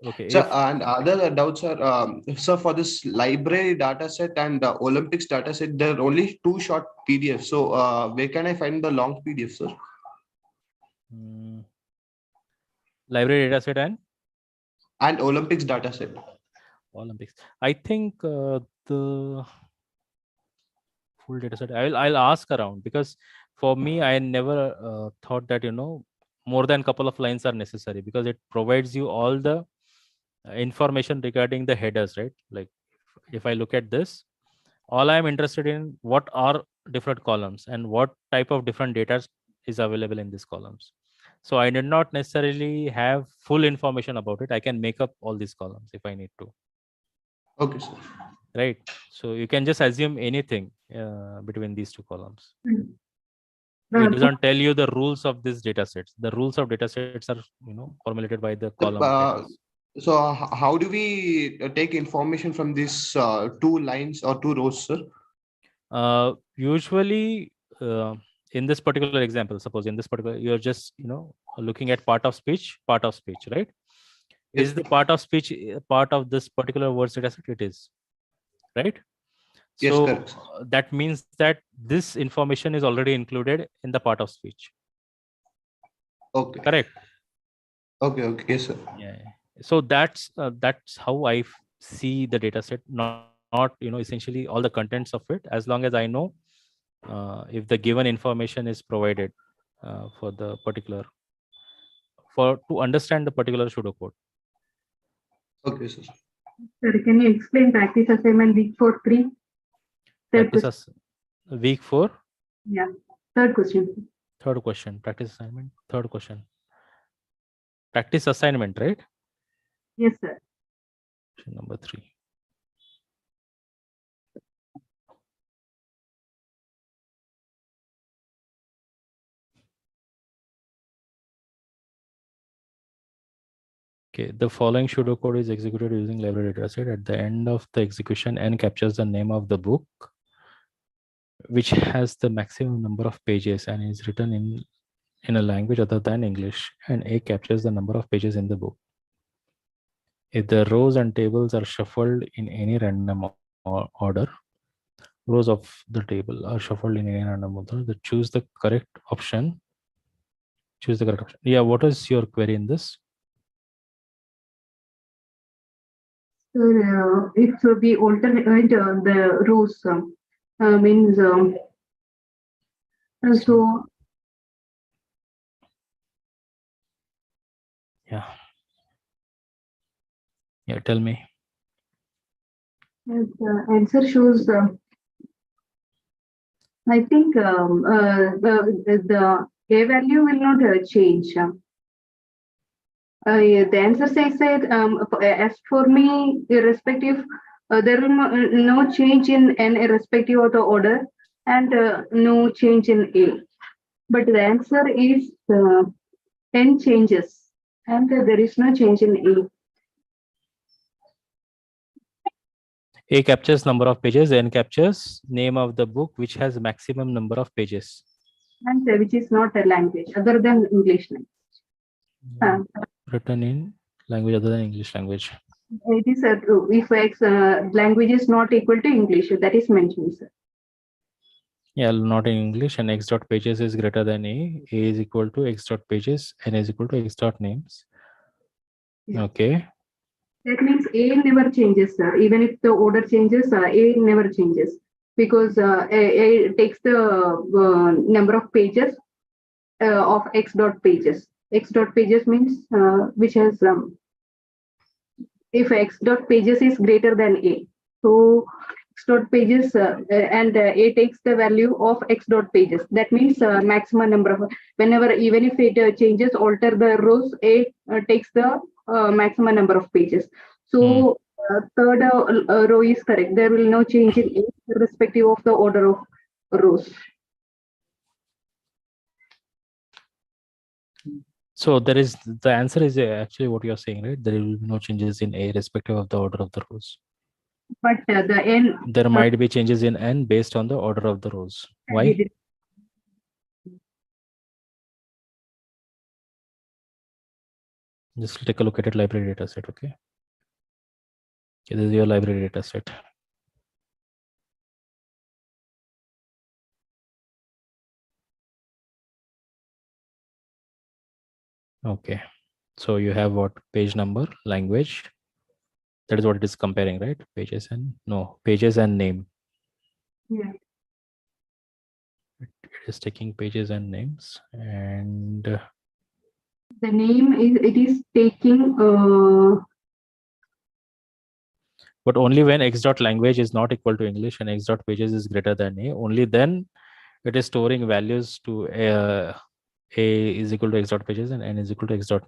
Okay. Sir, and other doubts are, sir, for this library data set and the Olympics data set, there are only 2 short PDFs. So where can I find the long PDF, sir? Library data set and Olympics data set. Olympics. I think the full data set, I'll ask around, because for me, I never thought that, more than couple of lines are necessary, because it provides you all the information regarding the headers, right? Like if I look at this, all I'm interested in, what are different columns and what type of different data is available in these columns. So I did not necessarily have full information about it. I can make up all these columns if I need to. Okay, sir. Right. So you can just assume anything between these two columns. It doesn't tell you the rules of these data sets. The rules of data sets are, formulated by the column headers. So how do we take information from these 2 lines or 2 rows, sir? Usually, in this particular example, suppose in this particular, you're just looking at part of speech, right? Is the part of speech part of this particular words data set? It is, right? Yes, So correct. that means that this information is already included in the part of speech. Okay. Correct. Okay. Yes, sir. Yeah. So that's how I see the data set, not essentially all the contents of it, as long as I know if the given information is provided for the particular, to understand the particular pseudocode. Okay, sir. Sir, can you explain practice assignment week 4.3? Week 4? Yeah. Third question. Third question. Practice assignment. Third question. Practice assignment, right? Yes, sir. Question number 3. Okay, the following pseudocode is executed using library dataset. At the end of the execution, N captures the name of the book, which has the maximum number of pages and is written in a language other than English, and A captures the number of pages in the book. If the rows and tables are shuffled in any random order, rows of the table are shuffled in any random order, choose the correct option. Choose the correct option. Yeah, what is your query in this? Sir, if we alternate the rows, means so. Yeah, tell me. The answer shows. I think the A value will not change. The answer says that as for me, irrespective, there will no change in N irrespective of the order, and no change in A. But the answer is N changes, and there is no change in A. A captures number of pages, N captures name of the book, which has maximum number of pages. And which is not a language other than English language. Written in language other than English language. It is if X language is not equal to English, that is mentioned, sir. Yeah, not in English, and X dot pages is greater than A is equal to X dot pages, N is equal to X dot names. Yeah. Okay. That means A never changes, sir. Even if the order changes, A never changes, because A takes the number of pages of X dot pages. X dot pages means which has if X dot pages is greater than A, so X dot pages and A takes the value of X dot pages. That means maximum number of, whenever, even if it changes, alter the rows, A takes the maximum number of pages. So third row is correct. There will no change in A irrespective of the order of rows. So there is, the answer is actually what you are saying, right? There will be no changes in A irrespective of the order of the rows. But the N, there might be changes in N based on the order of the rows. Why? Just take a look at it, library data set. Okay, this is your library data set. Okay, so you have what? Page number, language. That is what it is comparing, right? Pages and pages and name. Yeah. It is taking pages and names, and the name is taking but only when X dot language is not equal to English and X dot pages is greater than A, only then it is storing values to A is equal to X dot pages and N is equal to X dot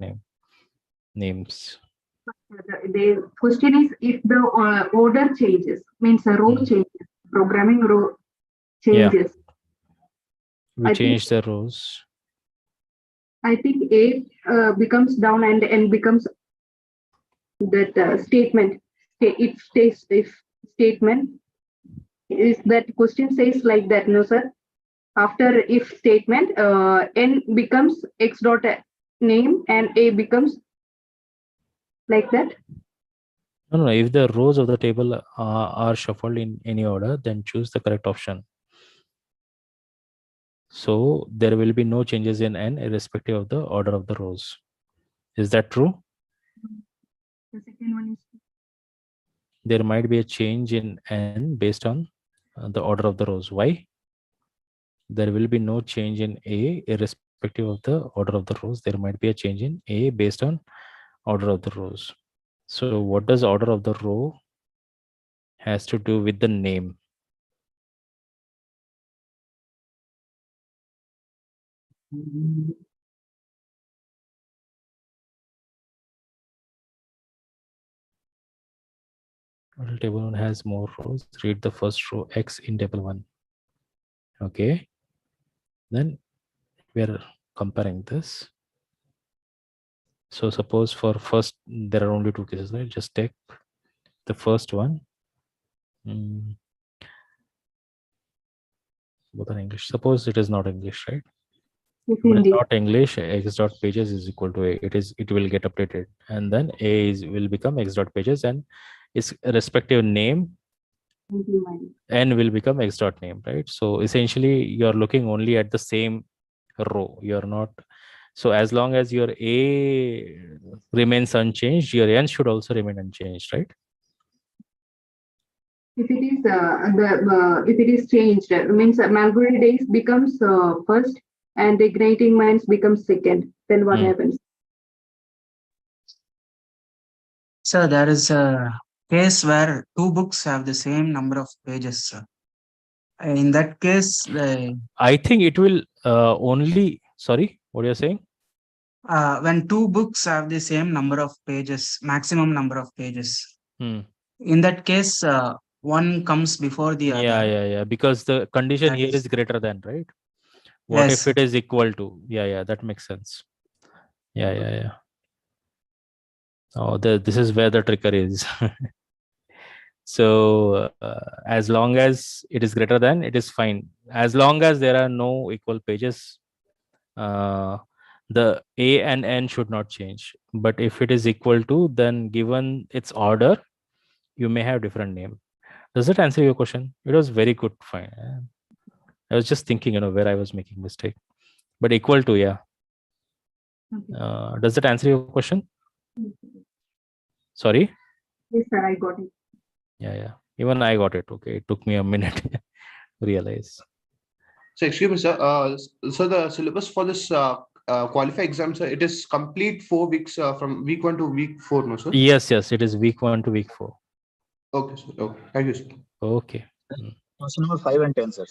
names. The question is if the order changes, means a row changes, programming row changes. Yeah. We change the rows. I think A becomes down and N becomes that statement. If statement is that question says like that, no sir? after if statement, n becomes x dot name and a becomes like that? No, if the rows of the table are shuffled in any order, then choose the correct option. So there will be no changes in n irrespective of the order of the rows. Is that true? The second one is. There might be a change in n based on the order of the rows. Why? There will be no change in a irrespective of the order of the rows. There might be a change in a based on order of the rows. So what does order of the row has to do with the name? Table 1 has more rows. Read the first row x in table 1. Okay. Then we are comparing this. So suppose for first, there are only two cases, right? Just take the first one. Both are English. Suppose it is not English, right? If it is not English, x dot pages is equal to a. It will get updated, and then a will become x dot pages, and its respective name n will become x dot name, right? So essentially, you are looking only at the same row. You are not. So as long as your a remains unchanged, your n should also remain unchanged, right? If it is if it is changed, means Malguri days becomes first and igniting minds becomes second. Then what happens? So there is a case where two books have the same number of pages. Sir. In that case, I think it will only. Sorry, what are you saying? When two books have the same number of pages, maximum number of pages. In that case, one comes before the other. Yeah. Because the condition here is greater than, right? What if it is equal to? Yeah. That makes sense. Yeah. Oh, this is where the trickery is. So as long as it is greater than, it is fine. As long as there are no equal pages, the a and n should not change. But if it is equal to, then given its order, you may have different name. Does that answer your question? It was very good. Fine. I was just thinking, where I was making mistake. But equal to, yeah. Does that answer your question? Sorry? Yes, sir, I got it. Yeah. Even I got it. Okay. It took me a minute to realize. So excuse me, sir. So the syllabus for this qualify exam, sir, it is complete 4 weeks from week 1 to week 4, no, sir? Yes. It is week 1 to week 4. Okay, sir. Okay. Thank you, sir. Okay. Question number 5 and 10, sir.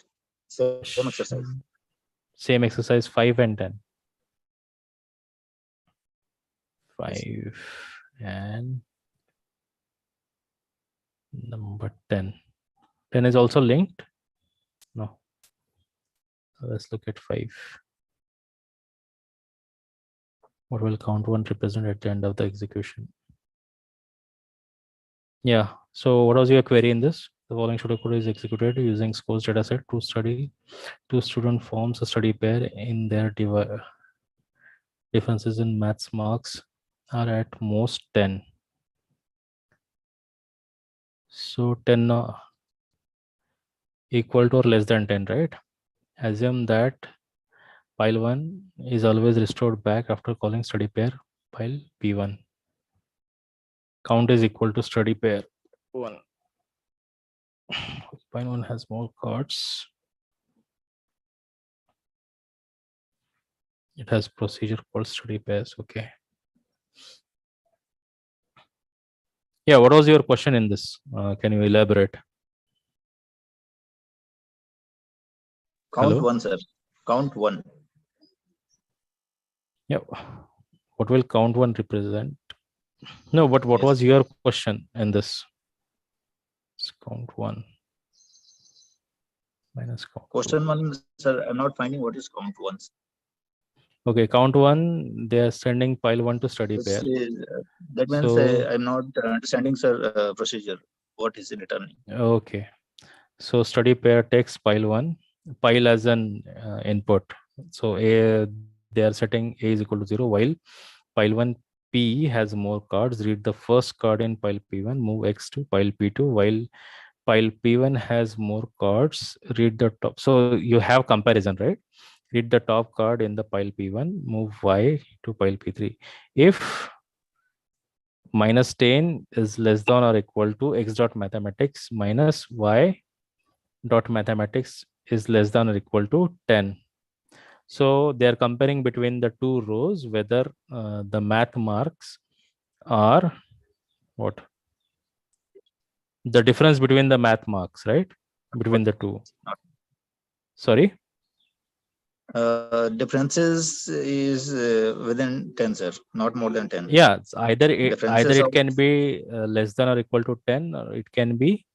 Same exercise. Same exercise 5 and 10. 5 and number 10. 10 is also linked? No. Let's look at 5. What will count 1 represent at the end of the execution? Yeah. So what was your query in this? The following code is executed using scores dataset to study. Two student forms a study pair in their differences in maths marks are at most 10. So 10 equal to or less than 10, right? Assume that pile 1 is always restored back after calling study pair pile P1. Count is equal to study pair 1. Pile 1 has more cards. It has procedure called study pairs. Okay. Yeah, what was your question in this? Can you elaborate? Count Hello? 1, sir. Count 1. Yeah. What will count 1 represent? No, but what was your question in this? Let's count 1. Minus count. Question 1, sir. I'm not finding what is count 1. Okay, count 1. They are sending pile 1 to study pair. That means So, I'm not understanding, sir, procedure. What is it returning? okay. So study pair takes pile 1 pile as an input. So they are setting a is equal to 0 while pile 1 P has more cards. Read the first card in pile P1, move X to pile P2, while pile P1 has more cards. Read the top. So you have comparison, right? Read the top card in the pile P1, move Y to pile P3. If minus 10 is less than or equal to X dot mathematics minus Y dot mathematics is less than or equal to 10. So they are comparing between the two rows whether the math marks are what? The difference between the math marks, right? Between the two. Sorry? Differences is within 10, sir, not more than 10. Yeah, it's either Differences it can be less than or equal to 10, or it can be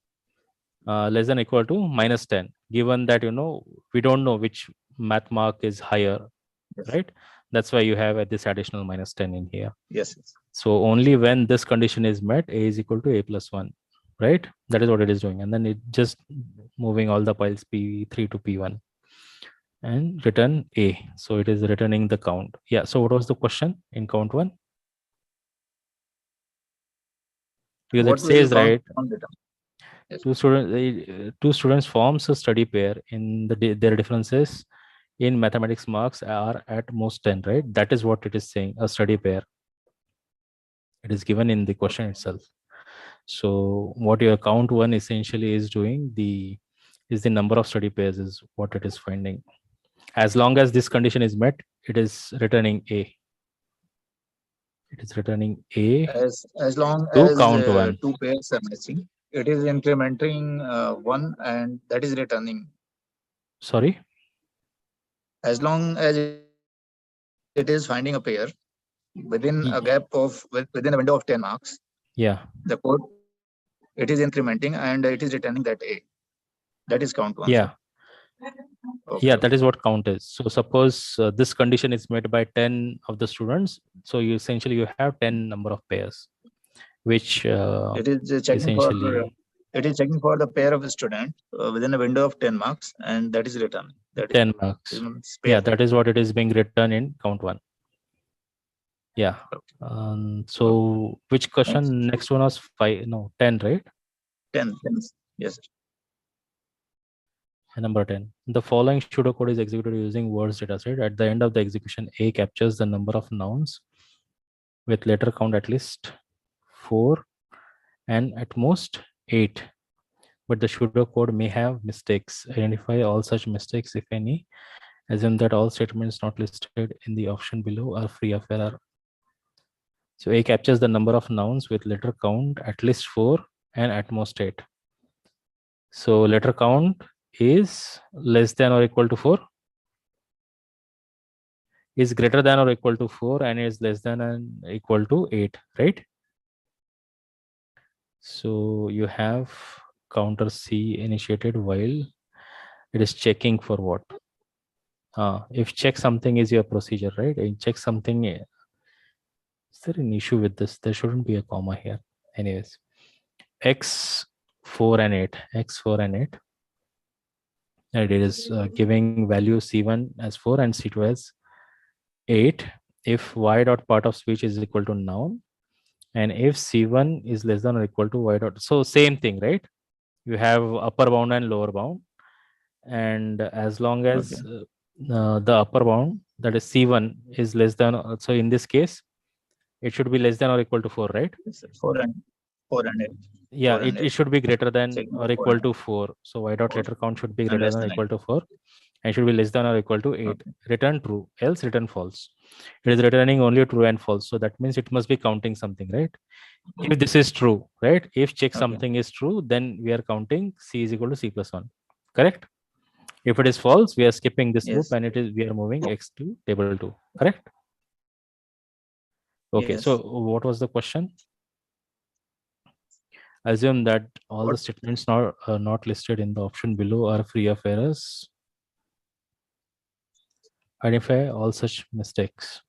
less than or equal to minus 10, given that, you know, we don't know which math mark is higher, right? That's why you have this additional minus 10 in here. Yes. So only when this condition is met, a is equal to a plus 1, right? That is what it is doing. And then it just moving all the piles P3 to P1 and return a. So it is returning the count. Yeah. So what was the question in count 1? Because What it will says, count right, on data? Yes. two students forms a study pair in their differences in mathematics marks are at most 10, right? That is what it is saying, a study pair. It is given in the question itself. So what your count 1 essentially is doing, the number of study pairs is what it is finding. As long as this condition is met, it is returning a. It is returning a As long to as count 1. 2 pairs are missing, it is incrementing 1, and that is returning. Sorry? As long as it is finding a pair within a gap of within a window of 10 marks, yeah, the code, it is incrementing and it is returning that a. That is count 1. Yeah. Okay, Yeah, that is what count is. So suppose this condition is made by 10 of the students. So you essentially you have 10 number of pairs, which it is essentially checking for the pair of student within a window of 10 marks, and that is returned. That 10 marks. Yeah, that is what it is being written in count 1. Yeah. So which question? Next one was 5. No, 10, right? 10. Yes. Number 10. The following pseudocode is executed using words dataset. At the end of the execution, A captures the number of nouns with letter count at least 4 and at most 8. But the pseudocode may have mistakes. Identify all such mistakes, if any. Assume that all statements not listed in the option below are free of error. So A captures the number of nouns with letter count at least 4 and at most 8. So letter count is less than or equal to 4, is greater than or equal to 4, and is less than and equal to 8, right? So you have counter C initiated while it is checking for what? If check something is your procedure, right? And check something, is there an issue with this? There shouldn't be a comma here. Anyways, x4 and 8, x4 and 8, and it is giving value c1 as 4 and c2 as 8 if y dot part of speech is equal to noun, and if c1 is less than or equal to y dot. So same thing, right? You have upper bound and lower bound, and as long as the upper bound, that is c1, is less than, so in this case it should be less than or equal to 4, right? 4 and 8. Yeah, it should be greater than or equal to 4. So y dot 4. letter count should be greater than or equal to 4 and should be less than or equal to 8. Return true, else return false. It is returning only true and false. So that means it must be counting something, right? If this is true, right? If check something is true, then we are counting c is equal to c plus 1, correct? If it is false, we are skipping this loop and it is we are moving x to table 2, correct? Okay, so what was the question? Assume that all the statements not listed in the option below are free of errors. Identify all such mistakes.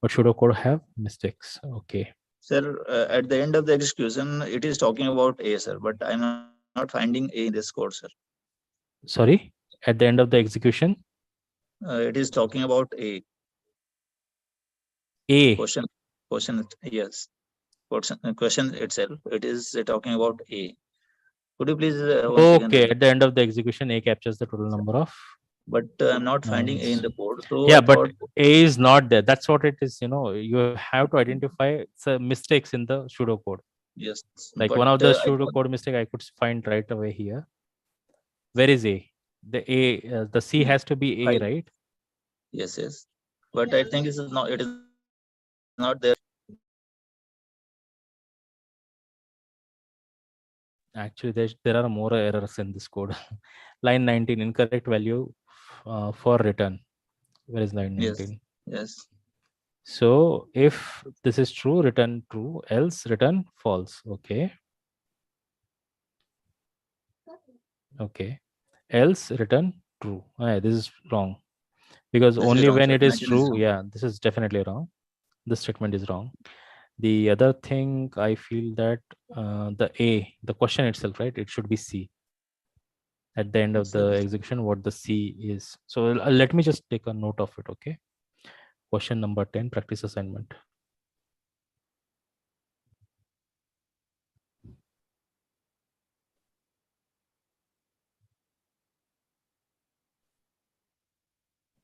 What should a code have? Mistakes. Okay. Sir, at the end of the execution, it is talking about A, sir, but I'm not finding A in this code, sir. Sorry? at the end of the execution? It is talking about A. Question, yes. Question itself. It is talking about A. Could you please once again Okay, read? at the end of the execution, A captures the total number of. But I'm not finding A in the code. So yeah, I but thought, A is not there. That's what it is. You have to identify mistakes in the pseudocode. yes. Like but one of the I thought, pseudocode mistake I could find right away here. Where is A? The C has to be A, right? yes, yes. But I think it is not. It is not there. Actually, there are more errors in this code. Line 19, incorrect value for return. Where is line 19? Yes. So if this is true, return true, else return false. Okay. Okay. Else return true. This is wrong. Because This is only wrong, when sir. it is 19 is true, wrong. yeah, this is definitely wrong. This statement is wrong. The other thing I feel that the question itself, right? It should be C. At the end of the execution, what the C is. So let me just take a note of it, okay? Question number 10, practice assignment.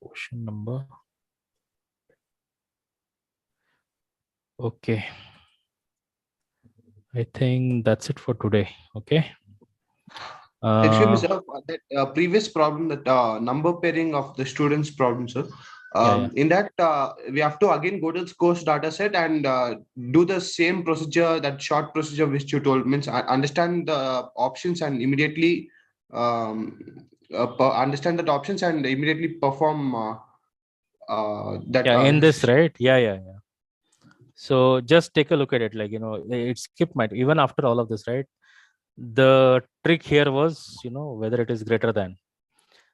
Question number. Okay. I think that's it for today. Okay. Excuse me, sir. That previous problem, that number pairing of the students problem, sir. In that, we have to again go to the course data set and do the same procedure, that short procedure which you told. Means understand the options and immediately understand the options and immediately perform that. Yeah, in this, right? Yeah. So just take a look at it. Like, it skipped my, even after all of this, right? The trick here was, whether it is greater than.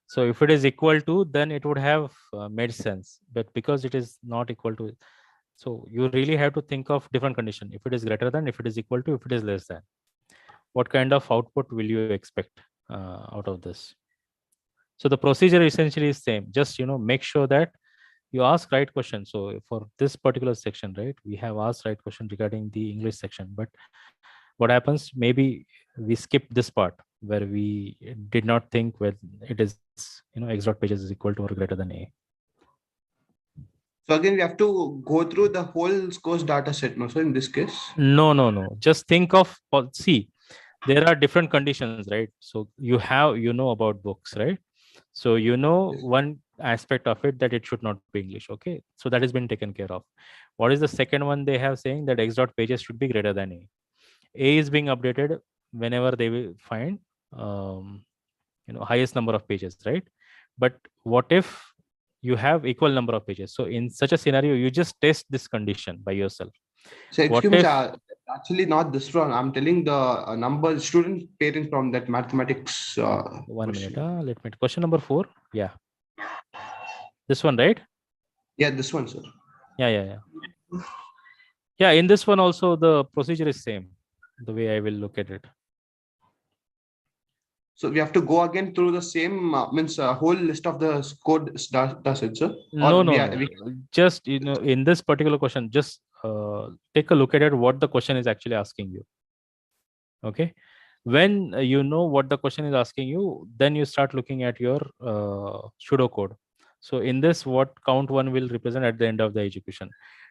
So if it is equal to, then it would have made sense. But because it is not equal to, so you really have to think of different condition. If it is greater than, if it is equal to, if it is less than, what kind of output will you expect out of this? So the procedure essentially is same. Just make sure that you ask right question. So for this particular section, right, we have asked right question regarding the English section. But what happens? Maybe we skip this part where we did not think when it is x dot pages is equal to or greater than A. So again, we have to go through the whole course data set, no? So in this case, no. Just think of, see, there are different conditions, right? So you about books, right? So one aspect of it, that it should not be English. Okay, so that has been taken care of. What is the second one? They have saying that x dot pages should be greater than A is being updated whenever they will find highest number of pages, right? But what if you have equal number of pages? So in such a scenario, you just test this condition by yourself. so excuse me, actually not this one. I'm telling the number student parents from that mathematics. 1 minute. Let me. Question number 4. Yeah. This one, right? Yeah, this one, sir. Yeah. Yeah, in this one also the procedure is same. The way I will look at it. So we have to go again through the same whole list of the code does it, sir? No. Just in this particular question, just take a look at it. What the question is actually asking you. Okay, when you know what the question is asking you, then you start looking at your pseudocode. So in this, what count 1 will represent at the end of the execution?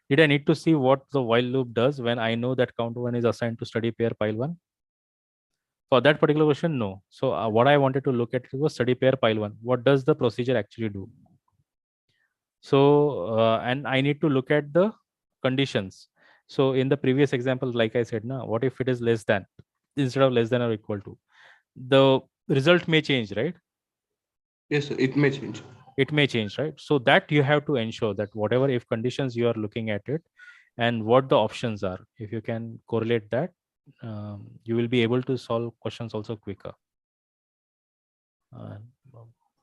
Did I need to see what the while loop does when I know that count 1 is assigned to study pair pile 1? For that particular question, no. So what I wanted to look at was study pair pile 1. What does the procedure actually do? So and I need to look at the conditions. So in the previous example, like I said, now what if it is less than instead of less than or equal to? The result may change, right? Yes, sir, it may change. It may change, right? So that you have to ensure that whatever if conditions you are looking at it and what the options are, if you can correlate that, you will be able to solve questions also quicker,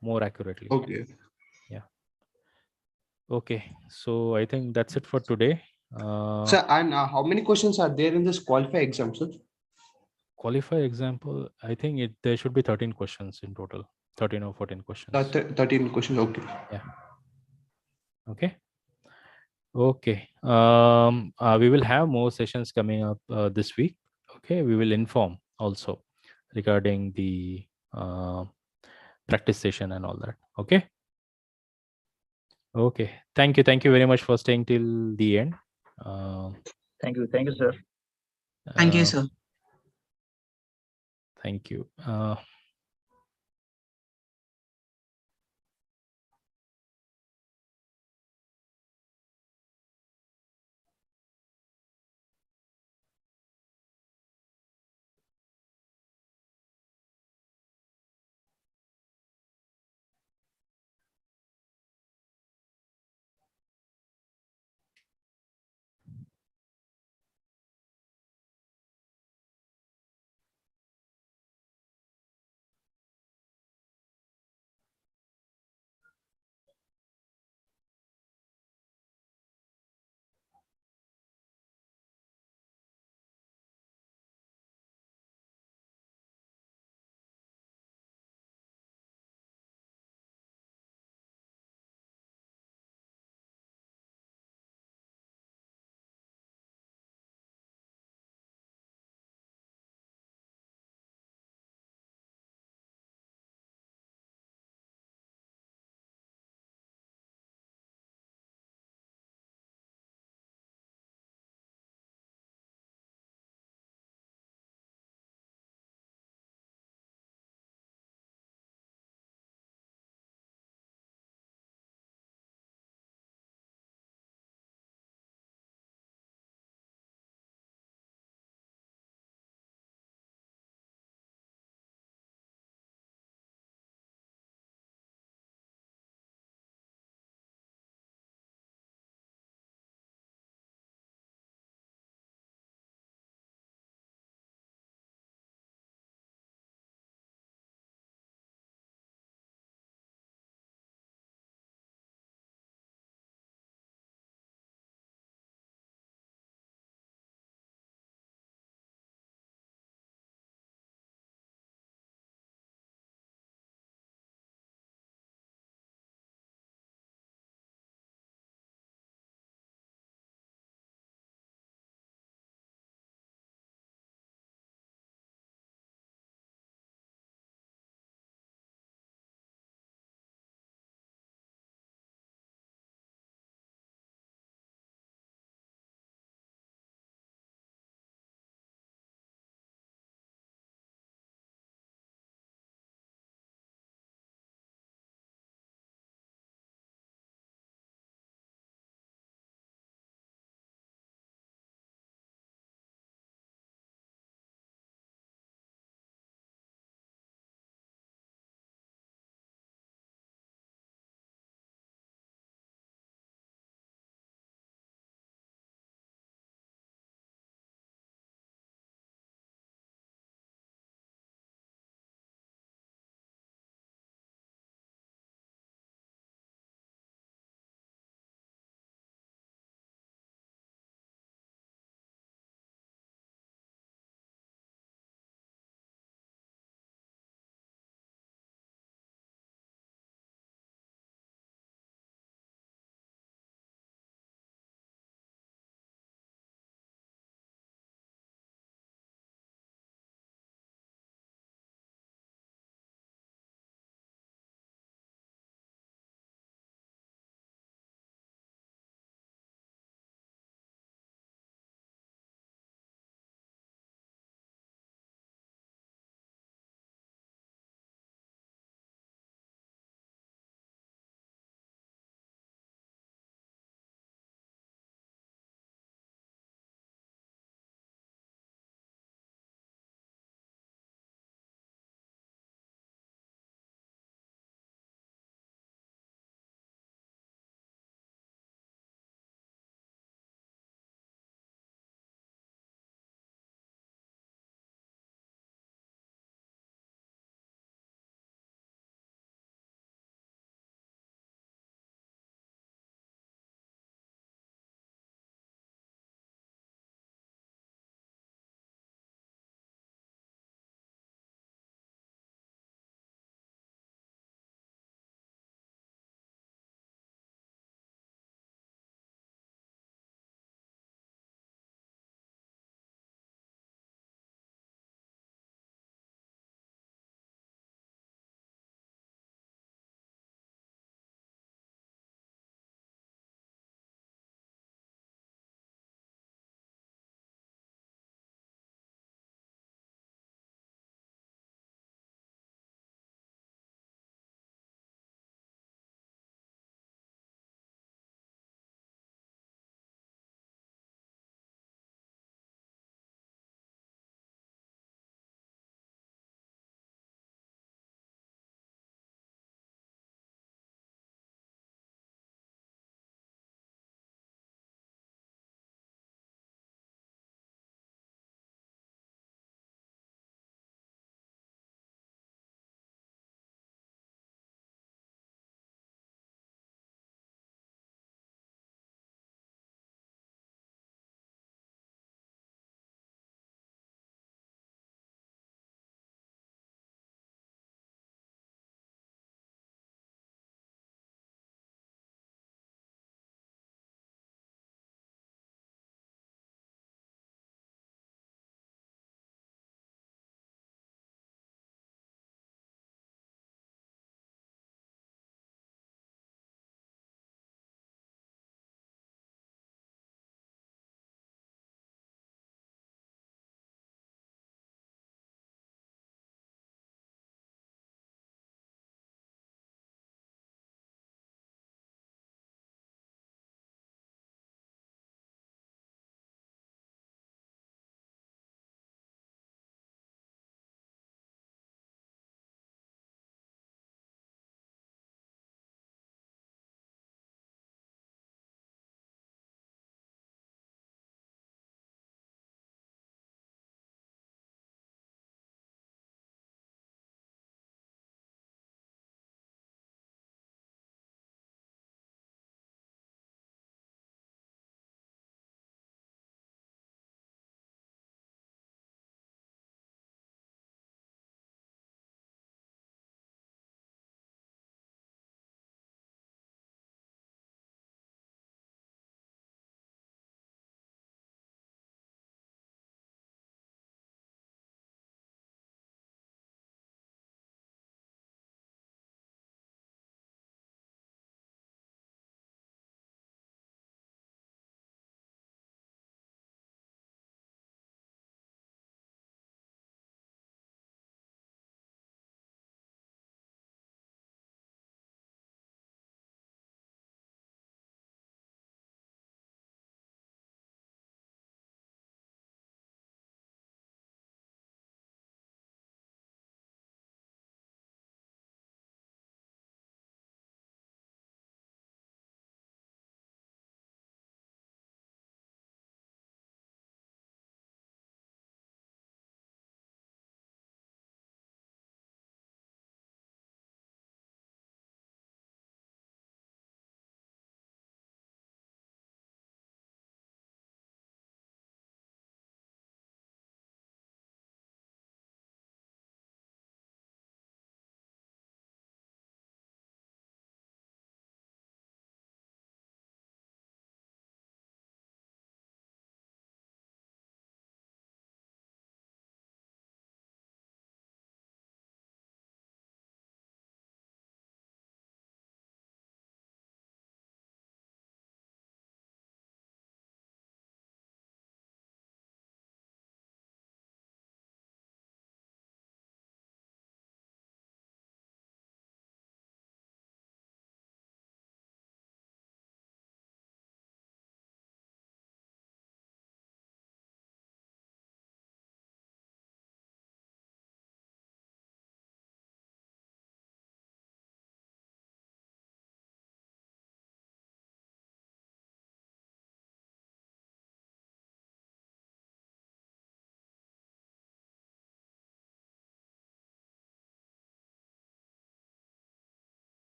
more accurately. Okay. Yeah. Okay, so I think that's it for today. Sir, and how many questions are there in this qualify exam, sir? Qualify example, I think there should be 13 questions in total. 13 or 14 questions. 13 questions. Okay. Yeah. Okay. Okay. We will have more sessions coming up this week. Okay. We will inform also regarding the practice session and all that. Okay. Okay. Thank you. Thank you very much for staying till the end. Thank you. Thank you, sir. Thank you, sir. Thank you.